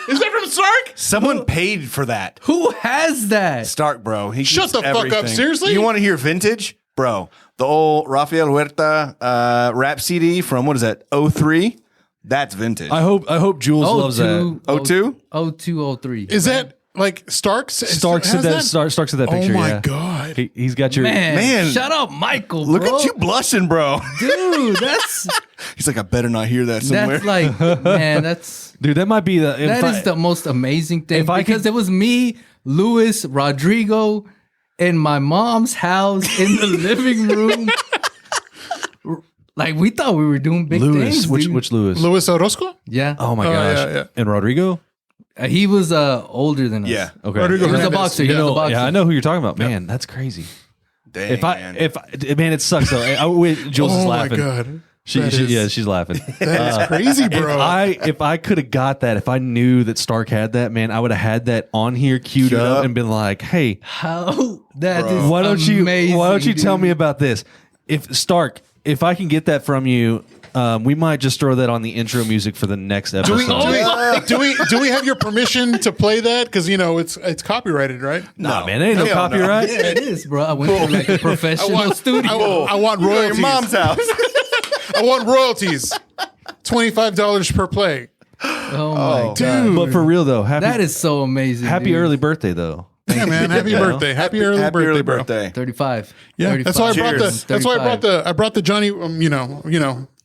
Speaker 3: Is that from Stark?
Speaker 1: Someone paid for that.
Speaker 4: Who has that?
Speaker 1: Stark, bro. He
Speaker 3: Shut
Speaker 1: keeps
Speaker 3: the fuck up.
Speaker 1: everything.
Speaker 3: Seriously?
Speaker 1: You want to hear vintage, bro? The old Rafael Huerta rap CD from what is that? 03? That's vintage.
Speaker 2: I hope Jules loves that.
Speaker 1: 02?
Speaker 4: 02, 03.
Speaker 3: Is that like Stark's?
Speaker 2: Stark said that. Stark said that picture.
Speaker 3: Oh my
Speaker 2: yeah.
Speaker 3: god!
Speaker 2: He's got your
Speaker 1: Man.
Speaker 4: Shut up, Michael.
Speaker 1: Look
Speaker 4: bro.
Speaker 1: at you blushing, bro.
Speaker 4: Dude. That's
Speaker 1: He's like, I better not hear that somewhere.
Speaker 4: like, man, that's
Speaker 2: dude. That might be
Speaker 4: that is the most amazing thing
Speaker 2: if I
Speaker 4: because
Speaker 2: could-
Speaker 4: it was me, Luis, Rodrigo, in my mom's house in the living room. Like we thought we were doing big
Speaker 2: Lewis.
Speaker 4: things.
Speaker 2: Which Lewis?
Speaker 3: Luis Orozco?
Speaker 4: Yeah.
Speaker 2: Oh my gosh!
Speaker 3: yeah.
Speaker 2: And Rodrigo?
Speaker 4: He was older than us.
Speaker 1: Yeah.
Speaker 2: Okay.
Speaker 3: Rodrigo
Speaker 4: He was a
Speaker 3: Hernandez.
Speaker 4: boxer. He was a boxer.
Speaker 2: Yeah, I know who you're talking about. Man, that's crazy.
Speaker 1: Dang, man.
Speaker 2: Man, it sucks though. Jules is
Speaker 3: Oh my
Speaker 2: laughing.
Speaker 3: god!
Speaker 2: She's laughing.
Speaker 3: That is crazy, bro.
Speaker 2: If I could have got that, if I knew that Stark had that, man, I would have had that on here queued up and been like, "Hey,
Speaker 4: How that is
Speaker 2: why don't you tell
Speaker 4: dude.
Speaker 2: me about this?" If I can get that from you, we might just throw that on the intro music for the next episode.
Speaker 3: Do we have your permission to play that? Because you know it's copyrighted, right?
Speaker 2: Nah, man, there ain't no
Speaker 1: Hell no.
Speaker 2: copyright.
Speaker 4: Yeah, it is, bro. I went to like a professional studio.
Speaker 3: I want
Speaker 1: You go to
Speaker 3: royalties.
Speaker 1: your mom's house.
Speaker 3: I want royalties. $25 per play.
Speaker 4: Oh my god,
Speaker 2: But for real though,
Speaker 4: that is so amazing.
Speaker 2: happy
Speaker 4: dude.
Speaker 2: early birthday though.
Speaker 3: Yeah, man. Happy birthday. Happy early birthday, bro.
Speaker 4: 35.
Speaker 3: Yeah,
Speaker 4: 35.
Speaker 3: that's why I brought the.
Speaker 1: Cheers.
Speaker 3: That's why
Speaker 4: 35.
Speaker 3: I brought the Johnny.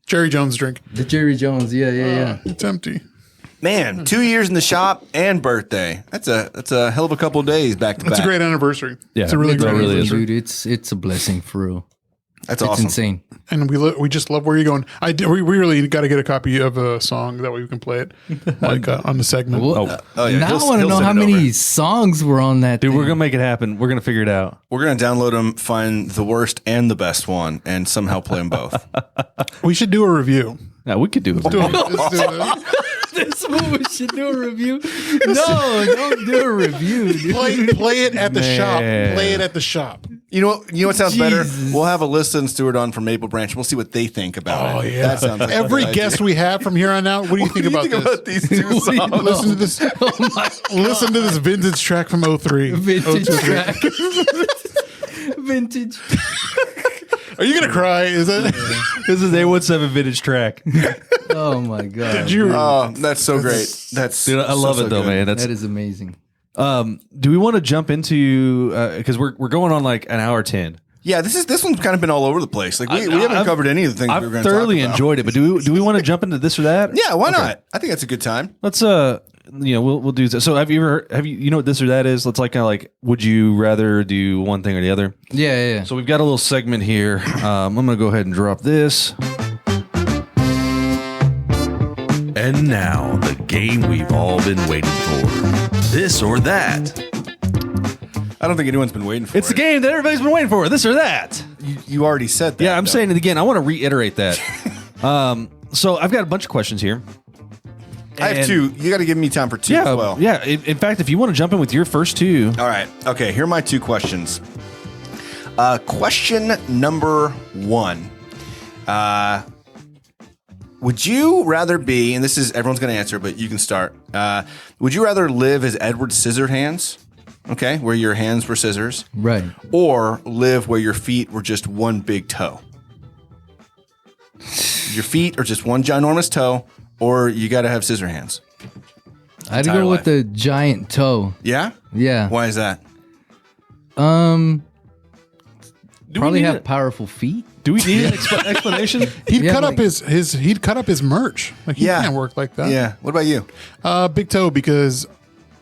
Speaker 3: Jerry Jones drink.
Speaker 4: The Jerry Jones. Yeah.
Speaker 3: It's empty.
Speaker 1: Man, 2 years in the shop and birthday. That's a hell of a couple of days back to
Speaker 3: That's
Speaker 1: back.
Speaker 3: a great anniversary.
Speaker 2: Yeah,
Speaker 3: it's a really
Speaker 2: it
Speaker 3: great
Speaker 2: really is.
Speaker 3: anniversary.
Speaker 4: Dude, it's a blessing for real.
Speaker 1: That's
Speaker 4: It's
Speaker 1: awesome.
Speaker 4: insane.
Speaker 3: And we just love where you're going. We really got to get a copy of a song that way we can play it like on the segment.
Speaker 4: Well,
Speaker 1: yeah,
Speaker 4: now I
Speaker 1: he'll-
Speaker 4: want to
Speaker 1: he'll
Speaker 4: know
Speaker 1: send
Speaker 4: how
Speaker 1: it
Speaker 4: many
Speaker 1: over.
Speaker 4: songs were on that.
Speaker 2: Dude,
Speaker 4: thing.
Speaker 2: we're gonna make it happen. We're gonna figure it out.
Speaker 1: We're going to download them, find the worst and the best one, and somehow play them both.
Speaker 3: We should do a review.
Speaker 2: Yeah, we could do it.
Speaker 3: Let's do it.
Speaker 4: This movie should do a review. No, don't do a review. Dude.
Speaker 3: Play it at the shop.
Speaker 2: Man.
Speaker 3: Play it at the shop.
Speaker 1: You know what sounds better?
Speaker 4: Jesus.
Speaker 1: We'll have Alyssa and Stuart on from Maple Branch. We'll see what they think about it. That sounds like
Speaker 3: Every
Speaker 1: a good
Speaker 3: guest
Speaker 1: idea.
Speaker 3: we have from here on out, what do you think
Speaker 1: What
Speaker 3: about
Speaker 1: do you
Speaker 3: this?
Speaker 1: think about these two songs?
Speaker 3: Listen to this.
Speaker 4: Oh my
Speaker 3: Listen to this vintage track from 03.
Speaker 4: vintage track. Vintage.
Speaker 3: Are you gonna cry? Is that?
Speaker 2: This is A17 vintage track.
Speaker 4: Oh my god.
Speaker 3: Did you?
Speaker 1: Oh, that's so great. That's
Speaker 2: Dude, I love
Speaker 1: so
Speaker 2: it though,
Speaker 1: good.
Speaker 2: man. That's
Speaker 4: That is amazing.
Speaker 2: do we want to jump into because we're going on like an hour 10.
Speaker 1: Yeah, this one's kind of been all over the place. Like we haven't
Speaker 2: I've-
Speaker 1: covered any of the things
Speaker 2: I've
Speaker 1: we were going to
Speaker 2: thoroughly
Speaker 1: talk about.
Speaker 2: enjoyed it, but do we want to jump into this or that?
Speaker 1: Yeah, why not? I think that's a good time.
Speaker 2: Let's we'll do that. So have you you know what this or that is? Let's like kind of like, would you rather do one thing or the other?
Speaker 4: Yeah.
Speaker 2: So we've got a little segment here. I'm gonna go ahead and drop this.
Speaker 5: And now, the game we've all been waiting for. This or that.
Speaker 1: I don't think anyone's been waiting for
Speaker 2: It's the
Speaker 1: it.
Speaker 2: game that everybody's been waiting for. This or that.
Speaker 1: You already said that.
Speaker 2: Yeah, I'm
Speaker 1: though.
Speaker 2: saying it again. I want to reiterate that. So I've got a bunch of questions here.
Speaker 1: I have
Speaker 2: And-
Speaker 1: two. You got to give me time for two
Speaker 2: Yeah,
Speaker 1: as well.
Speaker 2: yeah. In fact, if you want to jump in with your first two,
Speaker 1: All right. Okay, here are my two questions. Question number one. Would you rather be, and this is, everyone's going to answer, but you can start. Would you rather live as Edward Scissorhands, okay, where your hands were scissors,
Speaker 4: Right.
Speaker 1: or live where your feet were just one big toe? Your feet are just one ginormous toe, or you got to have scissor hands.
Speaker 4: I'd
Speaker 1: Entire
Speaker 4: go with
Speaker 1: life.
Speaker 4: the giant toe.
Speaker 1: Yeah?
Speaker 4: Yeah.
Speaker 1: Why is that?
Speaker 4: Probably
Speaker 2: need
Speaker 4: have
Speaker 2: it?
Speaker 4: powerful feet.
Speaker 2: do we need an explanation?
Speaker 3: He'd
Speaker 4: Yeah,
Speaker 3: cut
Speaker 4: like-
Speaker 3: up he'd cut up his merch. Like he
Speaker 1: Yeah.
Speaker 3: can't work like that.
Speaker 1: Yeah. What about you?
Speaker 3: Big toe because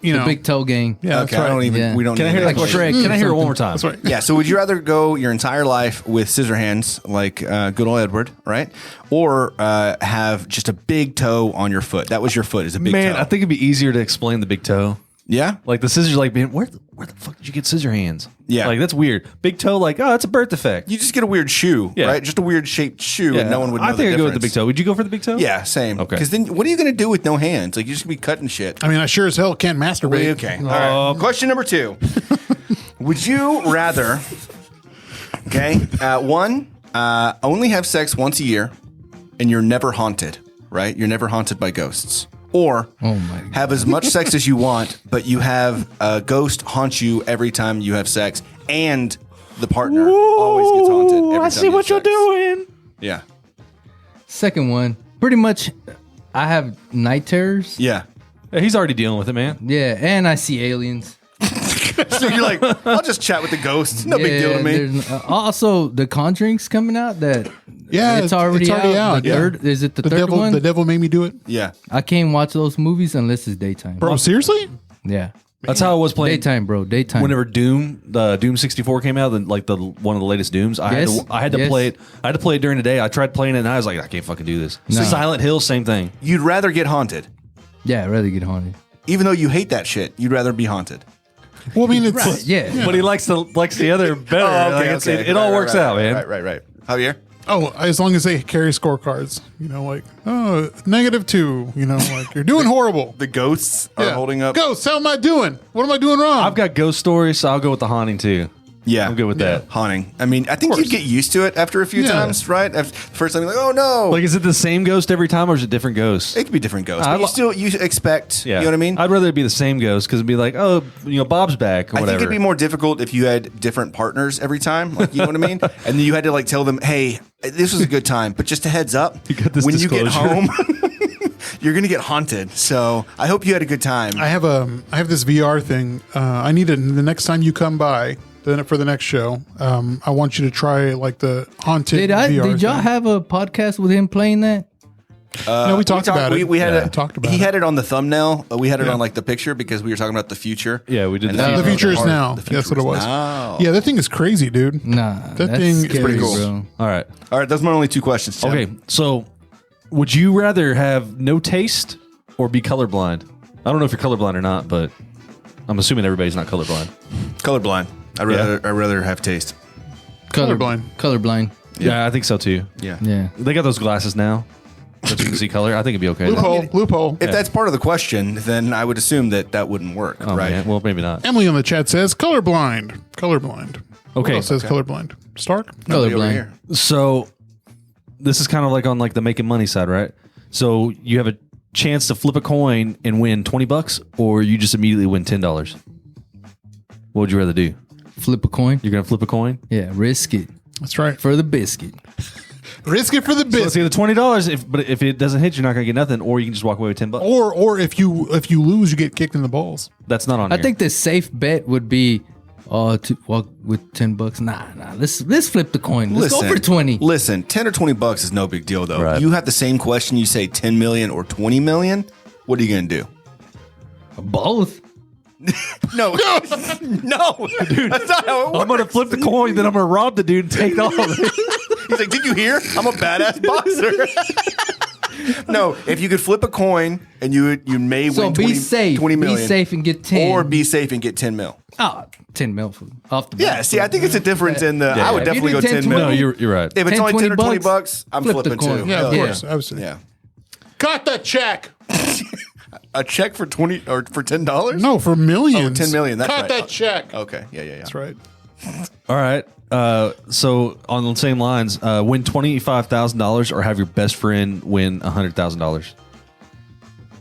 Speaker 3: you know.
Speaker 4: Big toe gang.
Speaker 3: Yeah,
Speaker 1: Okay,
Speaker 3: that's
Speaker 1: I don't
Speaker 3: right.
Speaker 1: even,
Speaker 4: Yeah.
Speaker 1: we don't
Speaker 2: Can I
Speaker 1: need
Speaker 2: hear
Speaker 1: that
Speaker 2: that
Speaker 4: Like
Speaker 1: question.
Speaker 4: Shrek.
Speaker 2: Can I hear it one more time?
Speaker 3: That's right.
Speaker 1: Yeah, so would you rather go your entire life with scissor hands like good old Edward, right? Or have just a big toe on your foot? That was your foot, is a big
Speaker 2: Man,
Speaker 1: toe.
Speaker 2: I think it'd be easier to explain the big toe.
Speaker 1: Yeah?
Speaker 2: Like the scissors, like being where the fuck did you get scissor hands?
Speaker 1: Yeah.
Speaker 2: like that's weird. Big toe, like it's a birth defect.
Speaker 1: You just get a weird shoe,
Speaker 2: Yeah.
Speaker 1: right? Just a weird shaped shoe and no one would know
Speaker 2: I think
Speaker 1: the
Speaker 2: I'd go with the
Speaker 1: difference.
Speaker 2: big toe. Would you go for the big toe?
Speaker 1: Yeah, same.
Speaker 2: Okay.
Speaker 1: Because then what are you going to do with no hands? Like, you're just going to be cutting shit.
Speaker 3: I mean, I sure as hell can't masturbate.
Speaker 1: Okay. All right. Question number two. Would you rather, one, only have sex once a year and you're never haunted, right? You're never haunted by ghosts. Or have as much sex as you want, but you have a ghost haunt you every time you have sex and the partner always gets haunted every time
Speaker 2: I see
Speaker 1: you have
Speaker 2: what you're
Speaker 1: sex.
Speaker 2: doing.
Speaker 1: Yeah.
Speaker 4: Second one. Pretty much, I have night terrors.
Speaker 1: Yeah.
Speaker 2: Yeah, he's already dealing with it, man.
Speaker 4: Yeah, and I see aliens.
Speaker 1: So you're like, I'll just chat with the ghosts. No big deal to me.
Speaker 4: there's- also, the Conjuring's coming out. That
Speaker 3: Yeah,
Speaker 4: it's already out. The
Speaker 3: yeah.
Speaker 4: third is it the third
Speaker 3: devil,
Speaker 4: one?
Speaker 3: The devil made me do it.
Speaker 1: Yeah.
Speaker 4: I can't watch those movies unless it's daytime.
Speaker 3: Bro, seriously?
Speaker 4: Yeah,
Speaker 2: That's how I was playing.
Speaker 4: daytime, bro. Daytime.
Speaker 2: Whenever Doom 64 came out, like the one of the latest Dooms, I had to
Speaker 4: Yes.
Speaker 2: play it. I had to play it during the day. I tried playing it, and I was like, I can't fucking do this.
Speaker 4: No.
Speaker 2: Silent Hill, same thing.
Speaker 1: You'd rather get haunted.
Speaker 4: Yeah, I'd rather get haunted.
Speaker 1: Even though you hate that shit, you'd rather be haunted.
Speaker 3: Well, I mean, it's
Speaker 4: Yeah.
Speaker 2: But he likes the other better. Like, it all works out, man.
Speaker 1: Right. Javier?
Speaker 3: oh, as long as they carry scorecards, you know, like -2, you know, like you're doing horrible.
Speaker 1: The ghosts are
Speaker 3: Yeah.
Speaker 1: holding up.
Speaker 3: Ghosts, how am I doing? What am I doing wrong?
Speaker 2: I've got ghost stories, so I'll go with the haunting too.
Speaker 1: Yeah.
Speaker 2: I'm good with that.
Speaker 1: Haunting. I mean, I think you'd get used to it after a few
Speaker 3: Yeah.
Speaker 1: times, right? First time, you're like, oh no.
Speaker 2: Like, is it the same ghost every time, or is it different ghosts?
Speaker 1: it could be different ghosts.
Speaker 2: I
Speaker 1: But you expect,
Speaker 2: Yeah,
Speaker 1: you know what I mean?
Speaker 2: I'd rather it be the same ghost because it'd be like, oh, Bob's back or
Speaker 1: I
Speaker 2: whatever.
Speaker 1: think it'd be more difficult if you had different partners every time, like, you know what I mean? And then you had to like tell them, hey, this was a good time, but just a heads up,
Speaker 2: got this
Speaker 1: when you get
Speaker 2: disclosure.
Speaker 1: home, you're gonna get haunted. So I hope you had a good time.
Speaker 3: I have this VR thing. I need the next time you come by for the next show. I want you to try like the haunted
Speaker 4: Did
Speaker 3: VR.
Speaker 4: y'all
Speaker 3: thing.
Speaker 4: have a podcast with him playing that?
Speaker 3: No, we talked about it.
Speaker 1: We had
Speaker 3: Yeah. Talked about
Speaker 1: he
Speaker 3: it.
Speaker 1: had it on the thumbnail. We had it
Speaker 3: Yeah.
Speaker 1: on like the picture because we were talking about the future.
Speaker 2: Yeah, we did
Speaker 1: And
Speaker 2: the
Speaker 1: then
Speaker 3: The future is
Speaker 1: part-
Speaker 3: now.
Speaker 1: the future
Speaker 3: That's what it
Speaker 1: is
Speaker 3: was.
Speaker 1: now.
Speaker 3: Yeah, that thing is crazy, dude.
Speaker 4: Nah,
Speaker 3: That
Speaker 4: that's
Speaker 3: thing is
Speaker 4: scary,
Speaker 3: pretty cool.
Speaker 4: bro.
Speaker 2: All right.
Speaker 1: All right, those are my only two questions. Tim.
Speaker 2: Okay, so would you rather have no taste or be colorblind? I don't know if you're colorblind or not, but I'm assuming everybody's not colorblind.
Speaker 1: Colorblind. I'd rather have taste.
Speaker 3: Colorblind.
Speaker 4: Colorblind.
Speaker 2: Yeah, I think so too.
Speaker 1: Yeah.
Speaker 4: Yeah.
Speaker 2: They got those glasses now that you can see color. I think it'd be okay.
Speaker 3: Loophole.
Speaker 1: If that's part of the question, then I would assume that wouldn't work,
Speaker 2: Oh,
Speaker 1: right?
Speaker 2: man. Well, maybe not.
Speaker 3: Emily on the chat says colorblind. Colorblind.
Speaker 2: Okay.
Speaker 3: Who else says colorblind? Stark?
Speaker 1: Nobody over
Speaker 4: Colorblind.
Speaker 1: here.
Speaker 2: So this is kind of like on like the making money side, right? So you have a chance to flip a coin and win $20, or you just immediately win $10. What would you rather do?
Speaker 4: Flip a coin.
Speaker 2: You're gonna flip a coin.
Speaker 4: Yeah, risk it
Speaker 3: That's right.
Speaker 4: for the biscuit.
Speaker 3: Risk it for the
Speaker 2: So
Speaker 3: bit.
Speaker 2: it's either $20, but if it doesn't hit, you're not gonna get nothing, or you can just walk away with $10.
Speaker 3: Or if you lose, you get kicked in the balls.
Speaker 2: That's not on.
Speaker 4: I
Speaker 2: here.
Speaker 4: think the safe bet would be to walk with $10. Nah. Let's flip the coin. Let's go for 20.
Speaker 1: Listen, 10 or 20 bucks is no big deal though.
Speaker 2: Right.
Speaker 1: You have the same question, you say 10 million or 20 million, what are you going to do?
Speaker 4: Both.
Speaker 1: No. No. Dude, that's not how it works.
Speaker 2: I'm gonna flip the coin, then I'm gonna rob the dude and take all of it.
Speaker 1: He's like, did you hear? I'm a badass boxer. No, if you could flip a coin and you may
Speaker 4: So
Speaker 1: win
Speaker 4: be
Speaker 1: 20,
Speaker 4: safe.
Speaker 1: 20 million.
Speaker 4: Be safe and get 10.
Speaker 1: Or be safe and get 10 mil.
Speaker 4: 10 mil off the
Speaker 1: Yeah,
Speaker 4: bat.
Speaker 1: see, I think it's a difference in the. I would
Speaker 4: If you
Speaker 1: definitely go
Speaker 4: did
Speaker 1: 10
Speaker 4: 10,
Speaker 1: mil.
Speaker 2: No, you're right.
Speaker 1: If it's
Speaker 4: 10,
Speaker 1: only 10 or 20
Speaker 4: $20,
Speaker 1: bucks, I'm
Speaker 4: flip the
Speaker 1: flipping
Speaker 4: coin.
Speaker 1: too.
Speaker 3: Yeah, of
Speaker 4: Yeah.
Speaker 3: course. Absolutely.
Speaker 1: Yeah.
Speaker 3: Got the check.
Speaker 1: A check for 20 or for $10?
Speaker 3: No, for millions.
Speaker 1: Oh, 10 million, that's
Speaker 3: Cut
Speaker 1: right.
Speaker 3: that check.
Speaker 1: Okay. Yeah.
Speaker 3: That's right.
Speaker 2: All right. So on the same lines, win $25,000 or have your best friend win $100,000.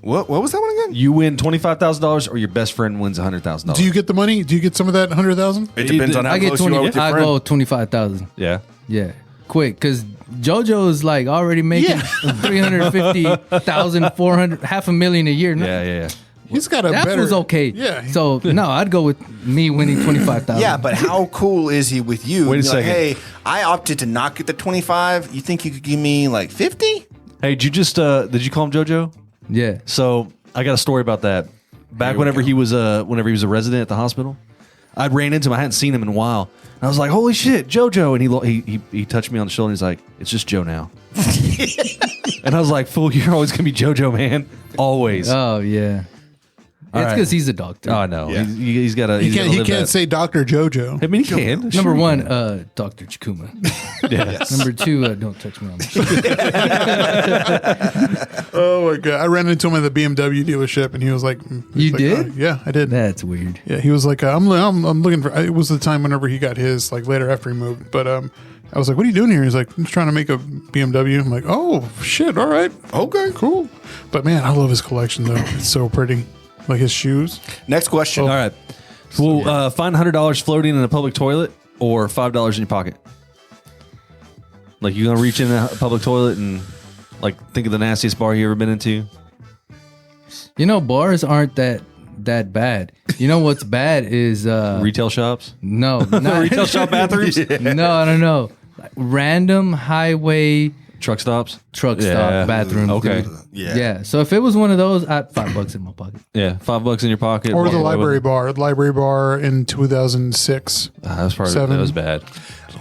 Speaker 1: What was that one again?
Speaker 2: You win $25,000 or your best friend wins $100,000.
Speaker 3: Do you get the money? Do you get some of that 100,000?
Speaker 1: It depends on how
Speaker 4: I get
Speaker 1: close
Speaker 4: 20.
Speaker 1: you are with your
Speaker 4: I
Speaker 1: friend.
Speaker 4: go 25,000.
Speaker 2: Yeah.
Speaker 4: Yeah. Quick, because JoJo's like already making 350,000, 400, $500,000 a year. No,
Speaker 2: Yeah.
Speaker 3: He's got a
Speaker 4: that
Speaker 3: better.
Speaker 4: was okay.
Speaker 3: Yeah.
Speaker 4: So no, I'd go with me winning 25,000.
Speaker 1: Yeah, but how cool is he with you?
Speaker 2: Wait a
Speaker 1: You're like,
Speaker 2: second.
Speaker 1: hey, I opted to not get the 25. You think you could give me like 50?
Speaker 2: Hey, did you just did you call him JoJo?
Speaker 4: Yeah.
Speaker 2: So I got a story about that. Back whenever he was a resident at the hospital, I ran into him. I hadn't seen him in a while. And I was like, "Holy shit, JoJo!" And he touched me on the shoulder. And he's like, "It's just Joe now." And I was like, "Fool, you're always gonna be JoJo, man. Always."
Speaker 4: Oh yeah. It's
Speaker 2: right.
Speaker 4: because he's a doctor.
Speaker 2: Oh, I know.
Speaker 1: Yeah.
Speaker 2: He's got to.
Speaker 3: He can't say Dr. JoJo.
Speaker 2: I mean, he can.
Speaker 4: Number one, Dr. Chikuma.
Speaker 2: Yes.
Speaker 4: Number two, don't touch me on the shoulder.
Speaker 3: Oh my god! I ran into him at the BMW dealership, and he was like,
Speaker 4: You
Speaker 3: like,
Speaker 4: did?
Speaker 3: yeah, I did.
Speaker 4: That's weird.
Speaker 3: Yeah, he was like, I'm looking for. It was the time whenever he got his, like later after he moved. But I was like, what are you doing here? He's like, I'm just trying to make a BMW. I'm like, oh shit, all right, okay, cool. But man, I love his collection though. It's so pretty, like his shoes.
Speaker 1: Next question.
Speaker 2: All right. Well, find $100 floating in a public toilet or $5 in your pocket. Like you gonna reach in a public toilet and like think of the nastiest bar you ever been into.
Speaker 4: You know, bars aren't that bad. You know what's bad is
Speaker 2: Retail shops,
Speaker 4: no, not
Speaker 2: retail shop bathrooms,
Speaker 4: no. Like, random highway
Speaker 2: truck stops,
Speaker 4: truck
Speaker 2: Yeah.
Speaker 4: stop bathrooms.
Speaker 2: Okay.
Speaker 4: dude.
Speaker 1: Yeah.
Speaker 4: Yeah. So if it was one of those, I'd $5 in my pocket.
Speaker 2: Yeah, $5 in your pocket,
Speaker 3: Or
Speaker 2: walk
Speaker 3: the
Speaker 2: away
Speaker 3: library
Speaker 2: with
Speaker 3: bar. The library bar in 2006.
Speaker 2: it. That was probably
Speaker 3: Seven.
Speaker 2: that was bad.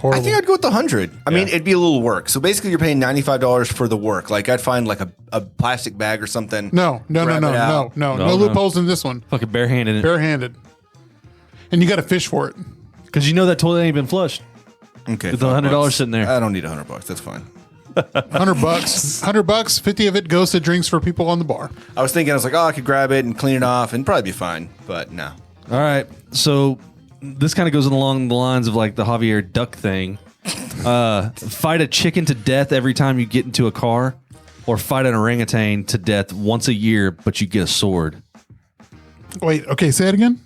Speaker 3: Horrible.
Speaker 1: I think I'd go with the 100. I mean, it'd be a little work. So basically, you're paying $95 for the work. Like I'd find like a plastic bag or something.
Speaker 3: no
Speaker 1: grab it out.
Speaker 3: no
Speaker 2: No.
Speaker 3: loopholes in this one.
Speaker 2: Fucking barehanded it
Speaker 3: Barehanded, and you got to fish for it.
Speaker 2: because you know that toilet ain't been flushed.
Speaker 1: Okay,
Speaker 2: With the
Speaker 1: $5
Speaker 2: $100 sitting there.
Speaker 1: I don't need $100. That's fine.
Speaker 3: $100, 50 of it goes to drinks for people on the bar.
Speaker 1: I was thinking, I was like, oh, I could grab it and clean it off and probably be fine. But no.
Speaker 2: All right, so this kind of goes along the lines of like the Javier Duck thing. Fight a chicken to death every time you get into a car, or fight an orangutan to death once a year, but you get a sword.
Speaker 3: Wait, okay, say it again.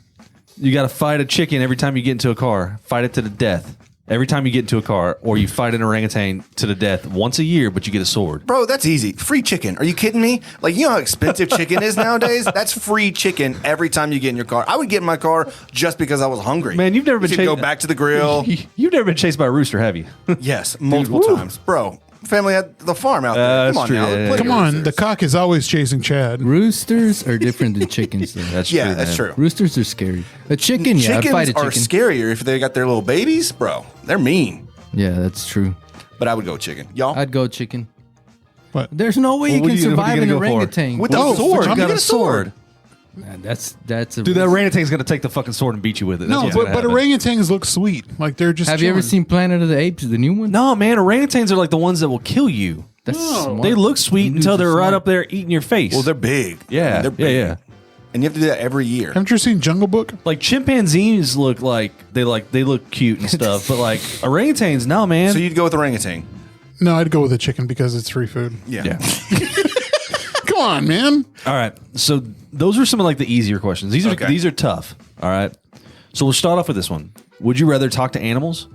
Speaker 2: You got to fight a chicken every time you get into a car. Fight it to the death every time you get into a car, or you fight an orangutan to the death once a year, but you get a sword.
Speaker 1: Bro, that's easy. Free chicken. Are you kidding me? Like, you know how expensive chicken is nowadays? That's free chicken every time you get in your car. I would get in my car just because I was hungry.
Speaker 2: Man, you've never been
Speaker 1: You
Speaker 2: chased.
Speaker 1: go back to the grill.
Speaker 2: You've never been chased by a rooster, have you?
Speaker 1: Yes, multiple times. Bro, family at the farm out there. Come on
Speaker 2: true.
Speaker 1: now.
Speaker 2: Yeah,
Speaker 1: Plenty
Speaker 3: Come
Speaker 1: of
Speaker 3: on,
Speaker 1: roosters.
Speaker 3: the cock is always chasing Chad.
Speaker 4: Roosters are different than chickens, though.
Speaker 2: That's
Speaker 1: Yeah,
Speaker 2: true.
Speaker 1: that's
Speaker 2: man.
Speaker 1: true.
Speaker 4: Roosters are scary. A chicken, yeah, I'd
Speaker 1: Chickens
Speaker 4: fight a
Speaker 1: are
Speaker 4: chicken.
Speaker 1: scarier if they got their little babies, bro. They're mean.
Speaker 4: Yeah, that's true.
Speaker 1: But I would go chicken. Y'all?
Speaker 4: I'd go chicken.
Speaker 3: What?
Speaker 4: There's no way you
Speaker 2: what
Speaker 4: can
Speaker 2: are you
Speaker 4: survive
Speaker 2: gonna
Speaker 4: an
Speaker 2: go for?
Speaker 4: orangutan.
Speaker 1: With the
Speaker 3: Oh,
Speaker 1: sword.
Speaker 3: but
Speaker 1: You
Speaker 3: you
Speaker 1: got
Speaker 3: got
Speaker 1: a sword.
Speaker 4: Man, that's a
Speaker 2: Dude, that
Speaker 4: risk.
Speaker 2: orangutan's gonna take the fucking sword and beat you with it. That's
Speaker 3: No,
Speaker 2: what's
Speaker 3: but
Speaker 2: gonna happen.
Speaker 3: orangutans look sweet. Like they're just.
Speaker 4: Have you ever
Speaker 3: chilling.
Speaker 4: seen Planet of the Apes, the new one?
Speaker 2: No, man, orangutans are like the ones that will kill you.
Speaker 4: That's smart.
Speaker 2: They look sweet
Speaker 4: Dudes
Speaker 2: until
Speaker 4: are
Speaker 2: they're right
Speaker 4: smart.
Speaker 2: up there eating your face.
Speaker 1: Well, they're big.
Speaker 2: Yeah,
Speaker 1: They're big.
Speaker 2: yeah.
Speaker 1: And you have to do that every year.
Speaker 3: Haven't you seen Jungle Book?
Speaker 2: Like chimpanzees look like they look cute and stuff, but like orangutans, no, man.
Speaker 1: So you'd go with orangutan.
Speaker 3: No, I'd go with a chicken because it's free food.
Speaker 1: Yeah.
Speaker 3: Come on, man.
Speaker 2: All right. So those are some of like the easier questions.
Speaker 1: Okay.
Speaker 2: These are tough. All right. So we'll start off with this one. Would you rather talk to animals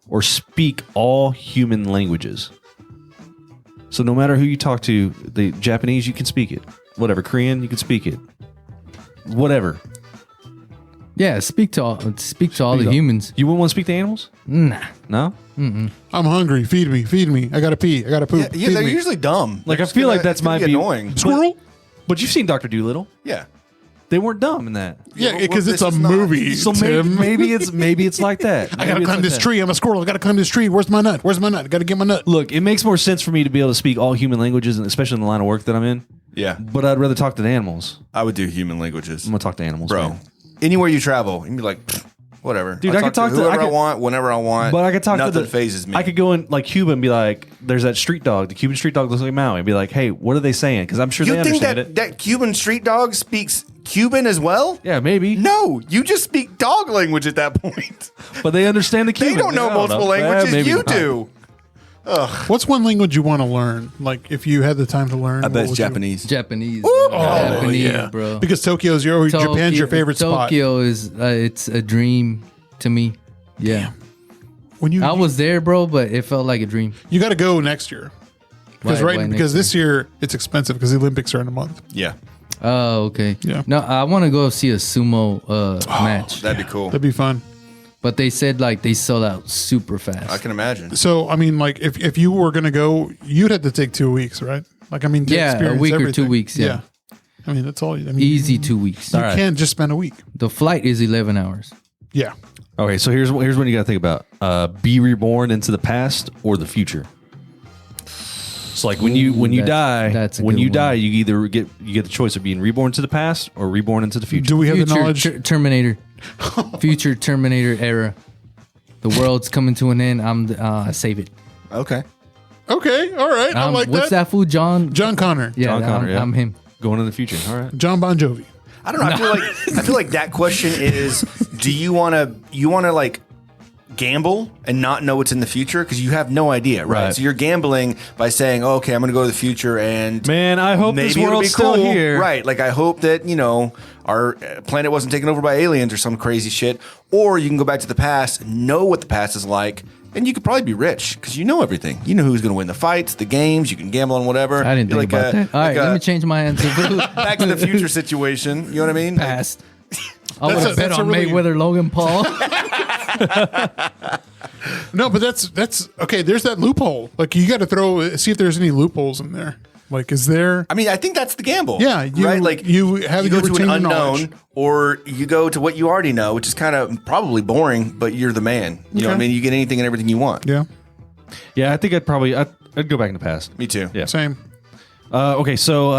Speaker 2: or speak all human languages? So no matter who you talk to, the Japanese, you can speak it. Whatever. Korean, you can speak it. Whatever.
Speaker 4: Yeah, speak to all the humans.
Speaker 2: You wouldn't want to speak to animals?
Speaker 4: Nah.
Speaker 2: No?
Speaker 3: I'm hungry. Feed me. Feed me. I gotta pee. I gotta poop.
Speaker 1: Yeah,
Speaker 3: Feed
Speaker 1: they're
Speaker 3: me.
Speaker 1: usually dumb.
Speaker 2: Like,
Speaker 1: They're
Speaker 2: I
Speaker 1: just
Speaker 2: feel
Speaker 1: gonna-
Speaker 2: like that's
Speaker 1: it's gonna
Speaker 2: might be
Speaker 1: annoying.
Speaker 3: Squirrel.
Speaker 2: But you've seen Dr. Doolittle.
Speaker 1: Yeah.
Speaker 2: They weren't dumb in that.
Speaker 3: Yeah,
Speaker 1: but
Speaker 3: because
Speaker 1: this
Speaker 3: it's a
Speaker 1: is not.
Speaker 3: movie.
Speaker 2: So
Speaker 3: Tim.
Speaker 2: maybe it's like that.
Speaker 3: I
Speaker 2: Maybe
Speaker 3: gotta
Speaker 2: it's
Speaker 3: climb
Speaker 2: like
Speaker 3: this
Speaker 2: that.
Speaker 3: tree. I'm a squirrel. I gotta climb this tree. Where's my nut? Where's my nut? I gotta get my nut.
Speaker 2: Look, it makes more sense for me to be able to speak all human languages, and especially in the line of work that I'm in.
Speaker 1: Yeah.
Speaker 2: But I'd rather talk to the animals.
Speaker 1: I would do human languages.
Speaker 2: I'm gonna talk to animals,
Speaker 1: Bro.
Speaker 2: man.
Speaker 1: Anywhere you travel, you can be like, "Pfft, whatever.
Speaker 2: Dude,
Speaker 1: I'll
Speaker 2: I could talk to-
Speaker 1: whoever
Speaker 2: I
Speaker 1: I
Speaker 2: could-
Speaker 1: want, whenever I want.
Speaker 2: But I could talk
Speaker 1: Nothing
Speaker 2: to the
Speaker 1: phases me.
Speaker 2: I could go in like Cuba and be like, "There's that street dog. The Cuban street dog looks like Maui." And be like, "Hey, what are they saying?" Because I'm sure
Speaker 1: You
Speaker 2: they
Speaker 1: think
Speaker 2: understand
Speaker 1: that,
Speaker 2: it.
Speaker 1: that Cuban street dog speaks Cuban as well?
Speaker 2: Yeah, maybe.
Speaker 1: No, you just speak dog language at that point.
Speaker 2: But they understand the
Speaker 1: They
Speaker 2: Cuban.
Speaker 1: don't know
Speaker 2: I
Speaker 1: multiple languages.
Speaker 2: maybe
Speaker 1: You
Speaker 2: not.
Speaker 1: do.
Speaker 3: What's one language you want to learn? Like, if you had the time to learn,
Speaker 1: I bet
Speaker 3: what
Speaker 1: it's
Speaker 3: would you-
Speaker 1: Japanese.
Speaker 4: Japanese.
Speaker 3: Japanese,
Speaker 4: Japanese, bro.
Speaker 3: Because Japan's your favorite spot.
Speaker 4: Tokyo is it's a dream to me. Yeah.
Speaker 3: When you
Speaker 4: I was there, bro, but it felt like a dream.
Speaker 3: you got to go next year because
Speaker 4: Why next
Speaker 3: because this year it's expensive because the Olympics are in a month.
Speaker 1: Yeah.
Speaker 4: Oh, okay.
Speaker 3: Yeah.
Speaker 4: No, I want to go see a sumo match,
Speaker 1: That'd be cool.
Speaker 3: That'd be fun.
Speaker 4: but they said like they sell out super fast.
Speaker 1: I can imagine.
Speaker 3: So I mean, like if you were gonna go, you'd have to take 2 weeks, right? Like I mean, to
Speaker 4: Yeah, a
Speaker 3: experience
Speaker 4: week or 2
Speaker 3: everything.
Speaker 4: weeks, yeah.
Speaker 3: I mean, that's all. I mean,
Speaker 4: Easy 2 weeks.
Speaker 3: You can't just spend a week.
Speaker 4: The flight is 11 hours.
Speaker 3: Yeah.
Speaker 2: Okay, so here's what you got to think about: be reborn into the past or the future. So like when you
Speaker 4: that's a
Speaker 2: when
Speaker 4: good
Speaker 2: you
Speaker 4: one.
Speaker 2: die, you either get the choice of being reborn to the past or reborn into the future.
Speaker 3: Do we have the
Speaker 4: Future
Speaker 3: knowledge?
Speaker 4: Terminator. Future Terminator era. The world's coming to an end. I save it.
Speaker 1: Okay.
Speaker 3: Okay. All right. I like
Speaker 4: what's that fool? John
Speaker 3: Connor.
Speaker 4: Yeah,
Speaker 2: John Connor, yeah.
Speaker 4: I'm him.
Speaker 2: Going in the future. All right.
Speaker 3: John Bon Jovi.
Speaker 1: I don't know. I feel like that question is: do you want to like gamble and not know what's in the future because you have no idea, right?
Speaker 2: Right.
Speaker 1: So you're gambling by saying, oh, "Okay, I'm going to go to the future and
Speaker 2: Man, I hope
Speaker 1: maybe
Speaker 2: this
Speaker 1: it'll
Speaker 2: world's
Speaker 1: be cool."
Speaker 2: still here.
Speaker 1: Right? Like I hope that our planet wasn't taken over by aliens or some crazy shit. Or you can go back to the past, know what the past is like. And you could probably be rich because you know everything. You know who's going to win the fights, the games. You can gamble on whatever.
Speaker 4: I didn't
Speaker 1: You're
Speaker 4: think
Speaker 1: like
Speaker 4: about that. All right, let me change my answer.
Speaker 1: Back to the Future situation. You know what I mean?
Speaker 4: Past. I would have bet
Speaker 3: that's a
Speaker 4: on
Speaker 3: really-
Speaker 4: Mayweather, Logan Paul.
Speaker 3: No, but that's okay. There's that loophole. Like you got to see if there's any loopholes in there. Like, is there?
Speaker 1: I mean, I think that's the gamble.
Speaker 3: Yeah, you-
Speaker 1: right. Like
Speaker 3: you have-
Speaker 1: go
Speaker 3: you
Speaker 1: to an
Speaker 3: retain the
Speaker 1: unknown,
Speaker 3: knowledge.
Speaker 1: or you go to what you already know, which is kind of probably boring, but you're the man. You know what I
Speaker 3: Okay.
Speaker 1: mean? You get anything and everything you want.
Speaker 3: Yeah.
Speaker 2: Yeah, I think I'd go back in the past.
Speaker 1: Me too.
Speaker 2: Yeah.
Speaker 3: Same.
Speaker 2: Okay, so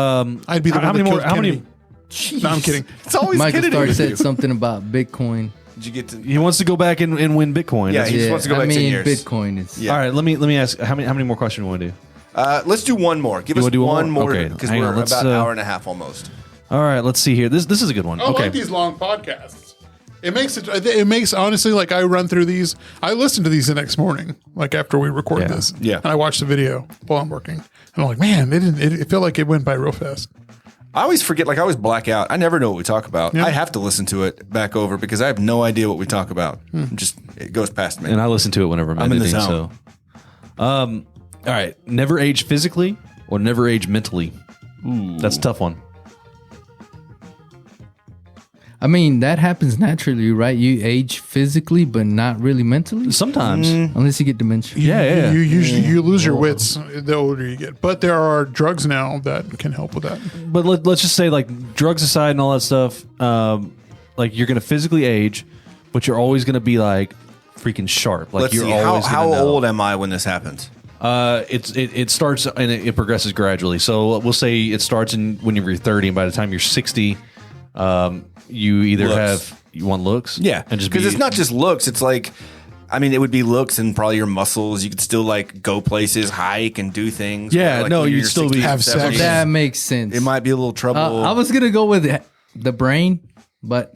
Speaker 3: I'd be the
Speaker 2: how
Speaker 3: one
Speaker 2: many
Speaker 3: that
Speaker 2: more?
Speaker 3: killed
Speaker 2: How many?
Speaker 3: Kennedy.
Speaker 1: Jeez.
Speaker 3: No, I'm kidding.
Speaker 1: It's always
Speaker 4: Michael
Speaker 1: Kennedy
Speaker 4: Starr
Speaker 1: with
Speaker 4: said
Speaker 1: you.
Speaker 4: something about Bitcoin.
Speaker 1: Did you get to?
Speaker 2: He wants to go back and win Bitcoin.
Speaker 1: Yeah,
Speaker 2: That's-
Speaker 1: he just wants to go back 10 years.
Speaker 4: Bitcoin is.
Speaker 1: Yeah.
Speaker 2: All right, let me ask how many more questions you want to do?
Speaker 1: Let's do one more. Give
Speaker 2: You
Speaker 1: us
Speaker 2: wanna do
Speaker 1: one
Speaker 2: one more?
Speaker 1: more
Speaker 2: Okay,
Speaker 1: because
Speaker 2: hang
Speaker 1: we're
Speaker 2: on, let's,
Speaker 1: about an hour and a half almost.
Speaker 2: All right, let's see here. This is a good one.
Speaker 3: I
Speaker 2: Okay.
Speaker 3: like these long podcasts. It makes honestly, like I run through these. I listen to these the next morning, like after we record
Speaker 2: Yeah.
Speaker 3: this.
Speaker 1: Yeah.
Speaker 3: And I watch the video while I'm working. And I'm like, man, it felt like it went by real fast.
Speaker 1: I always forget, like I always black out. I never know what we talk about.
Speaker 3: Yeah.
Speaker 1: I have to listen to it back over because I have no idea what we talk about. It goes past me.
Speaker 2: And I listen to it whenever I'm
Speaker 1: in the
Speaker 2: editing.
Speaker 1: zone.
Speaker 2: So, all right, never age physically or never age mentally. Ooh, that's a tough one.
Speaker 4: I mean, that happens naturally, right? You age physically, but not really mentally.
Speaker 2: Sometimes.
Speaker 4: Unless you get dementia.
Speaker 2: Yeah.
Speaker 3: You usually you lose your wits the older you get. But there are drugs now that can help with that.
Speaker 2: But let's just say, like, drugs aside and all that stuff, like, you're going to physically age, but you're always going to be, like, freaking sharp. Like,
Speaker 1: Let's
Speaker 2: you're
Speaker 1: see.
Speaker 2: always
Speaker 1: How
Speaker 2: gonna know.
Speaker 1: old am I when this happens?
Speaker 2: It starts and it progresses gradually. So we'll say it starts when you're 30, and by the time you're 60, you either you want looks,
Speaker 1: Yeah,
Speaker 2: and just
Speaker 1: because it's not just looks. It's like, I mean, it would be looks and probably your muscles. You could still like go places, hike, and do things.
Speaker 2: Yeah,
Speaker 1: Like,
Speaker 2: no,
Speaker 1: when
Speaker 2: you'd
Speaker 1: you're
Speaker 2: still be-
Speaker 1: 60s,
Speaker 3: Have sex.
Speaker 1: 70s,
Speaker 4: That makes sense.
Speaker 1: It might be a little trouble.
Speaker 4: I was gonna go with the brain, but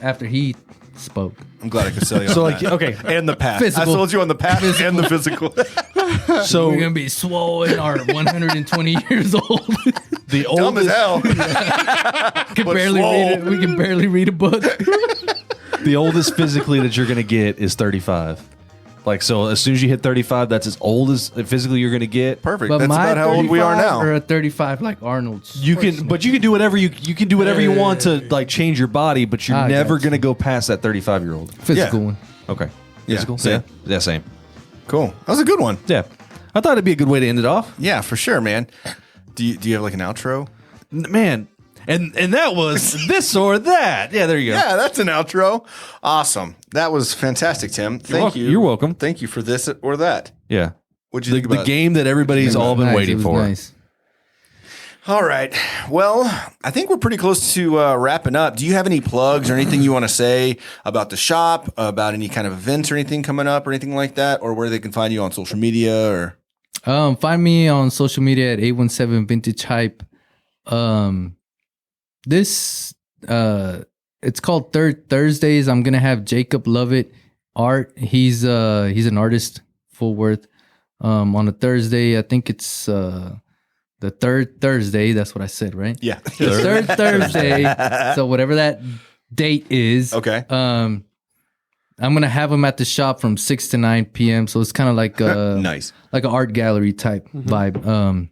Speaker 4: after he spoke,
Speaker 1: I'm glad I could sell you.
Speaker 2: so
Speaker 1: on
Speaker 2: like
Speaker 1: that.
Speaker 2: okay.
Speaker 1: And the past.
Speaker 4: Physical.
Speaker 1: I sold you on the past and the physical.
Speaker 2: So
Speaker 4: we're gonna be swollen or 120 years old.
Speaker 2: the
Speaker 1: Dumb as
Speaker 2: oldest
Speaker 1: hell.
Speaker 4: Can
Speaker 1: But
Speaker 4: barely
Speaker 1: swole.
Speaker 4: read it. We can barely read a book.
Speaker 2: the oldest physically that you're gonna get is 35. Like, so as soon as you hit 35, that's as old as physically you're gonna get.
Speaker 1: Perfect.
Speaker 4: But
Speaker 1: That's
Speaker 4: my
Speaker 1: about how old we are
Speaker 4: 35
Speaker 1: now.
Speaker 4: Or a 35 like Arnold.
Speaker 2: You can, but you can do whatever you can do whatever you want to like change your body, but you're
Speaker 4: I
Speaker 2: never
Speaker 4: got you.
Speaker 2: gonna go past that 35-year-old.
Speaker 4: Physical
Speaker 1: Yeah.
Speaker 4: one.
Speaker 2: Okay,
Speaker 1: Yeah,
Speaker 2: physical,
Speaker 1: same.
Speaker 2: yeah, same.
Speaker 1: Cool. That was a good one.
Speaker 2: Yeah, I thought it'd be a good way to end it off,
Speaker 1: Yeah, for sure, man. Do you have like an outro?
Speaker 2: man. And that was this or that. Yeah, there you go.
Speaker 1: Yeah, that's an outro. Awesome. That was fantastic, Tim. Thank
Speaker 2: welcome.
Speaker 1: you.
Speaker 2: You're welcome.
Speaker 1: Thank you for this or that.
Speaker 2: Yeah,
Speaker 1: What'd you think
Speaker 2: the
Speaker 1: about
Speaker 2: game that everybody's all been
Speaker 4: Nice, it
Speaker 2: waiting
Speaker 4: was
Speaker 2: for.
Speaker 4: Nice.
Speaker 1: All right. Well, I think we're pretty close to wrapping up. Do you have any plugs or anything you want to say about the shop, about any kind of events or anything coming up or anything like that, or where they can find you on social media or?
Speaker 4: Find me on social media at 817 Vintage Hype. This it's called Third Thursdays. I'm gonna have Jacob Lovett art. He's an artist, full worth. On a Thursday, I think it's the third Thursday. That's what I said, right?
Speaker 1: Yeah.
Speaker 4: The third Thursday. So whatever that date is.
Speaker 1: Okay.
Speaker 4: I'm gonna have him at the shop from 6 to 9 p.m. So it's kind of like
Speaker 1: Nice.
Speaker 4: like an art gallery type vibe.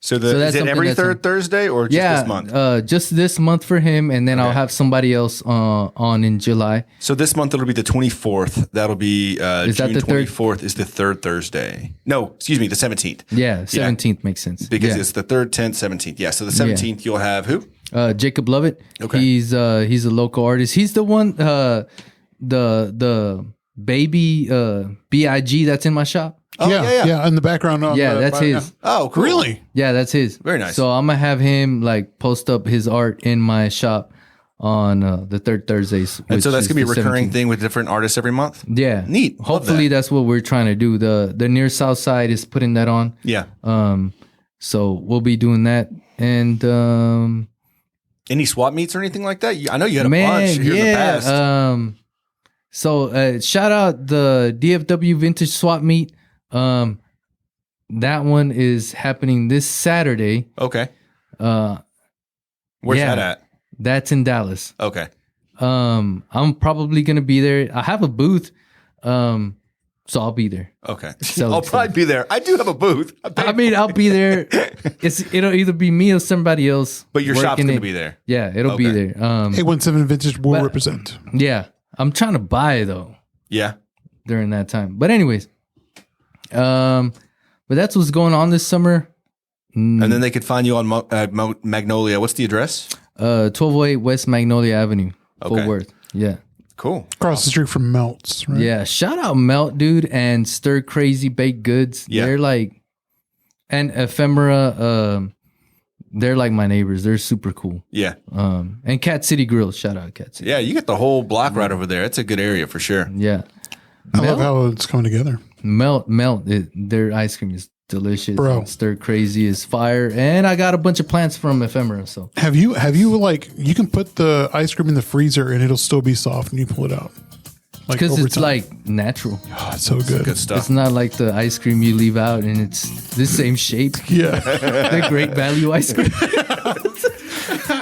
Speaker 1: So,
Speaker 4: So that's
Speaker 1: is it
Speaker 4: something
Speaker 1: every
Speaker 4: that's
Speaker 1: third Thursday or just this month?
Speaker 4: Just this month for him, and then I'll
Speaker 1: Okay.
Speaker 4: have somebody else on in July.
Speaker 1: So this month it'll be the 24th. That'll be
Speaker 4: Is that
Speaker 1: June
Speaker 4: the third?
Speaker 1: 24th is the third Thursday. No, excuse me, the 17th.
Speaker 4: Yeah, 17th makes sense.
Speaker 1: Because
Speaker 4: yeah.
Speaker 1: it's the 3rd, 10th, 17th. Yeah, so the 17th you'll have who?
Speaker 4: Jacob Lovett.
Speaker 1: Okay.
Speaker 4: He's a local artist. He's the one the baby BIG that's in my shop.
Speaker 1: Oh, yeah.
Speaker 3: In the background. On
Speaker 4: Yeah,
Speaker 3: the,
Speaker 4: that's his.
Speaker 1: Oh, cool.
Speaker 3: Really?
Speaker 4: Yeah, that's his.
Speaker 1: Very nice.
Speaker 4: So I'm gonna have him like post up his art in my shop on the third Thursdays.
Speaker 1: And so that's
Speaker 4: which
Speaker 1: going to be a
Speaker 4: is the
Speaker 1: recurring
Speaker 4: 17th.
Speaker 1: thing with different artists every month?
Speaker 4: Yeah.
Speaker 1: Neat. Love
Speaker 4: Hopefully
Speaker 1: that.
Speaker 4: that's what we're trying to do. The near south side is putting that on.
Speaker 1: Yeah.
Speaker 4: So we'll be doing that. And
Speaker 1: Any swap meets or anything like that? I know you had a bunch here in the past.
Speaker 4: So shout out the DFW Vintage Swap Meet. That one is happening this Saturday.
Speaker 1: Okay.
Speaker 4: Uh,
Speaker 1: Where's
Speaker 4: yeah.
Speaker 1: that at?
Speaker 4: That's in Dallas.
Speaker 1: Okay.
Speaker 4: I'm probably gonna be there. I have a booth, so I'll be there.
Speaker 1: Okay.
Speaker 4: So
Speaker 1: I'll probably be there. I do have a booth.
Speaker 4: I mean, I'll be there. It'll either be me or somebody else.
Speaker 1: But your shop's
Speaker 4: working
Speaker 1: going
Speaker 4: it.
Speaker 1: to be there.
Speaker 4: Yeah, it'll be
Speaker 1: Okay.
Speaker 4: there.
Speaker 3: 817 Vintage will
Speaker 4: But-
Speaker 3: represent.
Speaker 4: Yeah, I'm trying to buy though
Speaker 1: Yeah.
Speaker 4: during that time. But anyways, but that's what's going on this summer.
Speaker 1: And then they could find you on Magnolia. What's the address?
Speaker 4: 1208 West Magnolia Avenue,
Speaker 1: Okay.
Speaker 4: Fort Worth. Yeah.
Speaker 1: Cool.
Speaker 3: Across the street from Melts, right?
Speaker 4: Yeah, shout out Melt, dude, and Stir Crazy Baked Goods.
Speaker 1: Yeah.
Speaker 4: They're like, and Ephemera, they're like my neighbors. They're super cool.
Speaker 1: Yeah.
Speaker 4: And Cat City Grill. Shout out Cat City.
Speaker 1: Yeah, you get the whole block right over there. It's a good area for sure.
Speaker 4: Yeah.
Speaker 3: I love how it's coming together.
Speaker 4: Melt. Their ice cream is delicious.
Speaker 3: Bro.
Speaker 4: And Stir Crazy is fire. And I got a bunch of plants from Ephemera. So
Speaker 3: Have you like you can put the ice cream in the freezer and it'll still be soft and you pull it out. Like
Speaker 4: because
Speaker 3: over
Speaker 4: it's
Speaker 3: time.
Speaker 4: like natural.
Speaker 3: Oh, it's so good.
Speaker 1: Good stuff.
Speaker 4: It's not like the ice cream you leave out and it's the same shape.
Speaker 3: Yeah.
Speaker 4: The Great Value ice cream.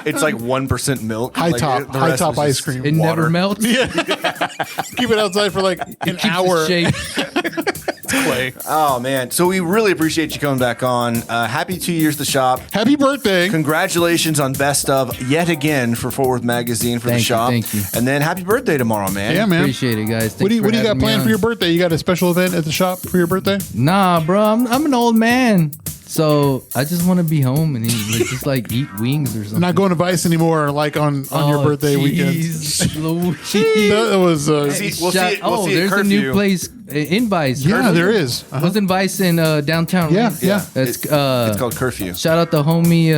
Speaker 1: It's like 1% milk.
Speaker 3: High
Speaker 1: Like,
Speaker 3: top
Speaker 1: the rest
Speaker 3: ice
Speaker 1: is just
Speaker 3: cream.
Speaker 4: It
Speaker 1: water.
Speaker 4: never melts.
Speaker 3: Keep it outside for like an
Speaker 4: Keeps the
Speaker 3: hour.
Speaker 4: shape.
Speaker 3: It's segue.
Speaker 1: Oh man! So we really appreciate you coming back on. Happy 2 years to shop.
Speaker 3: Happy birthday.
Speaker 1: Congratulations on Best of yet again for Fort Worth Magazine for the shop.
Speaker 4: Thank you.
Speaker 1: And then happy birthday tomorrow, man.
Speaker 3: Yeah, man.
Speaker 4: Appreciate it, guys.
Speaker 3: What do you got
Speaker 4: having me
Speaker 3: planned
Speaker 4: on.
Speaker 3: for your birthday? You got a special event at the shop for your birthday?
Speaker 4: Nah, bro. I'm an old man, so I just want to be home and just like eat wings or something.
Speaker 3: Not going to Vice anymore, like on your birthday weekend. That was
Speaker 1: we'll see it
Speaker 4: there's a
Speaker 1: curfew.
Speaker 4: new place in Vice.
Speaker 3: yeah, there is. Uh-huh.
Speaker 4: Was in Vice in downtown.
Speaker 3: Yeah,
Speaker 4: right?
Speaker 3: yeah.
Speaker 4: It's
Speaker 1: It's called Curfew.
Speaker 4: shout out to homie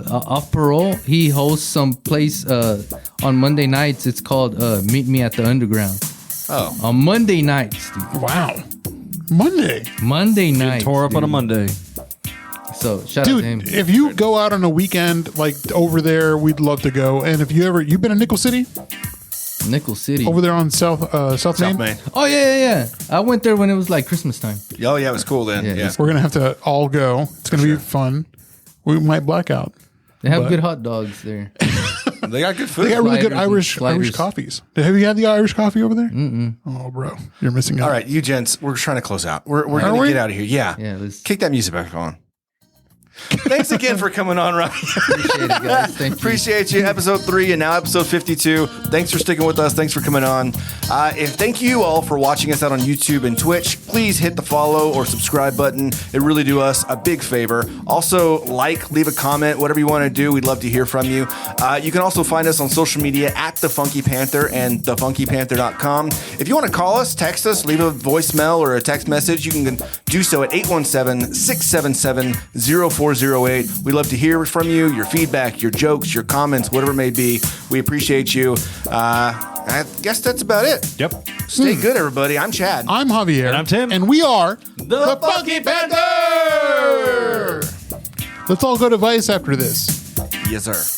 Speaker 4: off parole. He hosts some place on Monday nights. It's called Meet Me at the Underground.
Speaker 1: Oh.
Speaker 4: On Monday nights, dude.
Speaker 3: Wow. Monday.
Speaker 4: Monday night.
Speaker 2: Tore up on a Monday.
Speaker 4: So shout out to him.
Speaker 3: Dude, if you go out on a weekend like over there, we'd love to go. And if you've been to Nickel City?
Speaker 4: Nickel City.
Speaker 3: Over there on South Main?
Speaker 1: Main.
Speaker 4: Oh yeah. I went there when it was like Christmas time.
Speaker 1: Oh yeah, it was cool then.
Speaker 4: Yeah,
Speaker 1: Yeah.
Speaker 3: We're going to have to all go. It's going to be fun. We might black out.
Speaker 4: They have good hot dogs there.
Speaker 1: They got good food.
Speaker 3: They got really good
Speaker 4: Sliders and
Speaker 3: Irish
Speaker 4: sliders.
Speaker 3: coffees. Have you had the Irish coffee over there? Mm-mm. Oh, bro. You're missing out.
Speaker 1: All right, you gents, we're trying to close out. We're
Speaker 3: Are
Speaker 1: going to
Speaker 3: we?
Speaker 1: get out of here. Yeah.
Speaker 4: Yeah, let's
Speaker 1: Kick that music back on. Thanks again for coming on, Robbie.
Speaker 4: appreciate it, guys. Thank you.
Speaker 1: Appreciate you. Episode 3 and now episode 52. Thanks for sticking with us. Thanks for coming on. And thank you all for watching us out on YouTube and Twitch. Please hit the follow or subscribe button. It really do us a big favor. Also, leave a comment, whatever you want to do. We'd love to hear from you. You can also find us on social media at The Funky Panther and thefunkypanther.com. If you want to call us, text us, leave a voicemail or a text message, you can do so at 817-677-0408. We'd love to hear from you, your feedback, your jokes, your comments, whatever it may be. We appreciate you. I guess that's about it.
Speaker 2: Yep.
Speaker 1: Stay good, everybody. I'm Chad.
Speaker 3: I'm Javier.
Speaker 2: And I'm Tim.
Speaker 3: And we are
Speaker 1: The Funky Panther!
Speaker 3: Let's all go to Vice after this.
Speaker 1: Yes, sir.